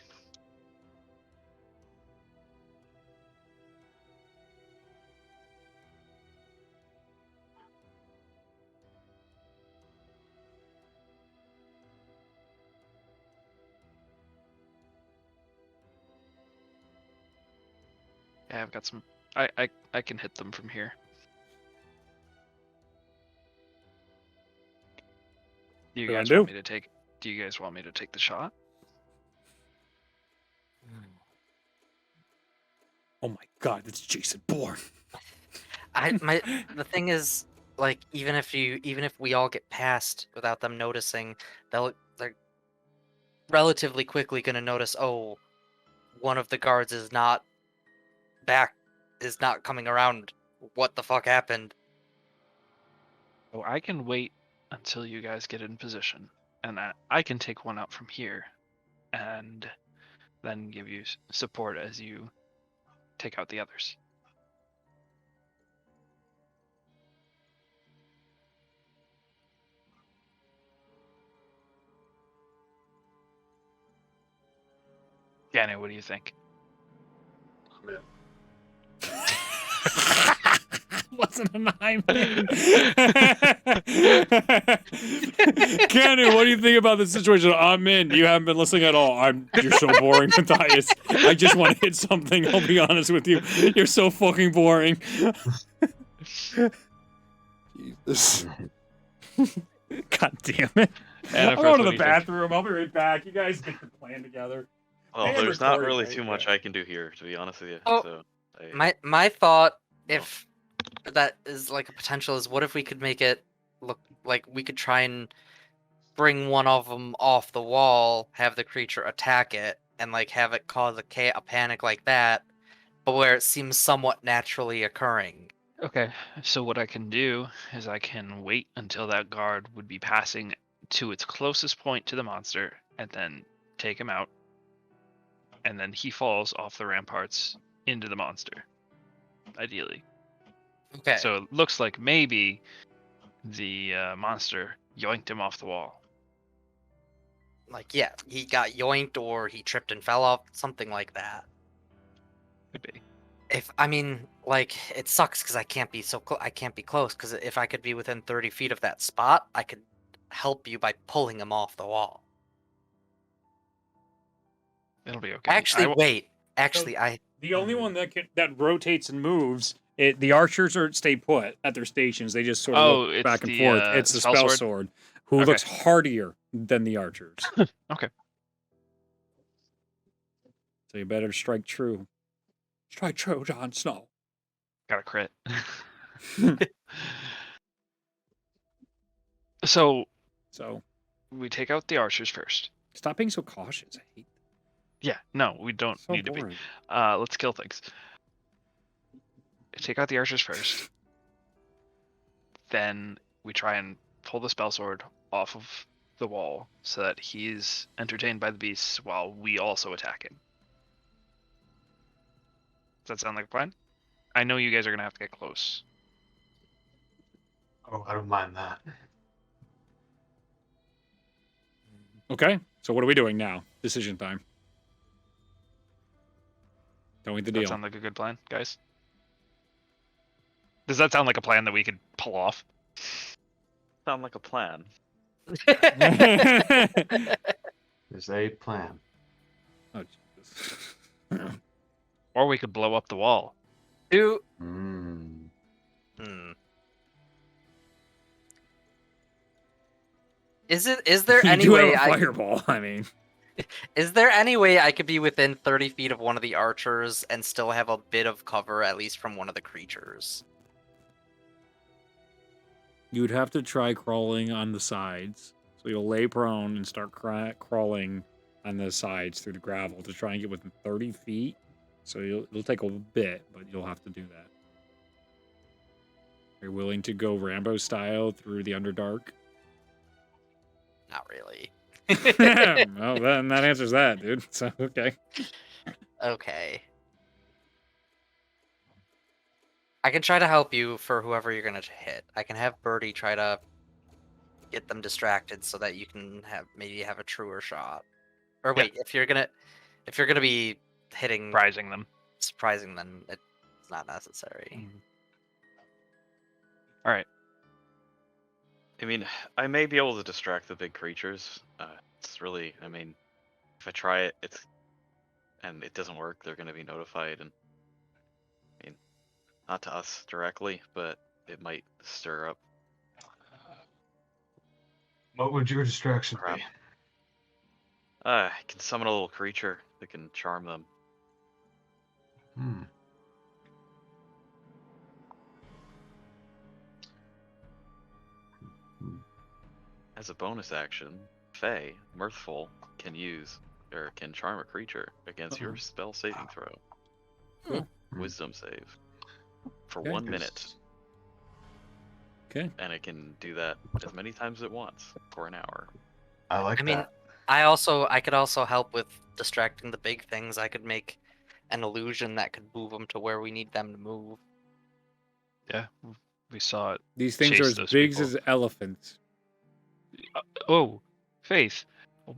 Yeah, I've got some. I can hit them from here. Do you guys want me to take? Do you guys want me to take the shot? Oh my god, it's Jason Bourne. The thing is, like, even if we all get past without them noticing, they're relatively quickly gonna notice, oh, one of the guards is not coming around. What the fuck happened? Oh, I can wait until you guys get in position, and I can take one out from here, and then give you support as you take out the others. Danny, what do you think? Wasn't an I'm in. Cannon, what do you think about the situation? I'm in. You haven't been listening at all. You're so boring, Matthias. I just want to hit something. I'll be honest with you. You're so fucking boring. Jesus. God damn it. I'm going to the bathroom. I'll be right back. You guys get your plan together. Well, there's not really too much I can do here, to be honest with you. Oh, so my thought, if that is like a potential, is what if we could make it look like we could try and bring one of them off the wall, have the creature attack it, and like have it cause a panic like that, but where it seems somewhat naturally occurring. Okay, so what I can do is I can wait until that guard would be passing to its closest point to the monster, and then take him out, and then he falls off the ramparts into the monster, ideally. Okay. So it looks like maybe the monster yoinked him off the wall. Like, yeah, he got yoinked or he tripped and fell off, something like that. Could be. Like, it sucks because I can't be I can't be close, because if I could be within 30 feet of that spot, I could help you by pulling him off the wall. It'll be okay. Actually, the only one that rotates and moves. The archers stay put at their stations. They just sort of look back and forth. It's the spell sword who looks hardier than the archers. Okay. So you better strike true. Strike true, Jon Snow. Got a crit. So we take out the archers first. Stop being so cautious. I hate that. Yeah, no, we don't need to be. Let's kill things. Take out the archers first. Then we try and pull the spell sword off of the wall so that he's entertained by the beasts while we also attack him. Does that sound like a plan? I know you guys are going to have to get close. Oh, I don't mind that. Okay, so what are we doing now? Decision time. Tell me the Does that deal. sound like a good plan, guys? Does that sound like a plan that we could pull off? sound like a plan. There's a plan. Oh, Jesus. Or we could blow up the wall. Is there You any do way have a fireball, I mean. Is there any way I could be within 30 feet of one of the archers and still have a bit of cover, at least from one of the creatures? You would have to try crawling on the sides. So you'll lay prone and start crawling on the sides through the gravel to try and get within 30 feet. So it'll take a bit, but you'll have to do that. Are you willing to go Rambo style through the Underdark? Not really. Well, then that answers that, dude. So, okay. Okay. I can try to help you for whoever you're gonna hit. I can have Birdie try to get them distracted so that you can maybe have a truer shot. Or Yeah. wait, if you're gonna be hitting Surprising them. then it's not necessary. All right. I mean, I may be able to distract the big creatures. It's really, I mean, if I try it, and it doesn't work, they're going to be notified, and I mean, not to us directly, but it might stir up What would your distraction crap. be? I can summon a little creature that can charm them. Hmm. As a bonus action, Fae, Mirthful, can charm a creature against your spell saving throw. Wisdom save. For Okay. 1 minute. Okay. And it can do that as many times as it wants for an hour. I like I mean, that. I could also help with distracting the big things. I could make an illusion that could move them to where we need them to move. Yeah, we saw it. These things are Chase as those big people. as elephants. Oh, Faith,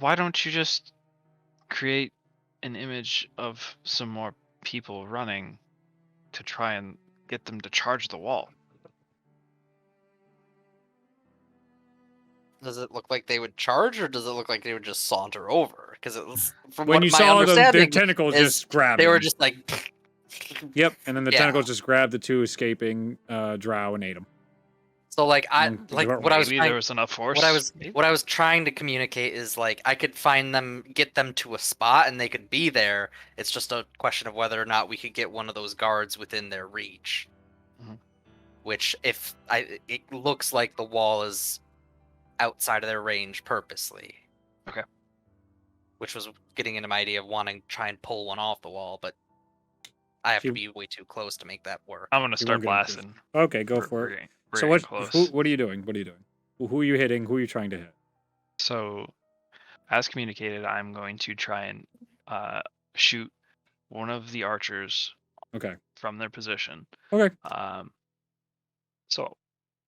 why don't you just create an image of some more people running to try and get them to charge the wall? Does it look like they would charge, or does it look like they would just saunter over? Because it was, from When what you my saw them, their understanding tentacles is just grabbed they were them. just like. Yep, and then the Yeah. tentacles just grabbed the two escaping drow and ate them. So like Mm, what I was Maybe trying, there was enough force. what I was trying to communicate is like I could find them, get them to a spot, and they could be there. It's just a question of whether or not we could get one of those guards within their reach. Mhm. Which, it looks like the wall is outside of their range purposely. Okay. Which was getting into my idea of wanting to try and pull one off the wall, but I have to You- be way too close to make that work. I'm gonna You start won't get it. blasting. Okay, go We're- for we're it. getting- we're So getting what? close. What are you doing? What are you doing? Who are you hitting? Who are you trying to hit? So, as communicated, I'm going to try and shoot one of the archers Okay. from their position. Okay. So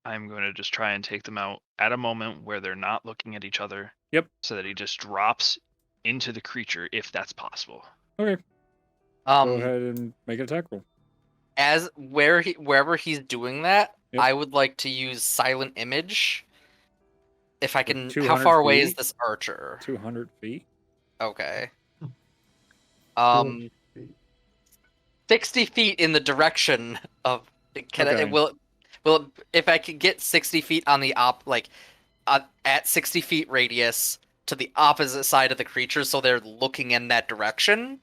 I'm going to just try and take them out at a moment where they're not looking at each other. Yep. So that he just drops into the creature if that's possible. Okay. Go ahead and make an attack roll. As wherever he's doing that, Yep. I would like to use silent image. If I can, how 200 far away is feet? this archer? 200 feet. Okay. 200 feet. 60 feet in the direction of. Okay. Will it, if I could get 60 feet on the at 60 feet radius to the opposite side of the creature, so they're looking in that direction?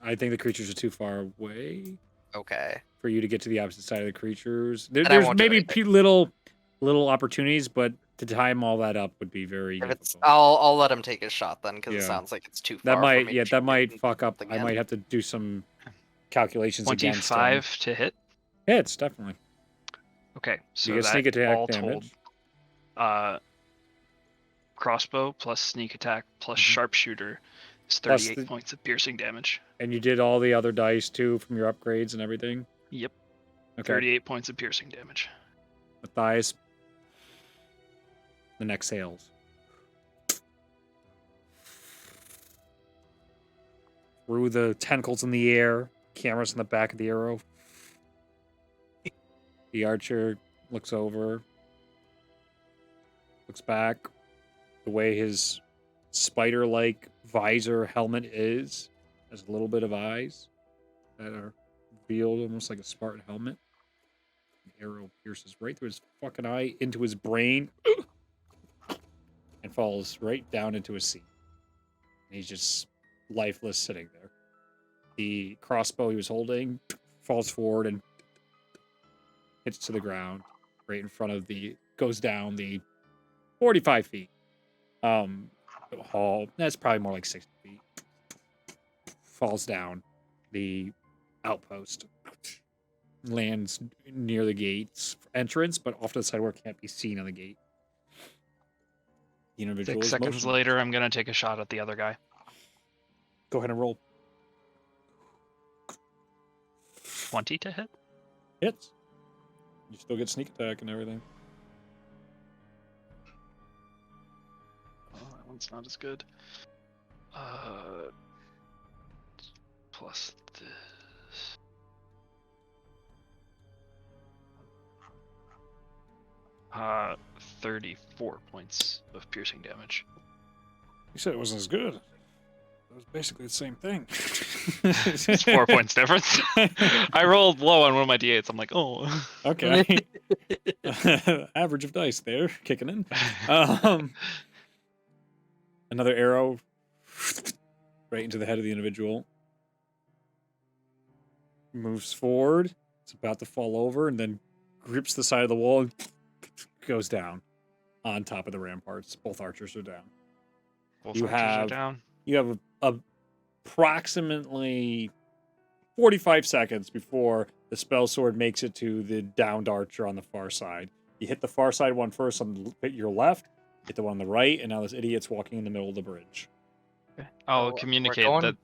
I think the creatures are too far away Okay. for you to get to the opposite side of the creatures. I There's won't do maybe anything. little opportunities, but to time all that up would be very If it's, difficult. I'll let him take his shot then, because Yeah. it sounds like it's too far. That for might, me to yeah, shoot that might it fuck up. I again. might have to do some calculations against him. 25 to hit. Yeah, it's definitely. Okay, so You get that sneak attack all damage. told, crossbow plus sneak attack plus sharpshooter is Plus 38 points of piercing damage. And you did all the other dice too from your upgrades and everything? Yep. Okay. 38 points of piercing damage. Matthias. The next exhales. Through the tentacles in the air, cameras in the back of the arrow. The archer looks over, looks back. The way his spider-like visor helmet is, has a little bit of eyes that are revealed almost like a Spartan helmet. The arrow pierces right through his fucking eye, into his brain, and falls right down into a seat. And he's just lifeless sitting there. The crossbow he was holding falls forward and hits to the ground right in front of goes down the 45 feet. The hall, that's probably more like 60 feet. Falls down the outpost. Lands near the gate's entrance, but off to the side where it can't be seen on the gate. The individual 6 is seconds motionless. later, I'm gonna take a shot at the other guy. Go ahead and roll. 20 to hit. Hits. You still get sneak attack and everything. Oh, that one's not as good. Plus this. 34 points of piercing damage. You said it wasn't as good. It was basically the same thing. It's 4 points difference. I rolled low on one of my d8s. I'm like, oh. Okay. Average of dice there, kicking in. Another arrow right into the head of the individual. Moves forward. It's about to fall over and then grips the side of the wall and goes down on top of the ramparts. Both archers are down. Both You archers are have- down. You have approximately 45 seconds before the spell sword makes it to the downed archer on the far side. You hit the far side one first on your left, hit the one on the right, and now this idiot's walking in the middle of the bridge. I'll we're communicate going- that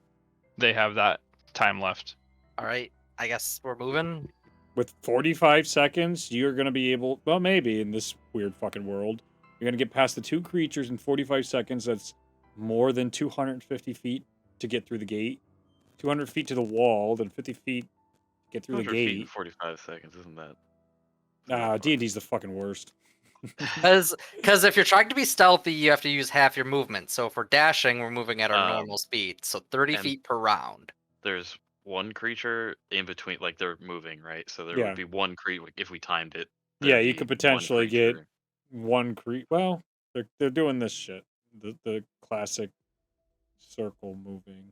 they have that time left. All right, I guess we're moving. With 45 seconds, you're going to be able, well, maybe in this weird fucking world, you're going to get past the two creatures in 45 seconds. That's more than 250 feet to get through the gate. 200 feet to the wall, then 50 feet to get through the 200 feet in gate. 45 seconds, isn't that? D&D's the fucking worst. Because if you're trying to be stealthy, you have to use half your movement. So for dashing, we're moving at our normal speed. So 30 and- feet per round. There's one creature in between, like they're moving, right? So there Yeah. would be one creature if we timed it. Yeah, there'd you be could one potentially get creature. one well, they're doing this shit. The classic circle moving.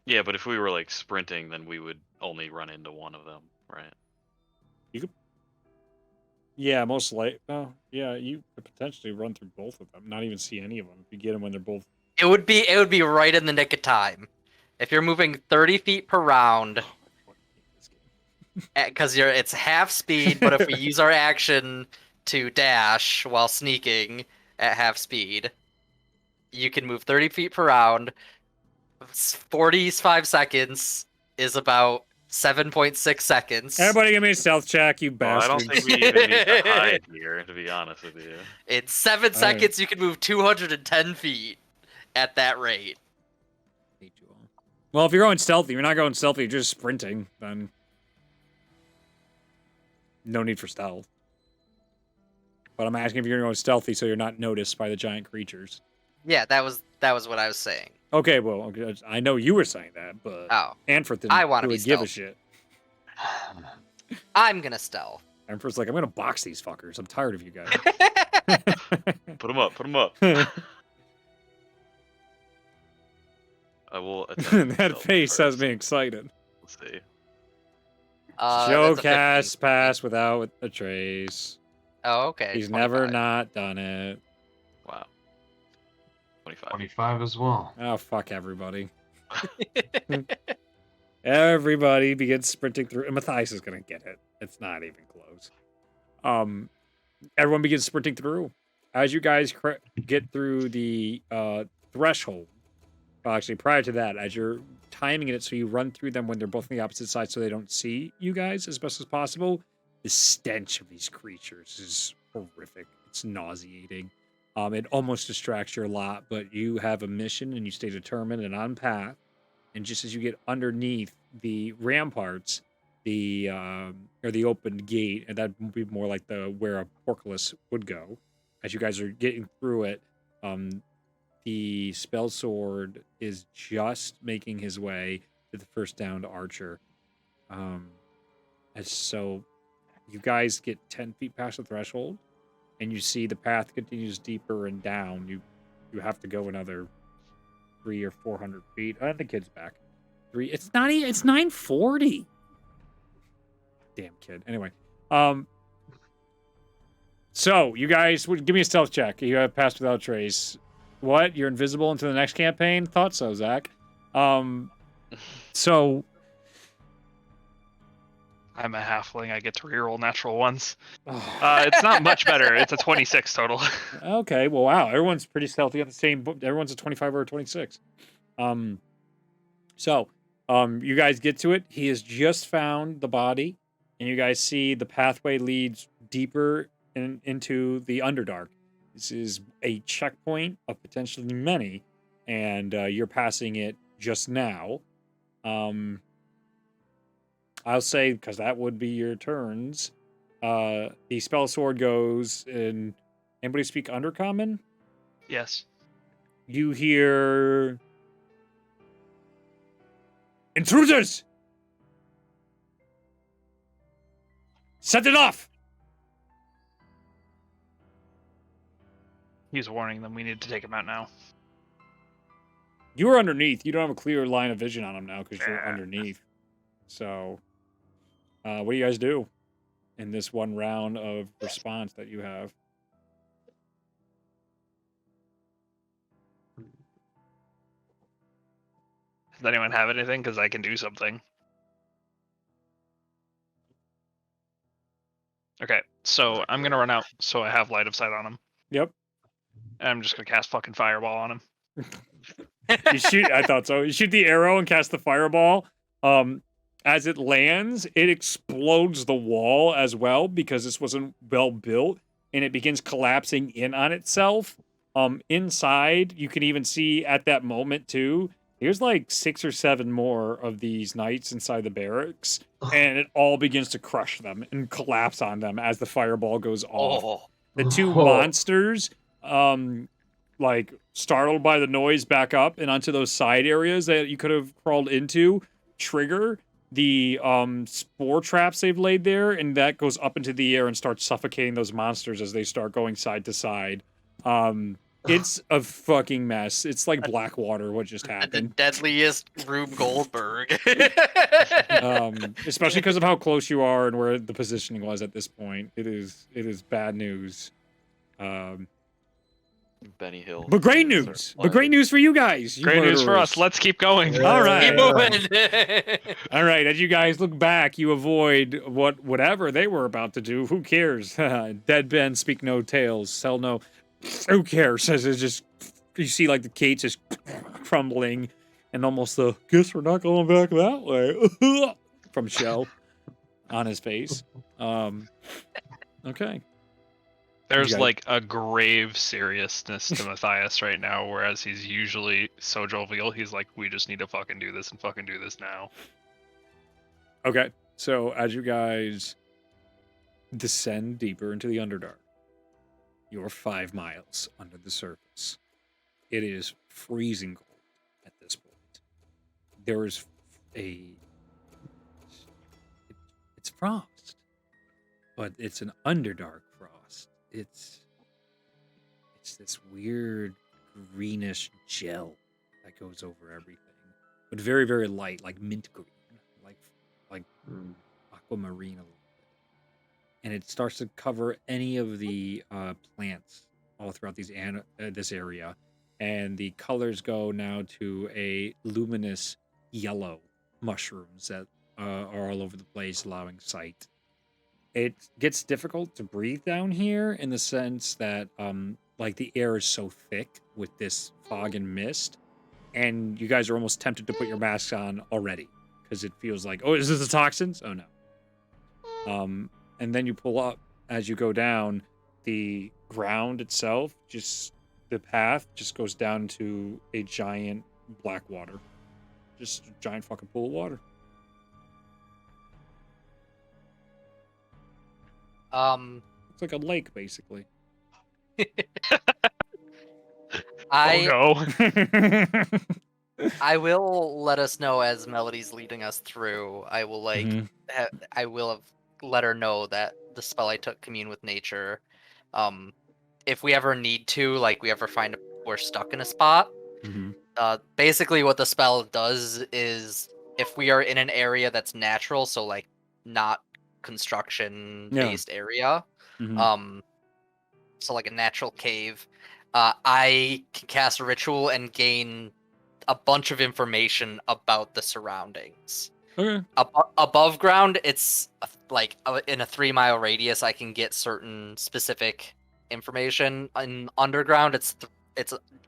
Yeah, but if we were like sprinting, then we would only run into one of them, right? Yeah, most likely. Oh, yeah, you could potentially run through both of them, not even see any of them if you get them when they're both. It would be right in the nick of time. If you're moving 30 feet per round, because it's half speed, but if we use our action to dash while sneaking at half speed, you can move 30 feet per round. 45 seconds is about 7.6 seconds. Everybody, give me a stealth check, you Well, I bastards. don't think we even need to hide here, to be honest with you. In 7 right. seconds, you can move 210 feet at that rate. Well, if you're going stealthy, you're not going stealthy. You're just sprinting. Then no need for stealth. But I'm asking if you're going stealthy so you're not noticed by the giant creatures. Yeah, that was what I was saying. Okay, well, I know you were saying that, but Oh, Anford didn't I wanna really be give a stealthy. shit. I'm gonna stealth. Anford's like, I'm gonna box these fuckers. I'm tired of you guys. Put them up, put them up. I will attempt That stealth face has first. me excited. Let's see. Show That's a cast 15. pass without a trace. Oh, okay. He's never 25. not done it. Wow. 25. 25 as well. Oh, fuck everybody. Everybody begins sprinting through. And Matthias is going to get it. It's not even close. Everyone begins sprinting through. As you guys get through the threshold, well, actually, prior to that, as you're timing it so you run through them when they're both on the opposite side so they don't see you guys as best as possible, the stench of these creatures is horrific. It's nauseating. It almost distracts your lot, but you have a mission and you stay determined and on path. And just as you get underneath the ramparts, or the open gate, and that would be more like where a portcullis would go. As you guys are getting through it, the spell sword is just making his way to the first downed archer. And so you guys get 10 feet past the threshold, and you see the path continues deeper and down. You you have to go another 300 or 400 feet. And the kid's back. It's not even. It's 940. Damn kid. Anyway, so you guys give me a stealth check. You have passed without trace. What? You're invisible into the next campaign? Thought so, Zach. So I'm a halfling. I get to reroll natural ones. It's not much better. It's a 26 total. Okay. Well, wow. Everyone's pretty stealthy on the same. Everyone's a 25 or a 26. So, you guys get to it. He has just found the body, and you guys see the pathway leads deeper into the Underdark. This is a checkpoint of potentially many, and you're passing it just now. I'll say, because that would be your turns. The spell sword goes, and anybody speak Undercommon? Yes. You hear... Intruders! Set it off! He's warning them. We need to take him out now. You are underneath. You don't have a clear line of vision on him now because you're underneath. So, what do you guys do in this one round of response that you have? Does anyone have anything? Because I can do something. Okay, so I'm going to run out so I have line of sight on him. Yep. And I'm just going to cast fucking fireball on him. You shoot. I thought so. You shoot the arrow and cast the fireball. As it lands, it explodes the wall as well because this wasn't well built, and it begins collapsing in on itself. Inside, you can even see at that moment too. There's like 6 or 7 more of these knights inside the barracks, and it all begins to crush them and collapse on them as the fireball goes off. The 2 monsters, like startled by the noise, back up and onto those side areas that you could have crawled into, trigger the spore traps they've laid there, and that goes up into the air and starts suffocating those monsters as they start going side to side. It's a fucking mess. It's like Blackwater, what just The happened. deadliest Rube Goldberg. Especially because of how close you are and where the positioning was at this point. It is bad news. Benny Hill. But great news! But great news for you guys! Great news for murderers. us. Let's keep going. All right. Keep moving. All right, as you guys look back, you avoid whatever they were about to do. Who cares? Dead men speak no tales. Tell no... Who cares? As it's just... You see, like, the gates just crumbling, and almost the, guess we're not going back that way, from Shell on his face. Okay. There's guys- like a grave seriousness to Matthias right now, whereas he's usually so jovial. He's like, we just need to fucking do this and fucking do this now. Okay, so as you guys descend deeper into the Underdark, you're 5 miles under the surface. It is freezing cold at this point. There is it's frost, but it's an Underdark frost. It's this weird greenish gel that goes over everything, but very, very light, like mint green, like aquamarine a little bit. And it starts to cover any of the plants all throughout this area, and the colors go now to a luminous yellow mushrooms that are all over the place, allowing sight. It gets difficult to breathe down here in the sense that like the air is so thick with this fog and mist, and you guys are almost tempted to put your masks on already because it feels like, oh, is this the toxins? Oh no. And then you pull up as you go down, the ground itself, just the path just goes down to a giant black water. Just a giant fucking pool of water. It's like a lake, basically. I Oh no. I will let us know as Melody's leading us through. I will Mhm. I will have let her know that the spell I took, Commune with Nature. If we ever need to, like we ever find we're stuck in a spot. Mm-hmm. Basically, what the spell does is if we are in an area that's natural, so like not construction-based area, Mm-hmm. so like a natural cave, I can cast a ritual and gain a bunch of information about the surroundings. Okay. Above ground, it's like in a 3-mile radius, I can get certain specific information. In underground, it's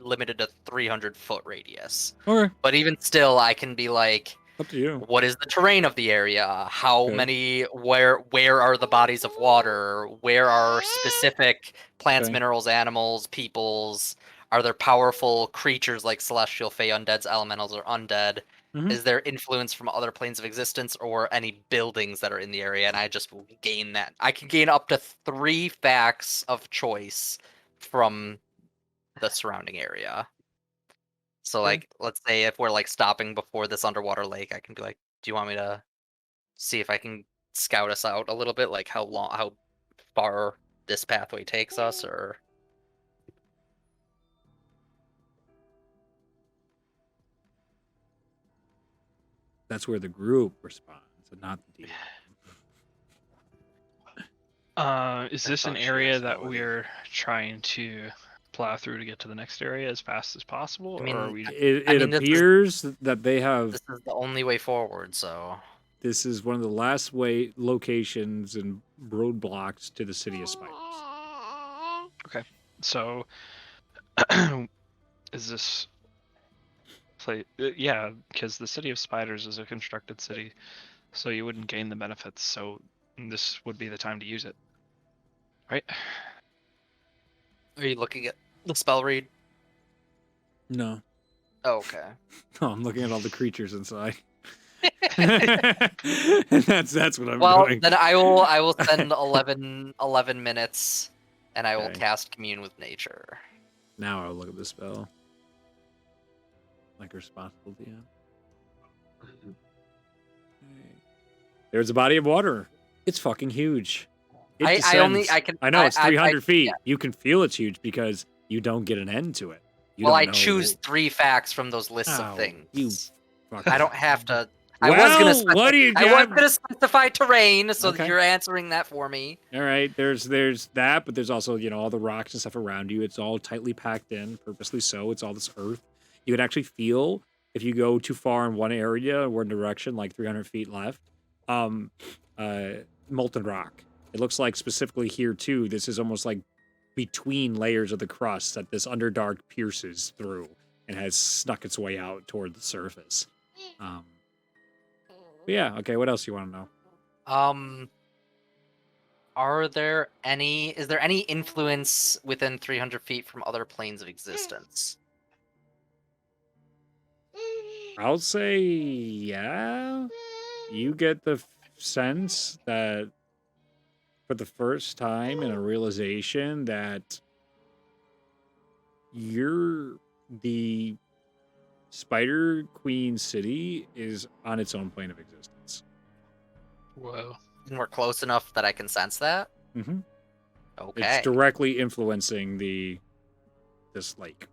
limited to 300-foot radius. Okay. But even still, I can be like, Up to you. what is the terrain of the area? How Okay. many? Where are the bodies of water? Where are specific plants, Okay. minerals, animals, peoples? Are there powerful creatures like celestial, fey, undeads, elementals, or undead? Mhm. Is there influence from other planes of existence or any buildings that are in the area? And I just will gain that. I can gain up to 3 facts of choice from the surrounding area. So, Okay. like, let's say if we're like stopping before this underwater lake, I can be like, "Do you want me to see if I can scout us out a little bit? Like, how far this pathway takes us, or?" That's where the group responds, and not the DM. Is I this an thought she area asked that nobody. we're trying to plow through to get to the next area as fast as possible, I or are mean, we? It mean, appears that they have. this is the only way forward. So, This is one of the last way locations and roadblocks to the city of spiders. So, is this play? Yeah, because the city of spiders is a constructed city, so you wouldn't gain the benefits. So this would be the time to use it, right? are you looking at the spell read? No, Oh, okay. no, I'm looking at all the creatures inside. And that's what I'm Well, doing. then I will spend 11 minutes, and I will Okay. cast Commune with Nature. Now I'll look at the spell. Like a responsible DM. There's a body of water. It's fucking huge. It I descends. can. I know it's 300 feet. yeah. You can feel it's huge because you don't get an end to it. You Well, don't I know. choose 3 facts from those lists Oh, of things. you fucking. I don't have to. Well, I was gonna. what do you I was got? gonna specify terrain, so Okay. you're answering that for me. All right, there's that, but there's also all the rocks and stuff around you. It's all tightly packed in, purposely so. It's all this earth. You can actually feel if you go too far in one area or one direction, like 300 feet left, molten rock. It looks like specifically here too. This is almost like between layers of the crust that this Underdark pierces through and has snuck its way out toward the surface. But yeah, okay. What else do you want to know? Is there any influence within 300 feet from other planes of existence? I'll say yeah. You get the sense that for the first time in a realization that the Spider Queen city is on its own plane of existence. Whoa. And we're close enough that I can sense that. Mm-hmm. Okay. It's directly influencing this lake.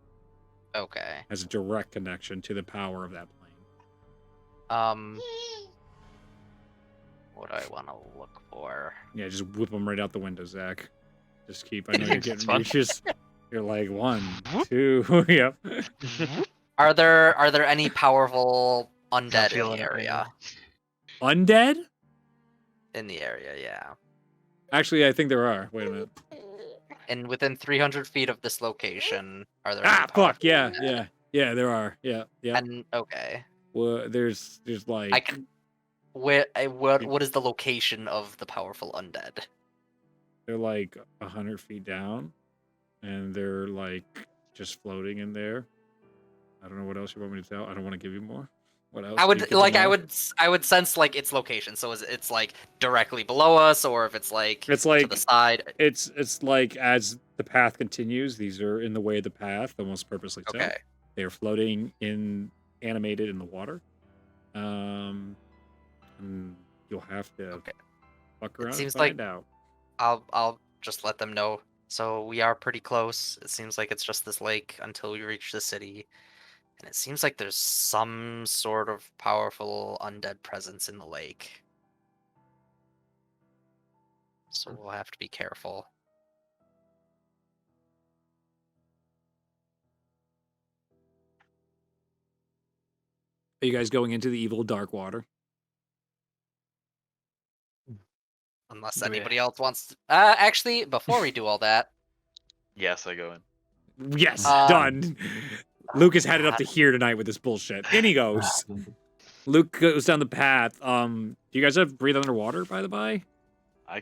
Okay. Has a direct connection to the power of that plane. What do I want to look for? Yeah, just whip them right out the window, Zach. Just keep. I know you're That's getting fun. reaches. You're like 1, 2. Yep. Are there any powerful undead in feeling the it right area? Undead? In the area, yeah. Actually, I think there are. Wait a minute. And within 300 feet of this location, are there? Ah, any fuck. powerful Yeah, undead? yeah, there are. Yeah, yeah. And okay, Well, there's like I can. What is the location of the powerful undead? they're like 100 feet down, and they're like just floating in there. I don't know what else you want me to tell. I don't want to give you more. What else? I do you would get to like. know? I would sense like its location. So it's like directly below us, or if it's like It's to like the side. it's like as the path continues, these are in the way of the path, almost purposely so. Okay. They are floating animated in the water. And you'll have to Okay. fuck around and seems find like- out. I'll just let them know. So we are pretty close. It seems like it's just this lake until we reach the city. And it seems like there's some sort of powerful undead presence in the lake. So we'll have to be careful. Are you guys going into the evil dark water? Unless Do we- anybody else wants to... actually, before we do all that, Yes, I go in. Yes, Uh, done. Lucas had it up to here tonight with this bullshit. In he goes. Luke goes down the path. Do you guys have breathe underwater, by the by?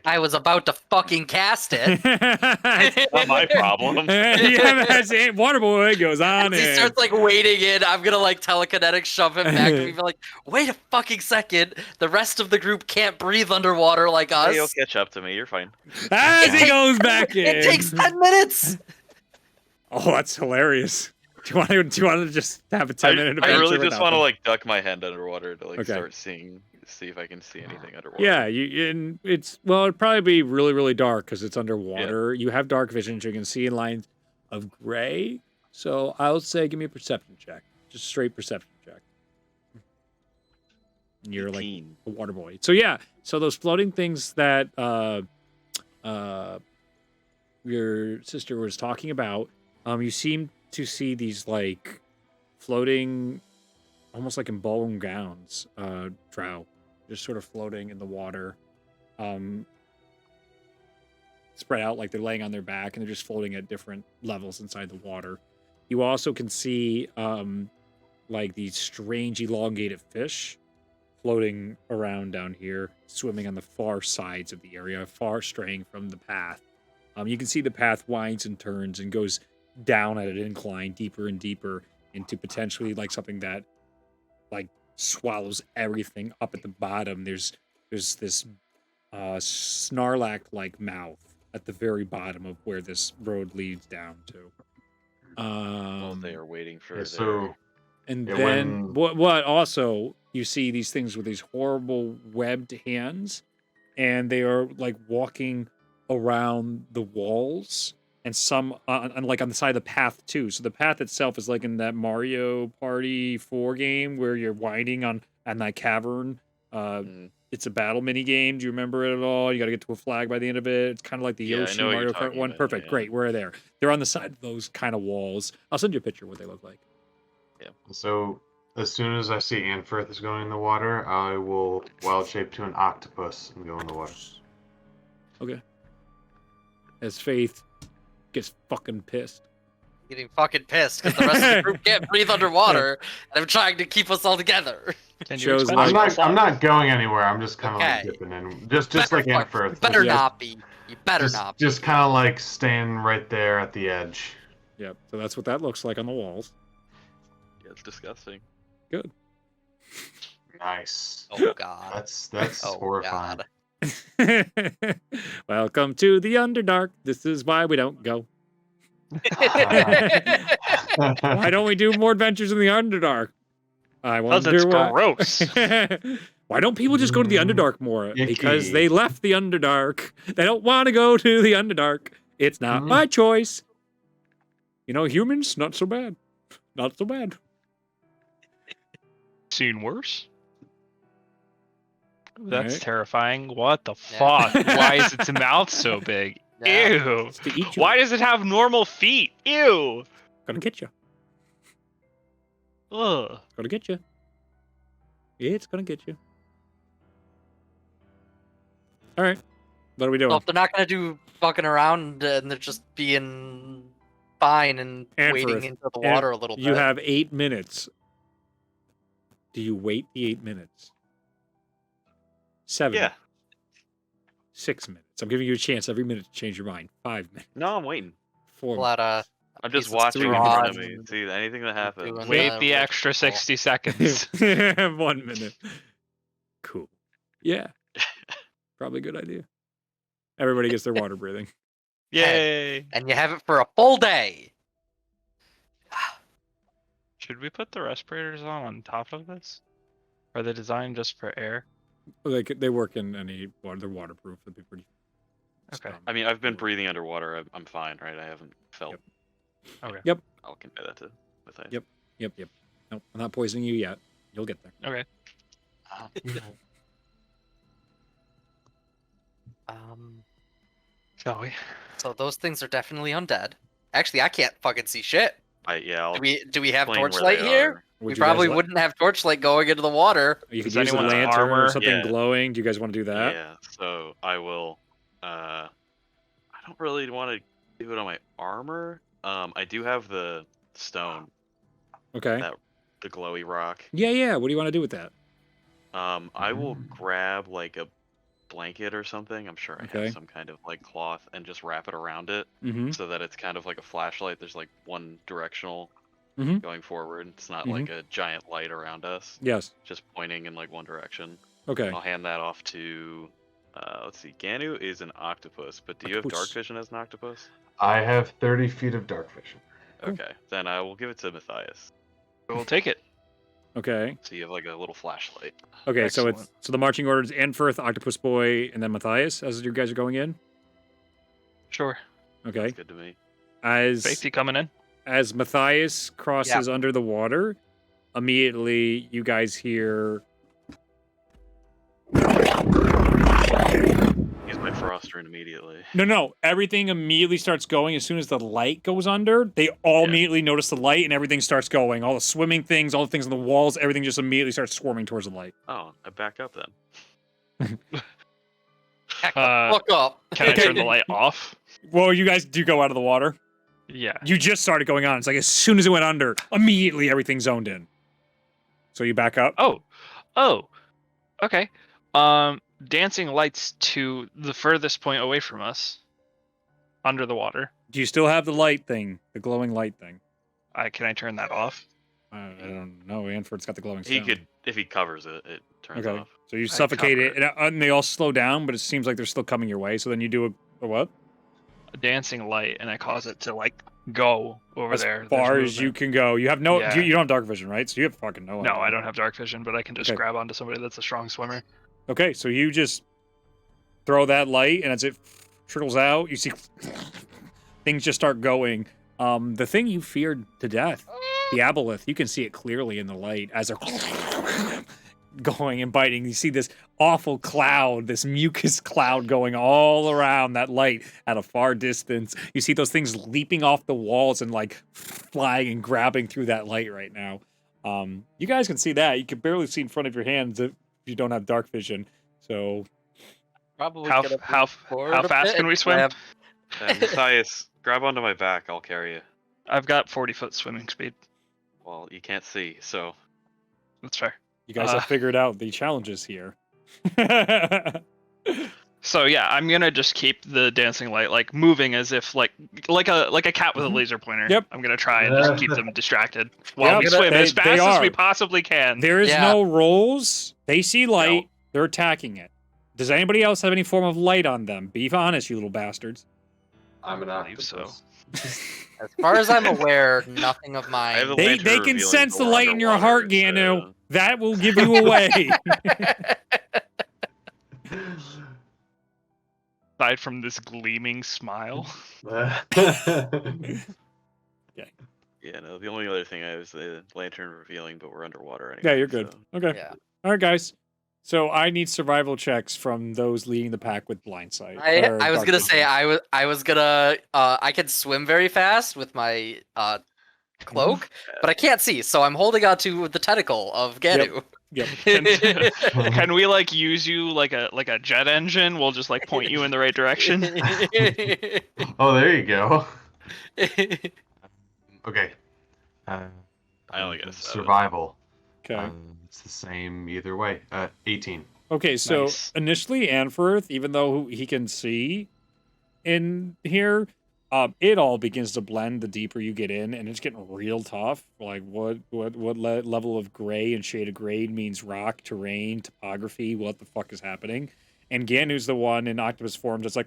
I was about to fucking cast it. It's not my problem. Yeah, that's it. Water boy goes on As he in. starts like wading in, I'm gonna like telekinetic shove him back to me. Be like, wait a fucking second. The rest of the group can't breathe underwater like us. Hey, you'll catch up to me. You're fine. As he It goes back in. It takes 10 minutes. Oh, that's hilarious. Do you want to just have a 10-minute I adventure really just without want to them? like duck my hand underwater to like Okay. start see if I can see anything underwater. Yeah, and it'd probably be really, really dark because it's underwater. You have dark vision, so you can see in lines of gray. So I'll say, give me a perception check, just straight perception check. And you're like 18. a water boy. So yeah, so those floating things that your sister was talking about, you seem to see these like floating, almost like in ballroom gowns, drow, just sort of floating in the water, spread out like they're laying on their back, and they're just floating at different levels inside the water. You also can see like these strange elongated fish floating around down here, swimming on the far sides of the area, far straying from the path. You can see the path winds and turns and goes down at an incline, deeper and deeper, into potentially like something that like swallows everything up at the bottom. There's this snarlack-like mouth at the very bottom of where this road leads down to. While they are waiting for Yeah, their... so And Yeah, then when- what also you see these things with these horrible webbed hands, and they are like walking around the walls, and some on like on the side of the path too. So the path itself is like in that Mario Party 4 game where you're winding on that cavern. Mm. It's a battle mini game. Do you remember it at all? You got to get to a flag by the end of it. It's kind of like the Yeah, I Yoshi know what you're Mario Kart talking one. about, Perfect, yeah. great. We're there. They're on the side of those kind of walls. I'll send you a picture of what they look like. So as soon as I see Anfirth is going in the water, I will wild shape to an octopus and go in the water. Okay. As Faith gets fucking pissed. Getting fucking pissed because the rest of the group can't breathe underwater, and I'm trying to keep us all together. Then you Shows expect like- us to I'm fly. not going anywhere. I'm just kind of Okay. like dipping in, just like Better- Anfirth. You better Yeah. not be. You better not be. Just kind of like staying right there at the edge. Yep. So that's what that looks like on the walls. Yeah, it's disgusting. Good. Nice. Oh god. That's Oh horrifying. god. Welcome to the Underdark. This is why we don't go. Why don't we do more adventures in the Underdark? I Because wonder it's why. gross. Why don't people just go to the Underdark more? Icky. Because they left the Underdark. They don't want to go to the Underdark. It's not Mhm. my choice. You know, humans, not so bad. Not so bad. Seen worse? That's Right. terrifying. What the Yeah. fuck? Why is its mouth so big? Yeah. Ew. It's to eat you. Why does it have normal feet? Ew. Gonna get you. Ugh. Gonna get you. It's gonna get you. All right. What are we doing? Well, if they're not gonna do fucking around and they're just being fine and wading Anfirth, into the and water a little bit. You have 8 minutes. Do you wait the 8 minutes? 7. Yeah. 6 minutes. I'm giving you a chance every minute to change your mind. 5 minutes. No, I'm waiting. 4 a lot of I'm just Pieces watching to in front of draw me. and See anything that happens. doing Wait the the extra ritual. 60 seconds. minutes. 1 minute. Cool. Yeah. Probably a good idea. Everybody gets their water breathing. Yay. and you have it for a full day. Should we put the respirators on top of this? Are they designed just for air? They work in any water. They're waterproof. It'd be pretty. Okay. I mean, I've been breathing underwater. I'm fine, right? I haven't felt. Yep. Okay. Yep. I'll convey that to Matthias. Yep. Yep. No, I'm not poisoning you yet. You'll get there. Okay. Shall we? So those things are definitely undead. Actually, I can't fucking see shit. I'll Do we have explain where torchlight they here? are. Would We you guys probably like- wouldn't have torchlight going into the water. You could Does use a anyone's lantern or armor- something Yeah. glowing. Do you guys want to do that? Yeah, so I will. I don't really want to do it on my armor. I do have the stone, Okay. That- the glowy rock. Yeah. What do you want to do with that? I will grab like a blanket or something. I'm sure I Okay. have some kind of like cloth and just wrap it around it Mm-hmm. so that it's kind of like a flashlight. There's like one directional Mhm. going forward. It's not like a giant light around us, Yes. just pointing in like one direction. Okay. I'll hand that off to. Let's see. Ganu is an octopus, but do you have dark Octopus. vision as an octopus? I have 30 feet of dark vision. Cool. Okay, then I will give it to Matthias. We'll take it. Okay. So you have like a little flashlight. Okay. Excellent. So the marching order is Anfirth, Octopus Boy, and then Matthias as you guys are going in. Sure. Okay. That's good to me. Safety coming in. As Matthias crosses under the water, immediately you guys hear. Use my frost rune immediately. No. Everything immediately starts going as soon as the light goes under. They all Yeah. immediately notice the light and everything starts going. All the swimming things, all the things on the walls, everything just immediately starts swarming towards the light. Oh, I back up then. Heck the Uh, fuck up. Can I turn the light off? Well, you guys do go out of the water. Yeah. You just started going on. It's like as soon as it went under, immediately everything zoned in. So you back up. Oh. Okay. Dancing lights to the furthest point away from us. Under the water. Do you still have the light thing, the glowing light thing? Can I turn that off? I don't know. Anford's got the glowing He stone. could, if he covers it, it turns Okay. off. So you suffocate cover it, and they all slow down, but it seems like they're still coming your way. So then you do a what? A dancing light, and I cause it to like go over As there. There's far as you movement. can go. You have no. Yeah. You don't have dark vision, right? So you have fucking no. No, idea. I don't have dark vision, but I can just Okay. grab onto somebody that's a strong swimmer. Okay, so you just throw that light, and as it trickles out, you see things just start going. The thing you feared to death, the aboleth, you can see it clearly in the light as they're going and biting. You see this awful cloud, this mucus cloud going all around that light at a far distance. You see those things leaping off the walls and like flying and grabbing through that light right now. You guys can see that. You can barely see in front of your hands if you don't have dark vision. So Probably How gonna how move forward how a fast bit can we and swim? grab- Matthias, grab onto my back. I'll carry you. I've got 40-foot swimming speed. Well, you can't see, so That's fair. you guys have figured out the challenges here. So yeah, I'm gonna just keep the dancing light like moving as if like a cat with a laser pointer. Yep. I'm gonna try and just keep them distracted while Yep, we swim they- as fast they as we are. possibly can. There is Yeah. no rolls. They see light. They're attacking it. Does anybody else have any form of light on them? Be honest, you little bastards. I'm an I believe octopus. As far as I'm aware, nothing of I have mine. a They lantern can revealing sense the we're light in your heart, underwater, Ganu. so- That will give you away. Aside from this gleaming smile. Yeah, no. The only other thing I have is the lantern revealing, but we're underwater anyway. Yeah, you're good. so- Okay. Yeah. All right, guys. So I need survival checks from those leading the pack with blind sight. I or was dark gonna vision. say I was gonna I can swim very fast with my cloak, but I can't see, so I'm holding on to the tentacle of Ganu. Yep. Can we like use you like a jet engine? We'll just like point you in the right direction. Oh, there you go. Okay. I only got a 7. survival. Okay. It's the same either way. 18. Okay, so Nice. initially Anfirth, even though he can see in here, it all begins to blend the deeper you get in, and it's getting real tough. Like what level of gray and shade of gray means rock, terrain, topography, what the fuck is happening? And Ganu's the one in octopus form just like,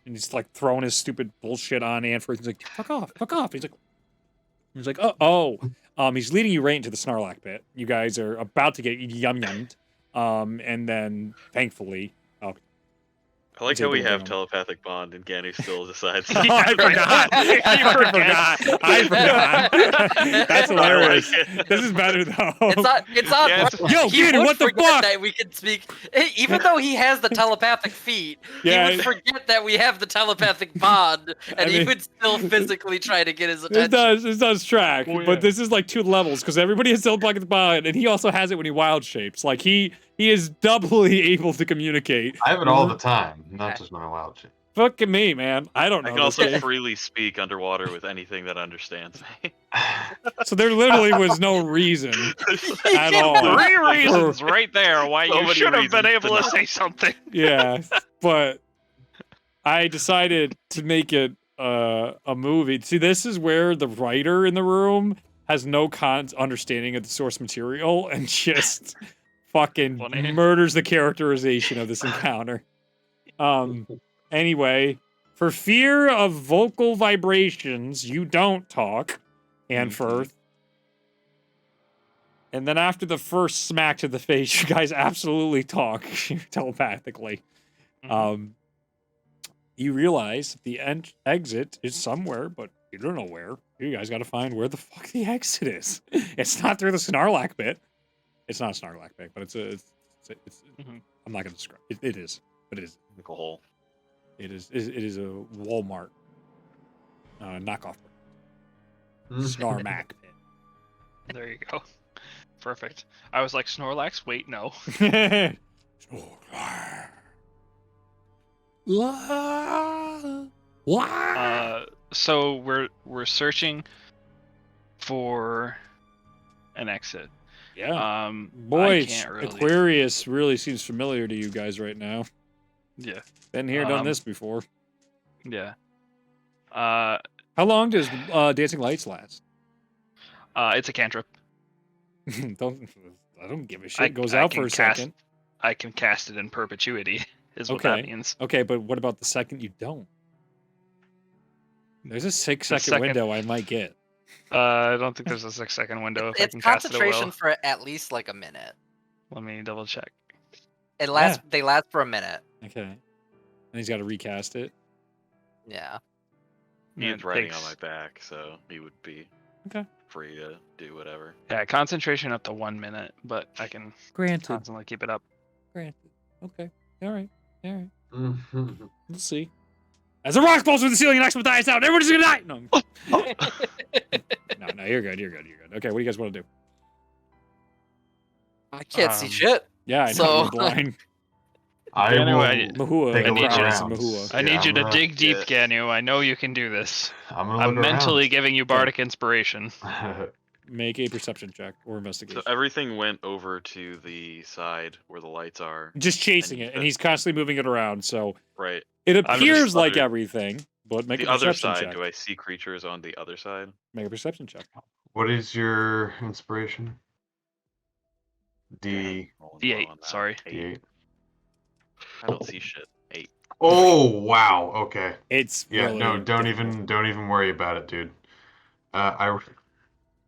and he's like throwing his stupid bullshit on Anfirth. He's like, fuck off. He's like, oh. He's leading you right into the Snarlack pit. You guys are about to get yum-yummed. And then, thankfully, I like He's how able we to bring have him. telepathic bond, and Ganu still decides. Oh, I forgot. I forgot. That's hilarious. This is better though. It's on. Yeah, brand. Yo, He Gator, would what the forget fuck? that we can speak, even though he has the telepathic feet. Yeah. He would forget that we have the telepathic bond, and I he mean- would still physically try to get his This attention. does track, Oh, yeah. but this is like 2 levels because everybody has telepathic bond, and he also has it when he wild shapes. Like he is doubly able to communicate. I have it all the time, not just when I wild shape. Fucking me, man. I don't I know. can this also game. freely speak underwater with anything that understands me. So there literally was no reason at all. 3 reasons right there why So you many should have been reasons to able to not. say something. Yeah, but I decided to make it a movie. See, this is where the writer in the room has no understanding of the source material and just fucking Funny. murders the characterization of this encounter. Anyway, for fear of vocal vibrations, you don't talk, and Firth. And then after the first smack to the face, you guys absolutely talk telepathically. You realize the exit is somewhere, but you don't know where. You guys got to find where the fuck the exit is. It's not through the Snarlack bit. It's not a Snarlack bit, but it's I'm not gonna describe it. It is, but it is. Like a hole. It is a Walmart knockoff Snarmack pit. There you go. Perfect. I was like, Snorlax? Wait, no. So we're searching for an exit. Yeah. I Boy, can't really. Aquarius really seems familiar to you guys right now. Yeah. Been here, done this before. Yeah. How long does Dancing Lights last? It's a cantrip. I don't give a shit. I- It goes I out can for a cast- second. I can cast it in perpetuity, is what that Okay. means. Okay, but what about the second you don't? There's a 6-second second- window I might get. I don't think there's a 6-second window. If I It's can cast it, it concentration will. for at least like a minute. Let me double check. It lasts. They last for a minute. Okay. And he's got to recast it. Yeah. He's It riding takes- on my back, so he would be Okay. free to do whatever. Yeah, concentration up to 1 minute, but I can Granted. constantly keep it up. Granted. Okay. All right. All right. Mhm. We'll see. As a rock falls through the ceiling and Axel dies out, everybody's gonna die! No. No, you're good. You're good. You're good. Okay, what do you guys want to do? I can't see Um, shit. Yeah, I know So- you're blind. I Anyway, will Mahua. take a I look need you- around. Mahua. I need you to I'm dig deep, yeah. Ganu. I know you can do this. gonna I'm look mentally giving you bardic inspiration. around. Make a perception check or investigation. So everything went over to the side where the lights are, Just chasing and it, and he's constantly moving it around, so right? it just appears like other- everything, but make The a other perception side, check. do I see creatures on the other side? Make a perception check. What is your inspiration? D. Rolling low D8, on that. sorry. 8. I don't see shit. 8. Oh wow. Okay. It's Yeah. really No. Don't difficult. even worry about it, dude.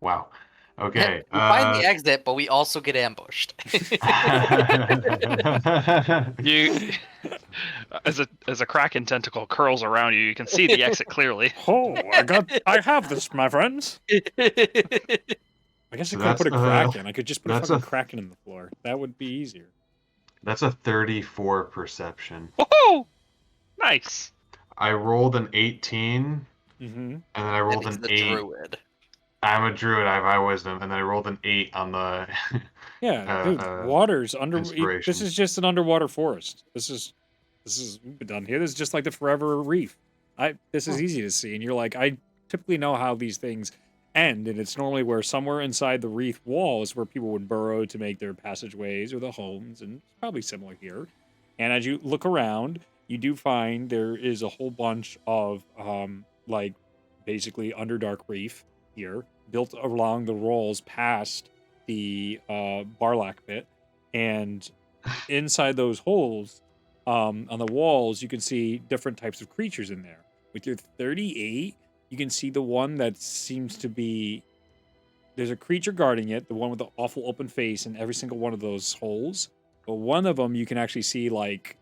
Wow. Okay. We find the exit, but we also get ambushed. You, as a kraken tentacle curls around you, you can see the exit clearly. Oh, I have this, my friends. I guess So I could put a that's, kraken. I could just put a that's fucking a- kraken in the floor. That would be easier. That's a 34 perception. Woohoo! Nice. I rolled an 18, Mm-hmm. and then I rolled He's an the 8. druid. I'm a druid. I have high wisdom, and then I rolled an 8 on the. Yeah, dude, water's under. This inspiration. is just an underwater forest. This is we've been done here. This is just like the Forever Reef. This is easy to see, and you're like, I typically know how these things end, and it's normally where somewhere inside the reef wall is where people would burrow to make their passageways or the homes, and it's probably similar here. And as you look around, you do find there is a whole bunch of like basically Underdark reef here, built along the rolls past the Barlack pit, and inside those holes on the walls you can see different types of creatures in there. With your 38, you can see the one that seems to be, there's a creature guarding it, the one with the awful open face in every single one of those holes, but one of them you can actually see like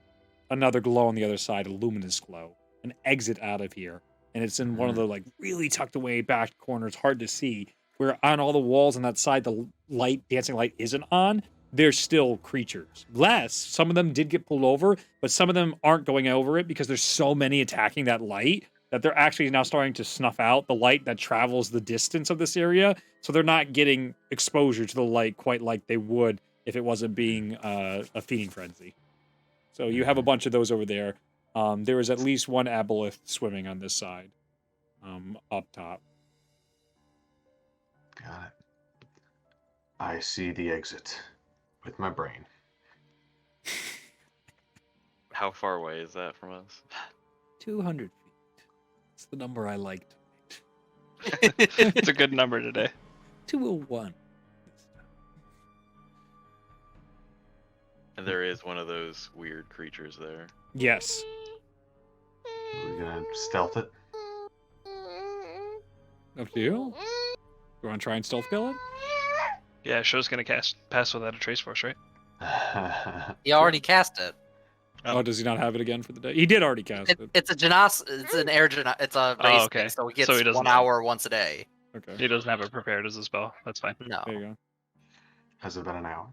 another glow on the other side, a luminous glow, an exit out of here. And it's in one of the like really tucked away back corners, hard to see, where on all the walls on that side, the light, dancing light isn't on. There's still creatures. Some of them did get pulled over, but some of them aren't going over it because there's so many attacking that light that they're actually now starting to snuff out the light that travels the distance of this area. So they're not getting exposure to the light quite like they would if it wasn't being a feeding frenzy. So you have a bunch of those over there. There is at least one aboleth swimming on this side, up top. Got it. I see the exit with my brain. How far away is that from us? 200 feet. That's the number I liked. It's a good number today. 201. And there is one of those weird creatures there. Yes. We're gonna stealth it. Up to you. You want to try and stealth kill it? Yeah, show's gonna pass without a trace force, right? He already cast it. Oh, does he not have it again for the day? He did already cast it. It's an air it's a Oh, race okay. thing, so he gets So he doesn't 1 know. hour once a day. Okay. He doesn't have it prepared as a spell. That's fine. No. There you go. Has it been an hour?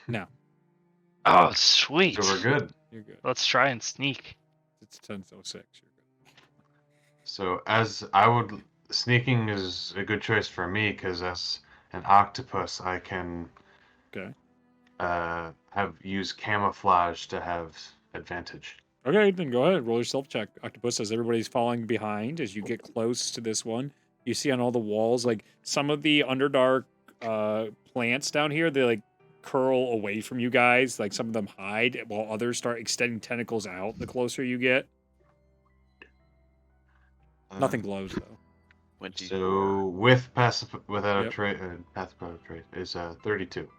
No, Oh, sweet. So we're good. you're good. Let's try and sneak. It's 10:06. You're good. So sneaking is a good choice for me because as an octopus, I can Okay. use camouflage to have advantage. Okay, then go ahead. Roll your self check. Octopus, as everybody's falling behind, as you get close to this one, you see on all the walls, like some of the Underdark plants down here, they like curl away from you guys. Like some of them hide, while others start extending tentacles out the closer you get. Nothing glows though. 24. So with without Yep. a trait, passive without a trait is 32.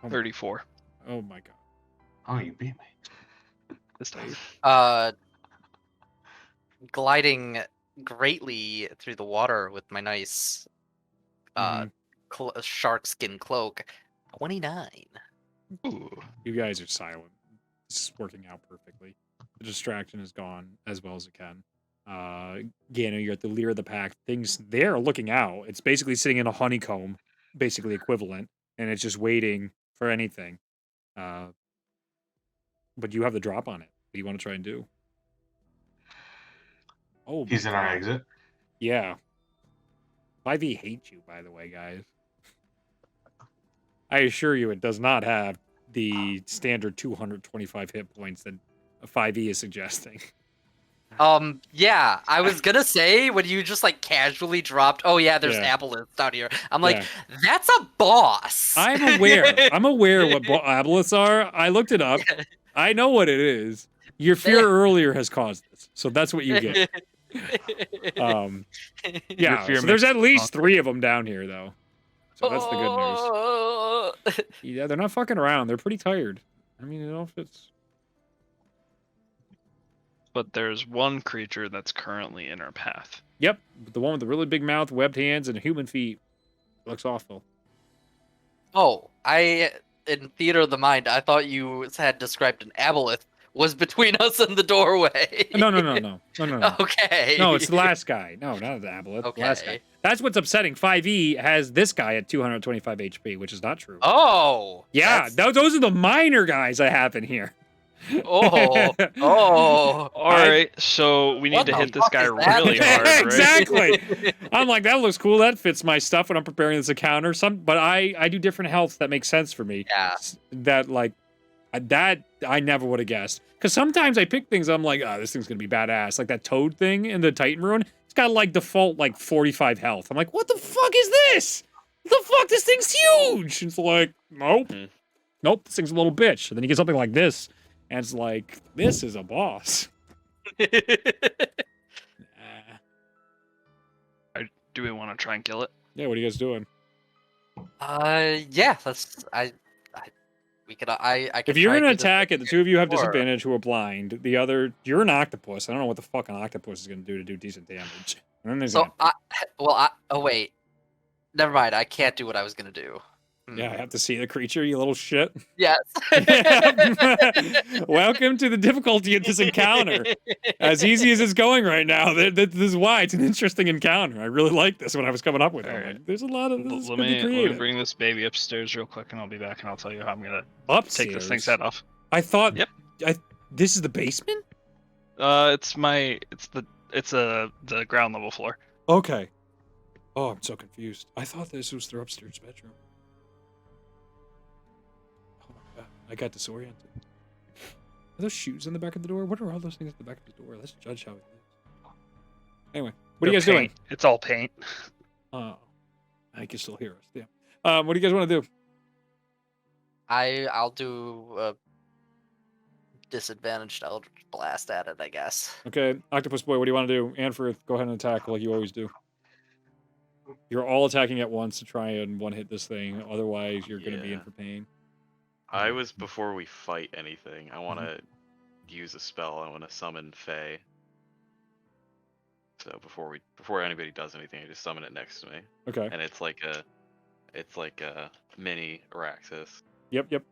34 Oh my god. Oh, you beat me. this time. Gliding greatly through the water with my nice shark skin cloak. 29. Ooh. You guys are silent. It's working out perfectly. The distraction is gone as well as it can. Gano, you're at the rear of the pack. Things they're looking out. It's basically sitting in a honeycomb, basically equivalent, and it's just waiting for anything. But you have the drop on it. What do you want to try and do? Oh, my He's in our God. exit. Yeah. 5e hates you, by the way, guys. I assure you, it does not have the standard 225 hit points that a 5e is suggesting. Yeah, I was gonna say when you just like casually dropped, oh yeah, there's Yeah. aboleths down here. I'm like, Yeah. that's a boss. I'm aware. I'm aware what aboleths are. I looked it up. I know what it is. Your fear earlier has caused this, so that's what you get. Yeah. fear So there's makes at least 3 of them down here, though. So that's the good news. good news. Yeah, they're not fucking around. They're pretty tired. I mean, you know, if it's But there's one creature that's currently in our path. yep, the one with the really big mouth, webbed hands, and human feet. Looks awful. Oh, in theater of the mind, I thought you had described an aboleth was between us and the doorway. No. Okay. No, it's the last guy. No, not the aboleth. The last guy. Okay. That's what's upsetting. 5e has this guy at 225 HP, which is not true. Oh. Yeah, those are the minor guys I have in here. Oh. All right, so we need What to the hit this fuck guy is that? really hard, right? Exactly. I'm like, that looks cool. That fits my stuff when I'm preparing this encounter. But I do different healths that make sense for me. Yeah. That like that I never would have guessed. Because sometimes I pick things I'm like, oh, this thing's gonna be badass. Like that toad thing in the Titan rune. It's got like default like 45 health. I'm like, what the fuck is this? The fuck? This thing's huge. It's like, nope. Nope, this thing's a little bitch. And then you get something like this, and it's like, this is a boss. Nah. Do we want to try and kill it? Yeah, what are you guys doing? Yeah, we could. I could If you're try gonna to attack it, the two of you have before. disadvantage who are blind. The other, you're an octopus. I don't know what the fuck an octopus is gonna do to do decent damage. And then there's So oh wait, never mind. I can't do what I was gonna do. Yeah, I have to see the creature, you little shit. Yes. Welcome to the difficulty of this encounter. As easy as it's going right now, this is why it's an interesting encounter. I really like this when I was coming up with it. I'm Alright. like, there's a lot of this is Let gonna be me creative. bring this baby upstairs real quick, and I'll be back, and I'll tell you how I'm gonna Upstairs. take this thing's head off. I thought. Yep. This is the basement. It's the ground level floor. Okay. Oh, I'm so confused. I thought this was their upstairs bedroom. Oh my god, I got disoriented. Are those shoes in the back of the door? What are all those things at the back of the door? Let's judge how it is. Anyway, what are you guys doing? It's all paint. Oh, I can still hear us. Yeah. What do you guys want to do? I'll do a disadvantaged Eldritch Blast at it, I guess. Okay, Octopus Boy, what do you want to do? Anfirth, go ahead and attack like you always do. You're all attacking at once to try and one-hit this thing. Otherwise, you're going to be in for pain. I was before we fight anything. I want to use a spell. I want to summon Fae. So before anybody does anything, I just summon it next to me, Okay. and it's like a mini Araxis. Yep.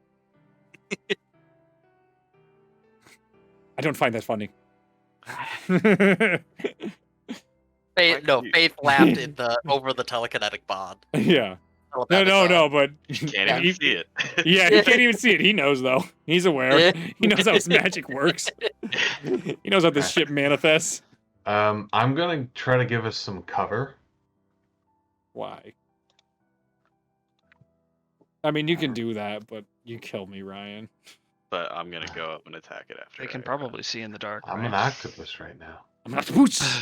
I don't find that funny. Faith laughed in over the telekinetic bond. Yeah. Telepathic No, bond. but You can't even see it. yeah, he can't even see it. He knows though. He's aware. He knows how his magic works. He knows how this shit manifests. I'm gonna try to give us some cover. Why? I mean, you can do that, but you kill me, Ryan. But I'm gonna go up and attack it after. They can I- probably see in the dark. I'm right? an octopus right now. I'm not.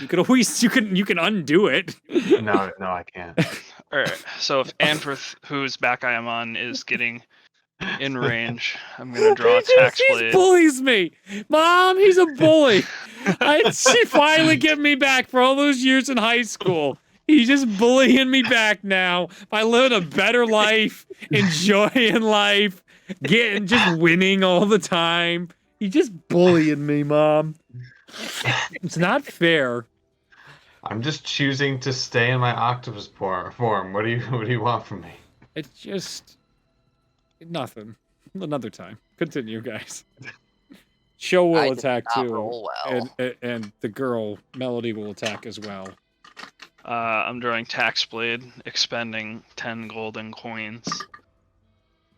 You can always. You can undo it. No, I can't. All right. So if Anfirth, whose back I am on, is getting in range, I'm gonna draw a tax He blade. bullies me, Mom. He's a bully. She finally get me back for all those years in high school. He's just bullying me back now by living a better life, enjoying life, just winning all the time. He's just bullying me, Mom. It's not fair. I'm just choosing to stay in my octopus form. What do you want from me? It's just nothing. Another time. Continue, guys. Show will I did attack not too, roll well. and the girl Melody will attack as well. I'm drawing tax blade, expending 10 golden coins,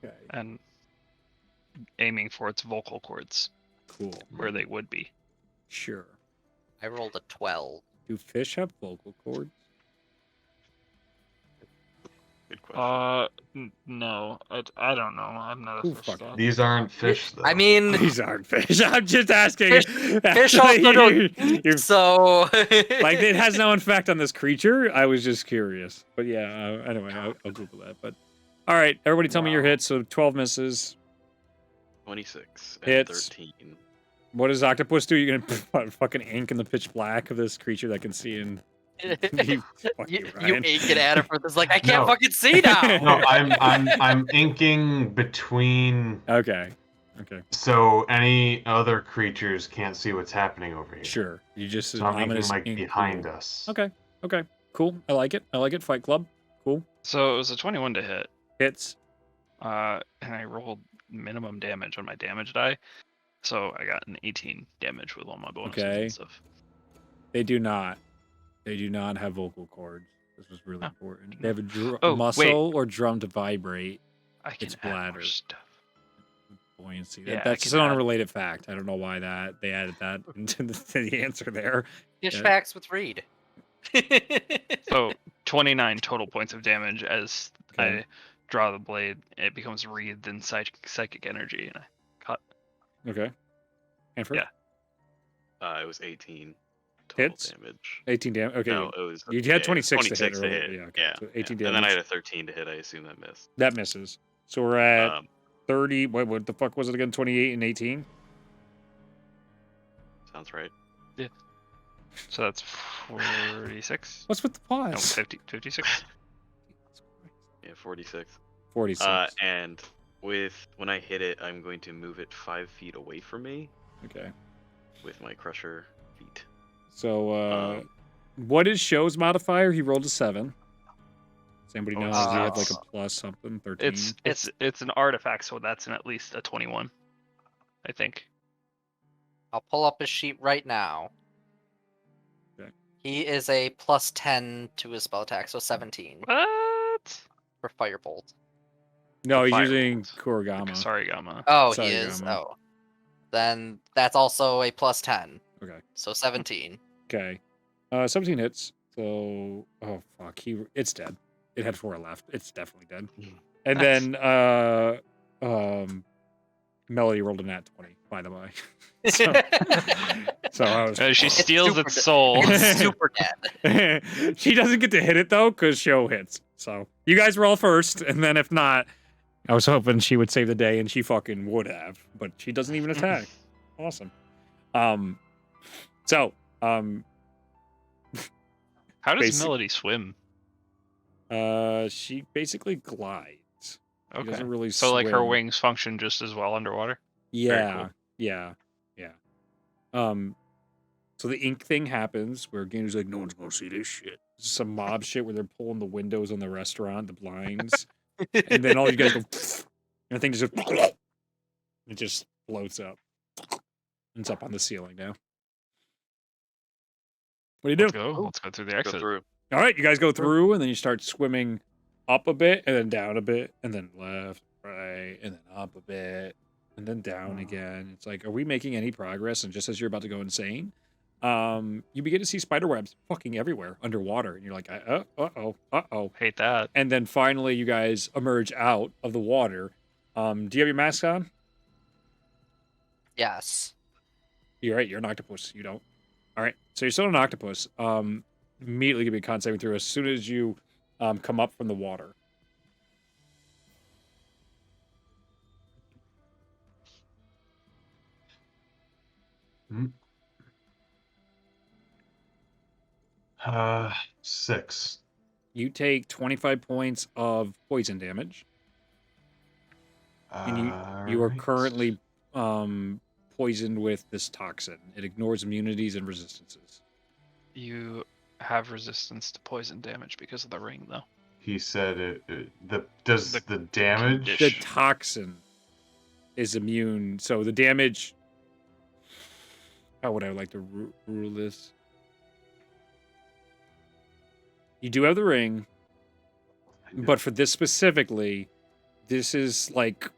Okay, and aiming for its vocal cords, cool. where they would be. Sure. I rolled a 12. Do fish have vocal cords? Good question. No, I don't know. I'm not Ooh, a fish fuck. stat. These aren't fish, though. I mean, These aren't fish. I'm just asking. fish also don't You're- so like it has no effect on this creature. I was just curious, but yeah. Anyway, I'll Google that. But all right, everybody, tell me your Wow. hits. So 12 misses. 26 and Hits. 13. What does Octopus do? You're gonna put fucking ink in the pitch black of this creature that can see in. Fuck you Ryan. ink it at her for this. Like I can't No. fucking see now. No, I'm inking between, Okay. so any other creatures can't see what's happening over here. Sure. You just So I'm inking ominous like ink behind pool. us. Okay. Cool. I like it. Fight Club. Cool. So it was a 21 to hit, Hits. and I rolled minimum damage on my damage die, so I got an 18 damage with all my bonuses Okay. and stuff. They do not. They do not have vocal cords. This was really Huh. important. They have a Oh, muscle or drum to vibrate. I can It's add more bladder. stuff. Buoyancy. Yeah, I That's can just an add- unrelated fact. I don't know why they added that into the answer there. Fish Yeah. facts with Reed. So 29 total points of damage as Okay. I draw the blade. It becomes wreathed in psychic energy, and I cut. Okay. And for Yeah. It was 18 total Hits? damage. 18 damage. Okay. No, it was. You had 26 to hit earlier. Yeah, okay. So 18 And then I damage. had a 13 to hit. I assume that missed. That misses. So we're at Um, 30. What the fuck was it again? 28 and 18? sounds right. So that's 46. What's with the No, pause? 56. Yeah, 46. 46. And when I hit it, I'm going to move it 5 feet away from me Okay. with my crusher feet. So, Um, what is Show's modifier? He rolled a 7. Does anybody Oh, know? it's Does he have like a stats. plus something? 13? It's an artifact, so that's at least a 21. I think. I'll pull up his sheet right now. Okay. He is a plus 10 to his spell attack, so 17 What? for Firebolt. No, he's Firebolt. using Kurogama. Sorry, Gamma. Oh, he Sorry, is? Gamma. Oh. Then that's also a plus 10, Okay. so 17. Okay. 17 hits. So, oh fuck, it's dead. It had 4 left. It's definitely dead. And then Melody rolled a nat 20, by the way. So I was She It's steals super its de- soul. It's super dead. she doesn't get to hit it though, because Show hits. So you guys roll first, and then if not, I was hoping she would save the day, and she fucking would have, but she doesn't even attack. Awesome. So How does Basic- Melody swim? she basically glides. She Okay. doesn't really So like her swim. wings function just as well underwater. Yeah, cool. yeah. So the ink thing happens where Gainer's like, no one's gonna see this shit. Some mob shit where they're pulling the windows on the restaurant, the blinds, and then all you guys go, and the thing just goes, it just floats up. It's up on the ceiling now. What do you do? Let's go. Let's go through the Go exit. through. All right, you guys go through, and then you start swimming up a bit, and then down a bit, and then left, right, and then up a bit, and then down again. It's like, are we making any progress? And just as you're about to go insane, you begin to see spider webs fucking everywhere underwater, and you're like, uh-oh. Hate that. And then finally, you guys emerge out of the water. Do you have your mask on? Yes. You're right. You're an octopus. You don't. All right. So you're still an octopus. Immediately give me a con saving throw as soon as you come up from the water. Hmm. 6. You take 25 points of poison damage, and you are Alright. currently poisoned with this toxin. It ignores immunities and resistances. You have resistance to poison damage because of the ring, though. He said does The the damage. The condition. toxin is immune, so the damage. How would I like to rule this? You do have the ring, but for this specifically, this is like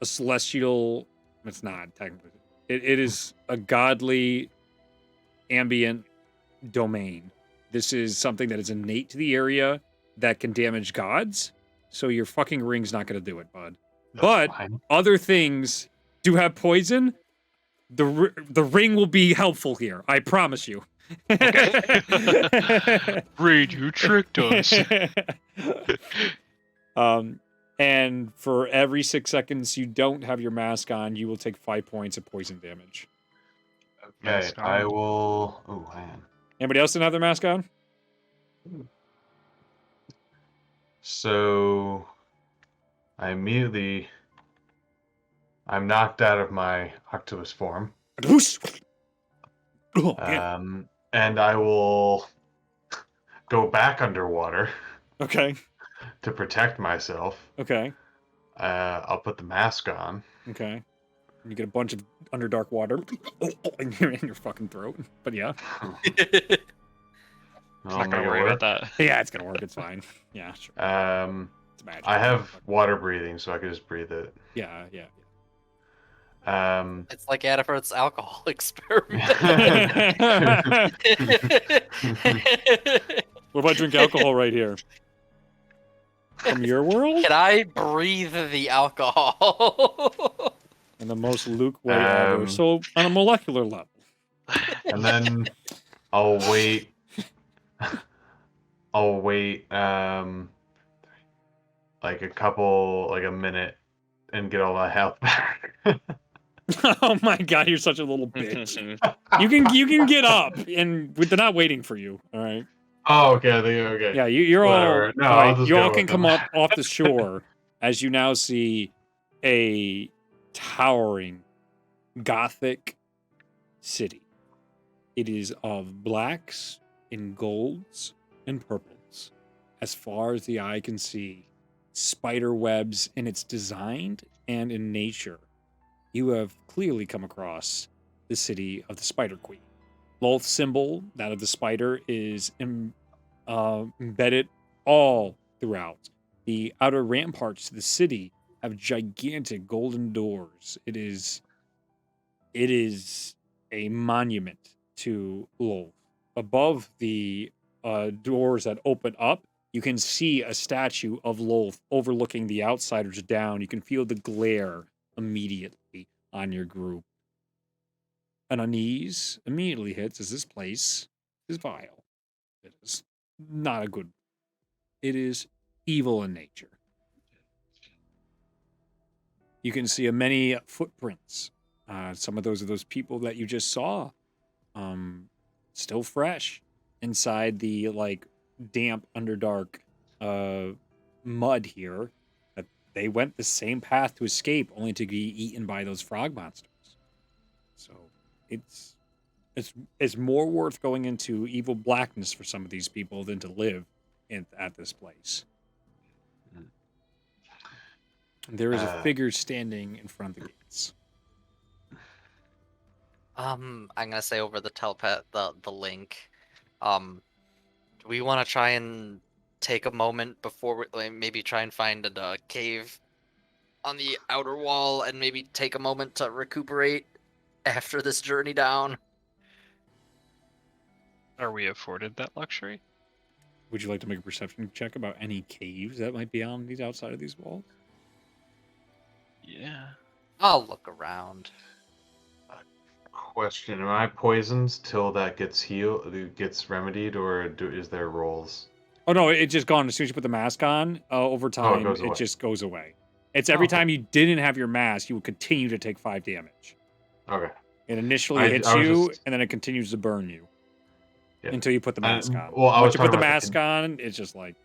a celestial. It's not technically. It is a godly ambient domain. This is something that is innate to the area that can damage gods. So your fucking ring's not going to do it, bud. That's But fine. other things do have poison. The ring will be helpful here. I promise you. Reed, you tricked us. And for every 6 seconds you don't have your mask on, you will take 5 points of poison damage. Okay, Mask I on. will. Oh man. Anybody else didn't have their mask on? So I'm knocked out of my octopus form. Whoosh! Oh, yeah. And I will go back underwater Okay. to protect myself. Okay. I'll put the mask on. Okay. You get a bunch of Underdark water in your fucking throat. But yeah. It's not Make gonna it worry work. about that. Yeah, it's gonna work. It's fine. Yeah, sure. It's magic. I have water breathing, so I can just breathe it. Yeah. It's like Adafruit's alcohol experiment. What if I drink alcohol right here? From your world? Can I breathe the alcohol? In the most Luke way ever. Um, So on a molecular level. And then I'll wait. I'll wait, like a minute, and get all my health back. Oh my god, you're such a little bitch. You can get up, and they're not waiting for you. All right. Oh, okay. I think okay. Yeah, you're all. Whatever. No, all I'll right, just you go all can with come them. up off the shore as you now see a towering Gothic city. It is of blacks and golds and purples. as far as the eye can see, spider webs in its design and in nature. You have clearly come across the city of the Spider Queen. Lolth's symbol, that of the spider, is embedded all throughout. The outer ramparts to the city have gigantic golden doors. It is a monument to Lolth. Above the doors that open up, you can see a statue of Lolth overlooking the outsiders down. You can feel the glare immediately on your group. An unease immediately hits as this place is vile. It is not a good. It is evil in nature. You can see many footprints. Some of those are those people that you just saw. Still fresh inside the damp Underdark mud here. That they went the same path to escape, only to be eaten by those frog monsters. So it's more worth going into evil blackness for some of these people than to live at this place. There is a figure standing in front of the gates. I'm gonna say over the telepath, the link. Do we want to try and take a moment before we maybe try and find a cave on the outer wall and maybe take a moment to recuperate after this journey down? Are we afforded that luxury? Would you like to make a perception check about any caves that might be on these outside of these walls? Yeah. I'll look around. Question: am I poisoned till that gets remedied, or is there rolls? Oh no, it's just gone as soon as you put the mask on. Over time, goes away. it just goes away. It's every time you didn't have your mask, you would continue to take 5 damage. Okay. It initially hits you, and then it continues to burn you until you put the mask on. Well, Once you put the mask on, it's just like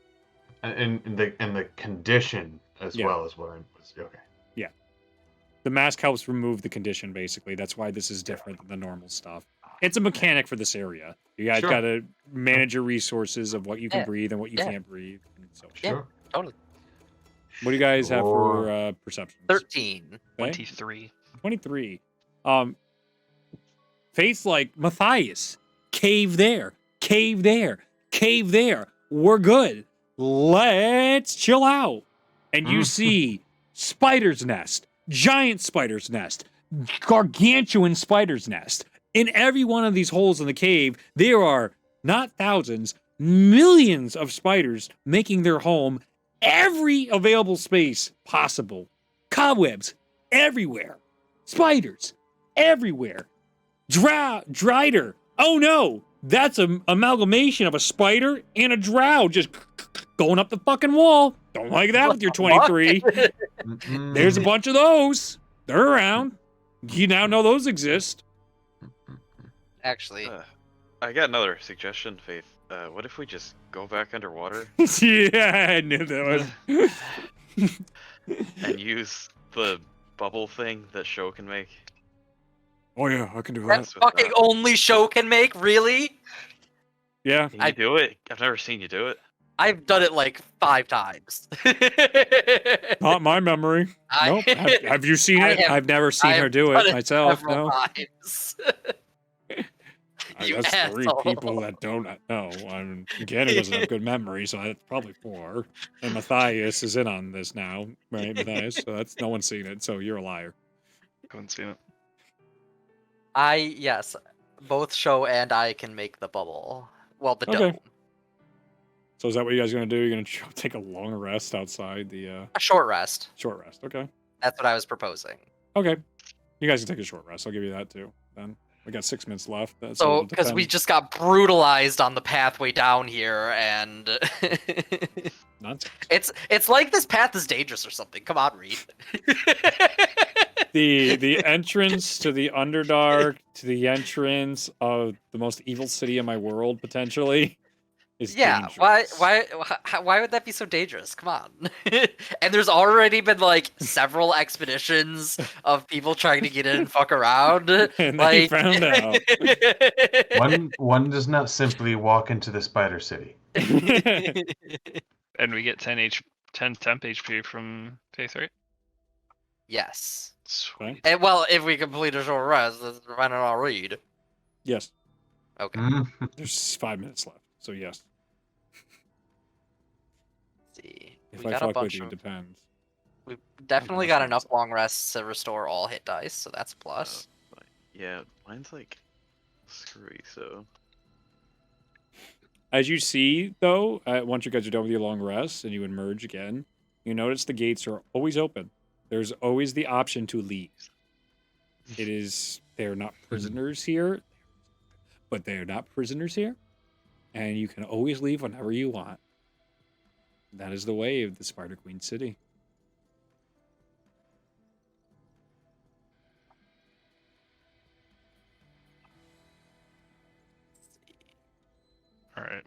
and the condition as well as what I was. Okay. Yeah. The mask helps remove the condition, basically. That's why this is different than the normal stuff. It's a mechanic for this area. You guys got to manage your resources of what you can breathe and what you can't breathe. And so. Yeah, totally. What do you guys have for perceptions? 13. 23. 23. Face like Matthias. Cave there. Cave there. Cave there. We're good. Let's chill out. And you see spider's nest. Giant spider's nest. Gargantuan spider's nest. In every one of these holes in the cave, there are not thousands, millions of spiders making their home every available space possible. Cobwebs everywhere. Spiders everywhere. Drider. Oh no, that's an amalgamation of a spider and a drow just going up the fucking wall. Don't like that with your 23. There's a bunch of those. They're around. You now know those exist. Actually, I got another suggestion, Faith. What if we just go back underwater Yeah, I knew that was. and use the bubble thing that Show can make? Oh yeah, I can do that. that's fucking only Show can make, really? Yeah. Can you do it? I've never seen you do it. I've done it like 5 times. Not my memory. Nope. Have you seen it? I've never seen her do it myself. several No. times. You That's 3 asshole. people that don't know. I mean, Gannon doesn't have good memory, so that's probably 4. And Matthias is in on this now, right, Matthias? So that's no one's seen it, so you're a liar. Haven't seen it. Yes, both Show and I can make the bubble. Well, the Okay. dome. So is that what you guys are gonna do? You're gonna take a long rest outside the A short rest. short rest? Okay. That's what I was proposing. Okay. You guys can take a short rest. I'll give you that too. Then we got 6 minutes left. So, it'll because we depend. just got brutalized on the pathway down here, and Nonsense. it's like this path is dangerous or something. Come on, Reed. The entrance to the Underdark, to the entrance of the most evil city in my world, potentially, is dangerous. Why would that be so dangerous? Come on. And there's already been like several expeditions of people trying to get in and fuck around. And they like... found out. One does not simply walk into the spider city. And we get 10 temp HP from Faith, right? Yes. Sweet. And well, if we complete a short rest, why not all read? Yes. Okay. There's 5 minutes left, so yes. Let's see. If We I got a fuck with bunch you, it of. depends. We've definitely Unless got I enough miss long rests to restore all hit dice, so that's a plus. Yeah, mine's like screwy, so As you see, though, once you guys are done with your long rest and you emerge again, you notice the gates are always open. There's always the option to leave. They're not prisoners here, but they're not prisoners here. And you can always leave whenever you want. That is the way of the Spider Queen City. All right.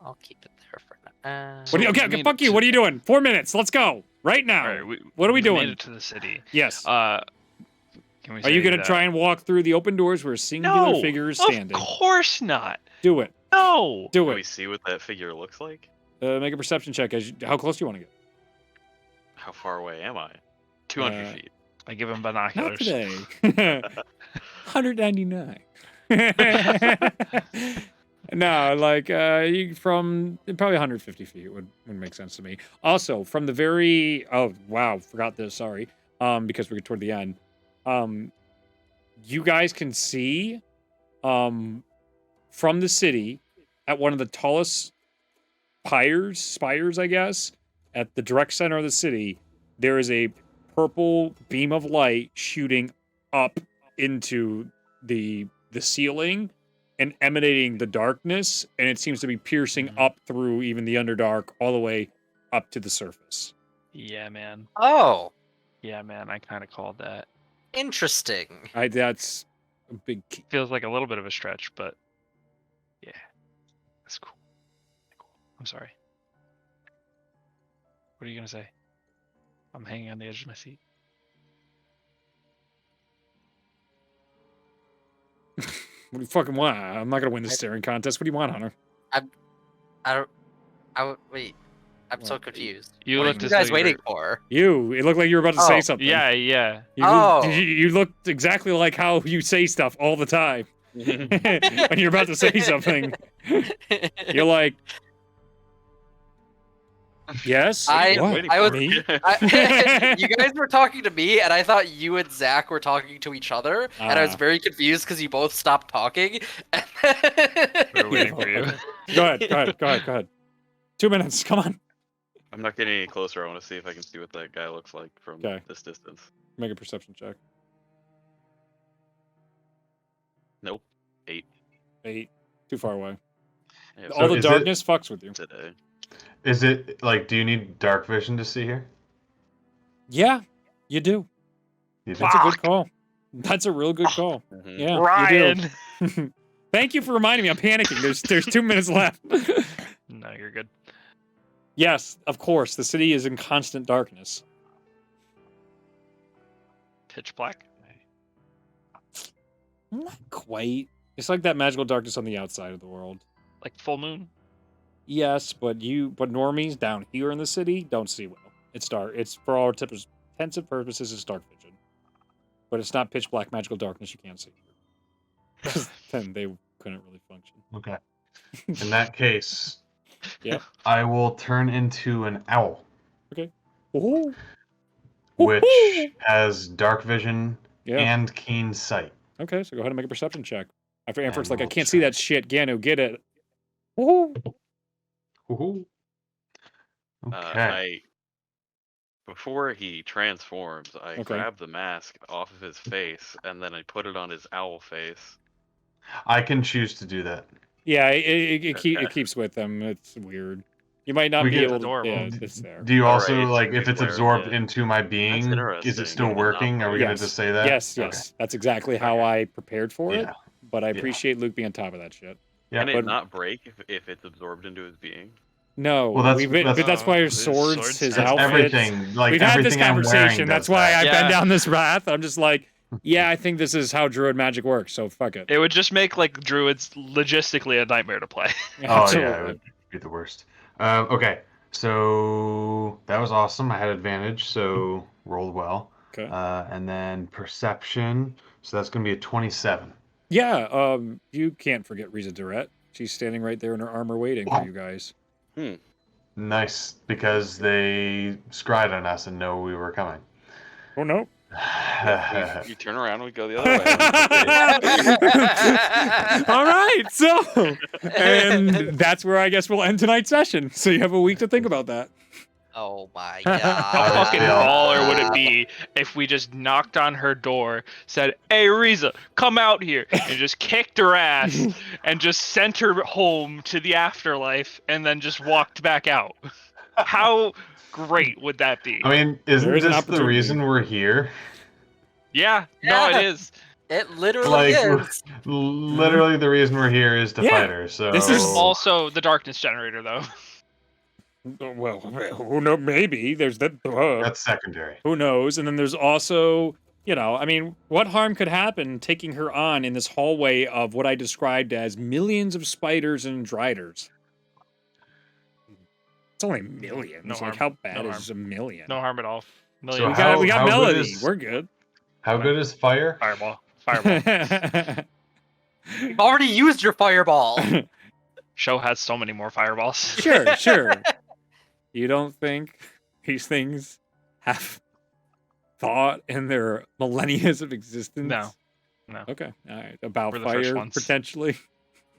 I'll keep it there for now. What do you, okay, we made fuck it you. to- What are you doing? 4 minutes. Let's go. Right now. All right. What are we doing? Made it to the city. Yes. Can we Are you say going to that- try and walk through the open doors where a singular No, figure is standing? Of course not. Do it. No. Do can we it. see what that figure looks like? Make a perception check. How close do you want to get? How far away am I? 200 Uh, feet. I give him Not binoculars. today. 199. No, like you from probably 150 feet would make sense to me. Also, from the very forgot this. Sorry, because we're toward the end. You guys can see, from the city, at one of the tallest spires, I guess, at the direct center of the city, there is a purple beam of light shooting up into the ceiling and emanating the darkness, and it seems to be piercing up through even the Underdark all the way up to the surface. Yeah, man. Oh, Yeah, man. I kind of called that. interesting. That's a big key. Feels like a little bit of a stretch, but yeah, that's cool. I'm sorry. What are you gonna say? I'm hanging on the edge of my seat. What do you fucking want? I'm not gonna win this staring contest. What do you want, Hunter? Wait. I'm so What? confused. You What are looked you as guys though you waiting were- for? You. It looked like you were about to say Oh, something. Yeah, yeah. You looked exactly like how you say stuff all the time. When you're about to say something, you're like, yes. I- What? Waiting I for was- Me? You guys were talking to me, and I thought you and Zach were talking to each other, and I was Ah. very confused because you both stopped talking. We're waiting for you. Go ahead. 2 minutes. Come on. I'm not getting any closer. I want to see if I can see what that guy looks like from Okay. this distance. Make a perception check. Nope. 8 Too far away. Yeah, All the is it- darkness fucks with you. today. Is it like? Do you need dark vision to see here? Yeah, you do. You do? That's a good call. That's a real good call. Mhm. Yeah, Ryan. you do. Thank you for reminding me. I'm panicking. There's 2 minutes left. No, you're good. Yes, of course. The city is in constant darkness. Pitch black. Not quite. It's like that magical darkness on the outside of the world. Like full moon. Yes, but normies down here in the city don't see well. It's dark. It's for all intents and purposes, it's dark vision. But it's not pitch black magical darkness you can't see. 'Cause then they couldn't really function. Okay. In that case, Yeah. I will turn into an owl, Ooh. which Woohoo! has dark vision Yeah. and keen sight. Okay, so go ahead and make a perception check. After Amphort's And like, I we'll can't see try. that shit. Ganu, get it. Woohoo! Woohoo. Okay. Before he transforms, I Okay. grab the mask off of his face and then I put it on his owl face. I can choose to do that. Yeah, it Okay. keeps with them. It's weird. You might not We be get- able to. adorable. Yeah, it's there. Do you All also right, like to if be it's fair, absorbed yeah. into my being? Is interesting. it still Maybe not working? Are we gonna Yes. just say that? Yes, Okay. yes. That's exactly how I prepared for it. Yeah. But I Yeah. appreciate Luke being on top of that shit. Yeah. Can it but- not break if it's absorbed into his being? No, Well, that's- but that's why his his swords, swords his have- That's outfits. everything. Like We've had this everything I'm wearing conversation. does That's why that. I've been Yeah. down this path. I'm just like, Yeah, I think this is how druid magic works. So fuck it. It would just make like druids logistically a nightmare to play. Oh yeah, Absolutely. it would be the worst. Okay, so that was awesome. I had advantage, so rolled well. Okay. And then perception, so that's gonna be a 27. Yeah. You can't forget Riza Durret. She's standing right there in her armor, waiting for you guys. Nice, because they scryed on us and know we were coming. Oh no. We turn around and we go the other way. All right, so and that's where I guess we'll end tonight's session. So you have a week to think about that. Oh my How god. fucking baller would it be if we just knocked on her door, said, "Hey, Riza, come out here," and just kicked her ass and just sent her home to the afterlife and then just walked back out? How great would that be? I mean, isn't There is an this the opportunity. reason we're here? Yeah, no, Yeah. it is. It literally Like, is. literally, the reason we're here is to Yeah, fight her. So this There's is also the darkness generator, though. Well, who knows? Maybe there's that. that's secondary. Who knows? And then there's also, I mean, what harm could happen taking her on in this hallway of what I described as millions of spiders and driders? It's only millions. No like, harm. how bad No is a million? No harm at all. So Million. we got how good Melody. is- We're good. How good is fire? Fireball. Fireball. You've already used your fireball. Show has so many more fireballs. Sure. You don't think these things have thought in their millennia of existence? No. Okay. All right. About We're the first fire, ones. potentially. We're the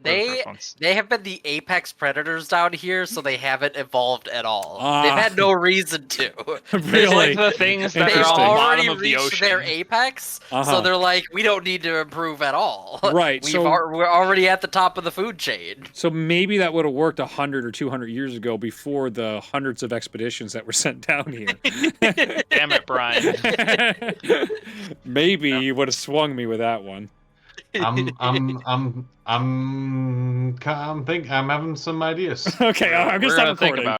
They first ones. they have been the apex predators down here, so they haven't evolved at all. They've Ah. had no reason to. It's Really? like the things that are They've Interesting. on the already bottom of the reached ocean. their apex, Uh-huh. so they're like, we don't need to improve at all. Right, so- We're already at the top of the food chain. So maybe that would have worked 100 or 200 years ago before the hundreds of expeditions that were sent down here. Damn it, Brian. Maybe you would have swung me with that one. I'm having some ideas. Okay, I'm gonna We're stop gonna think recording. about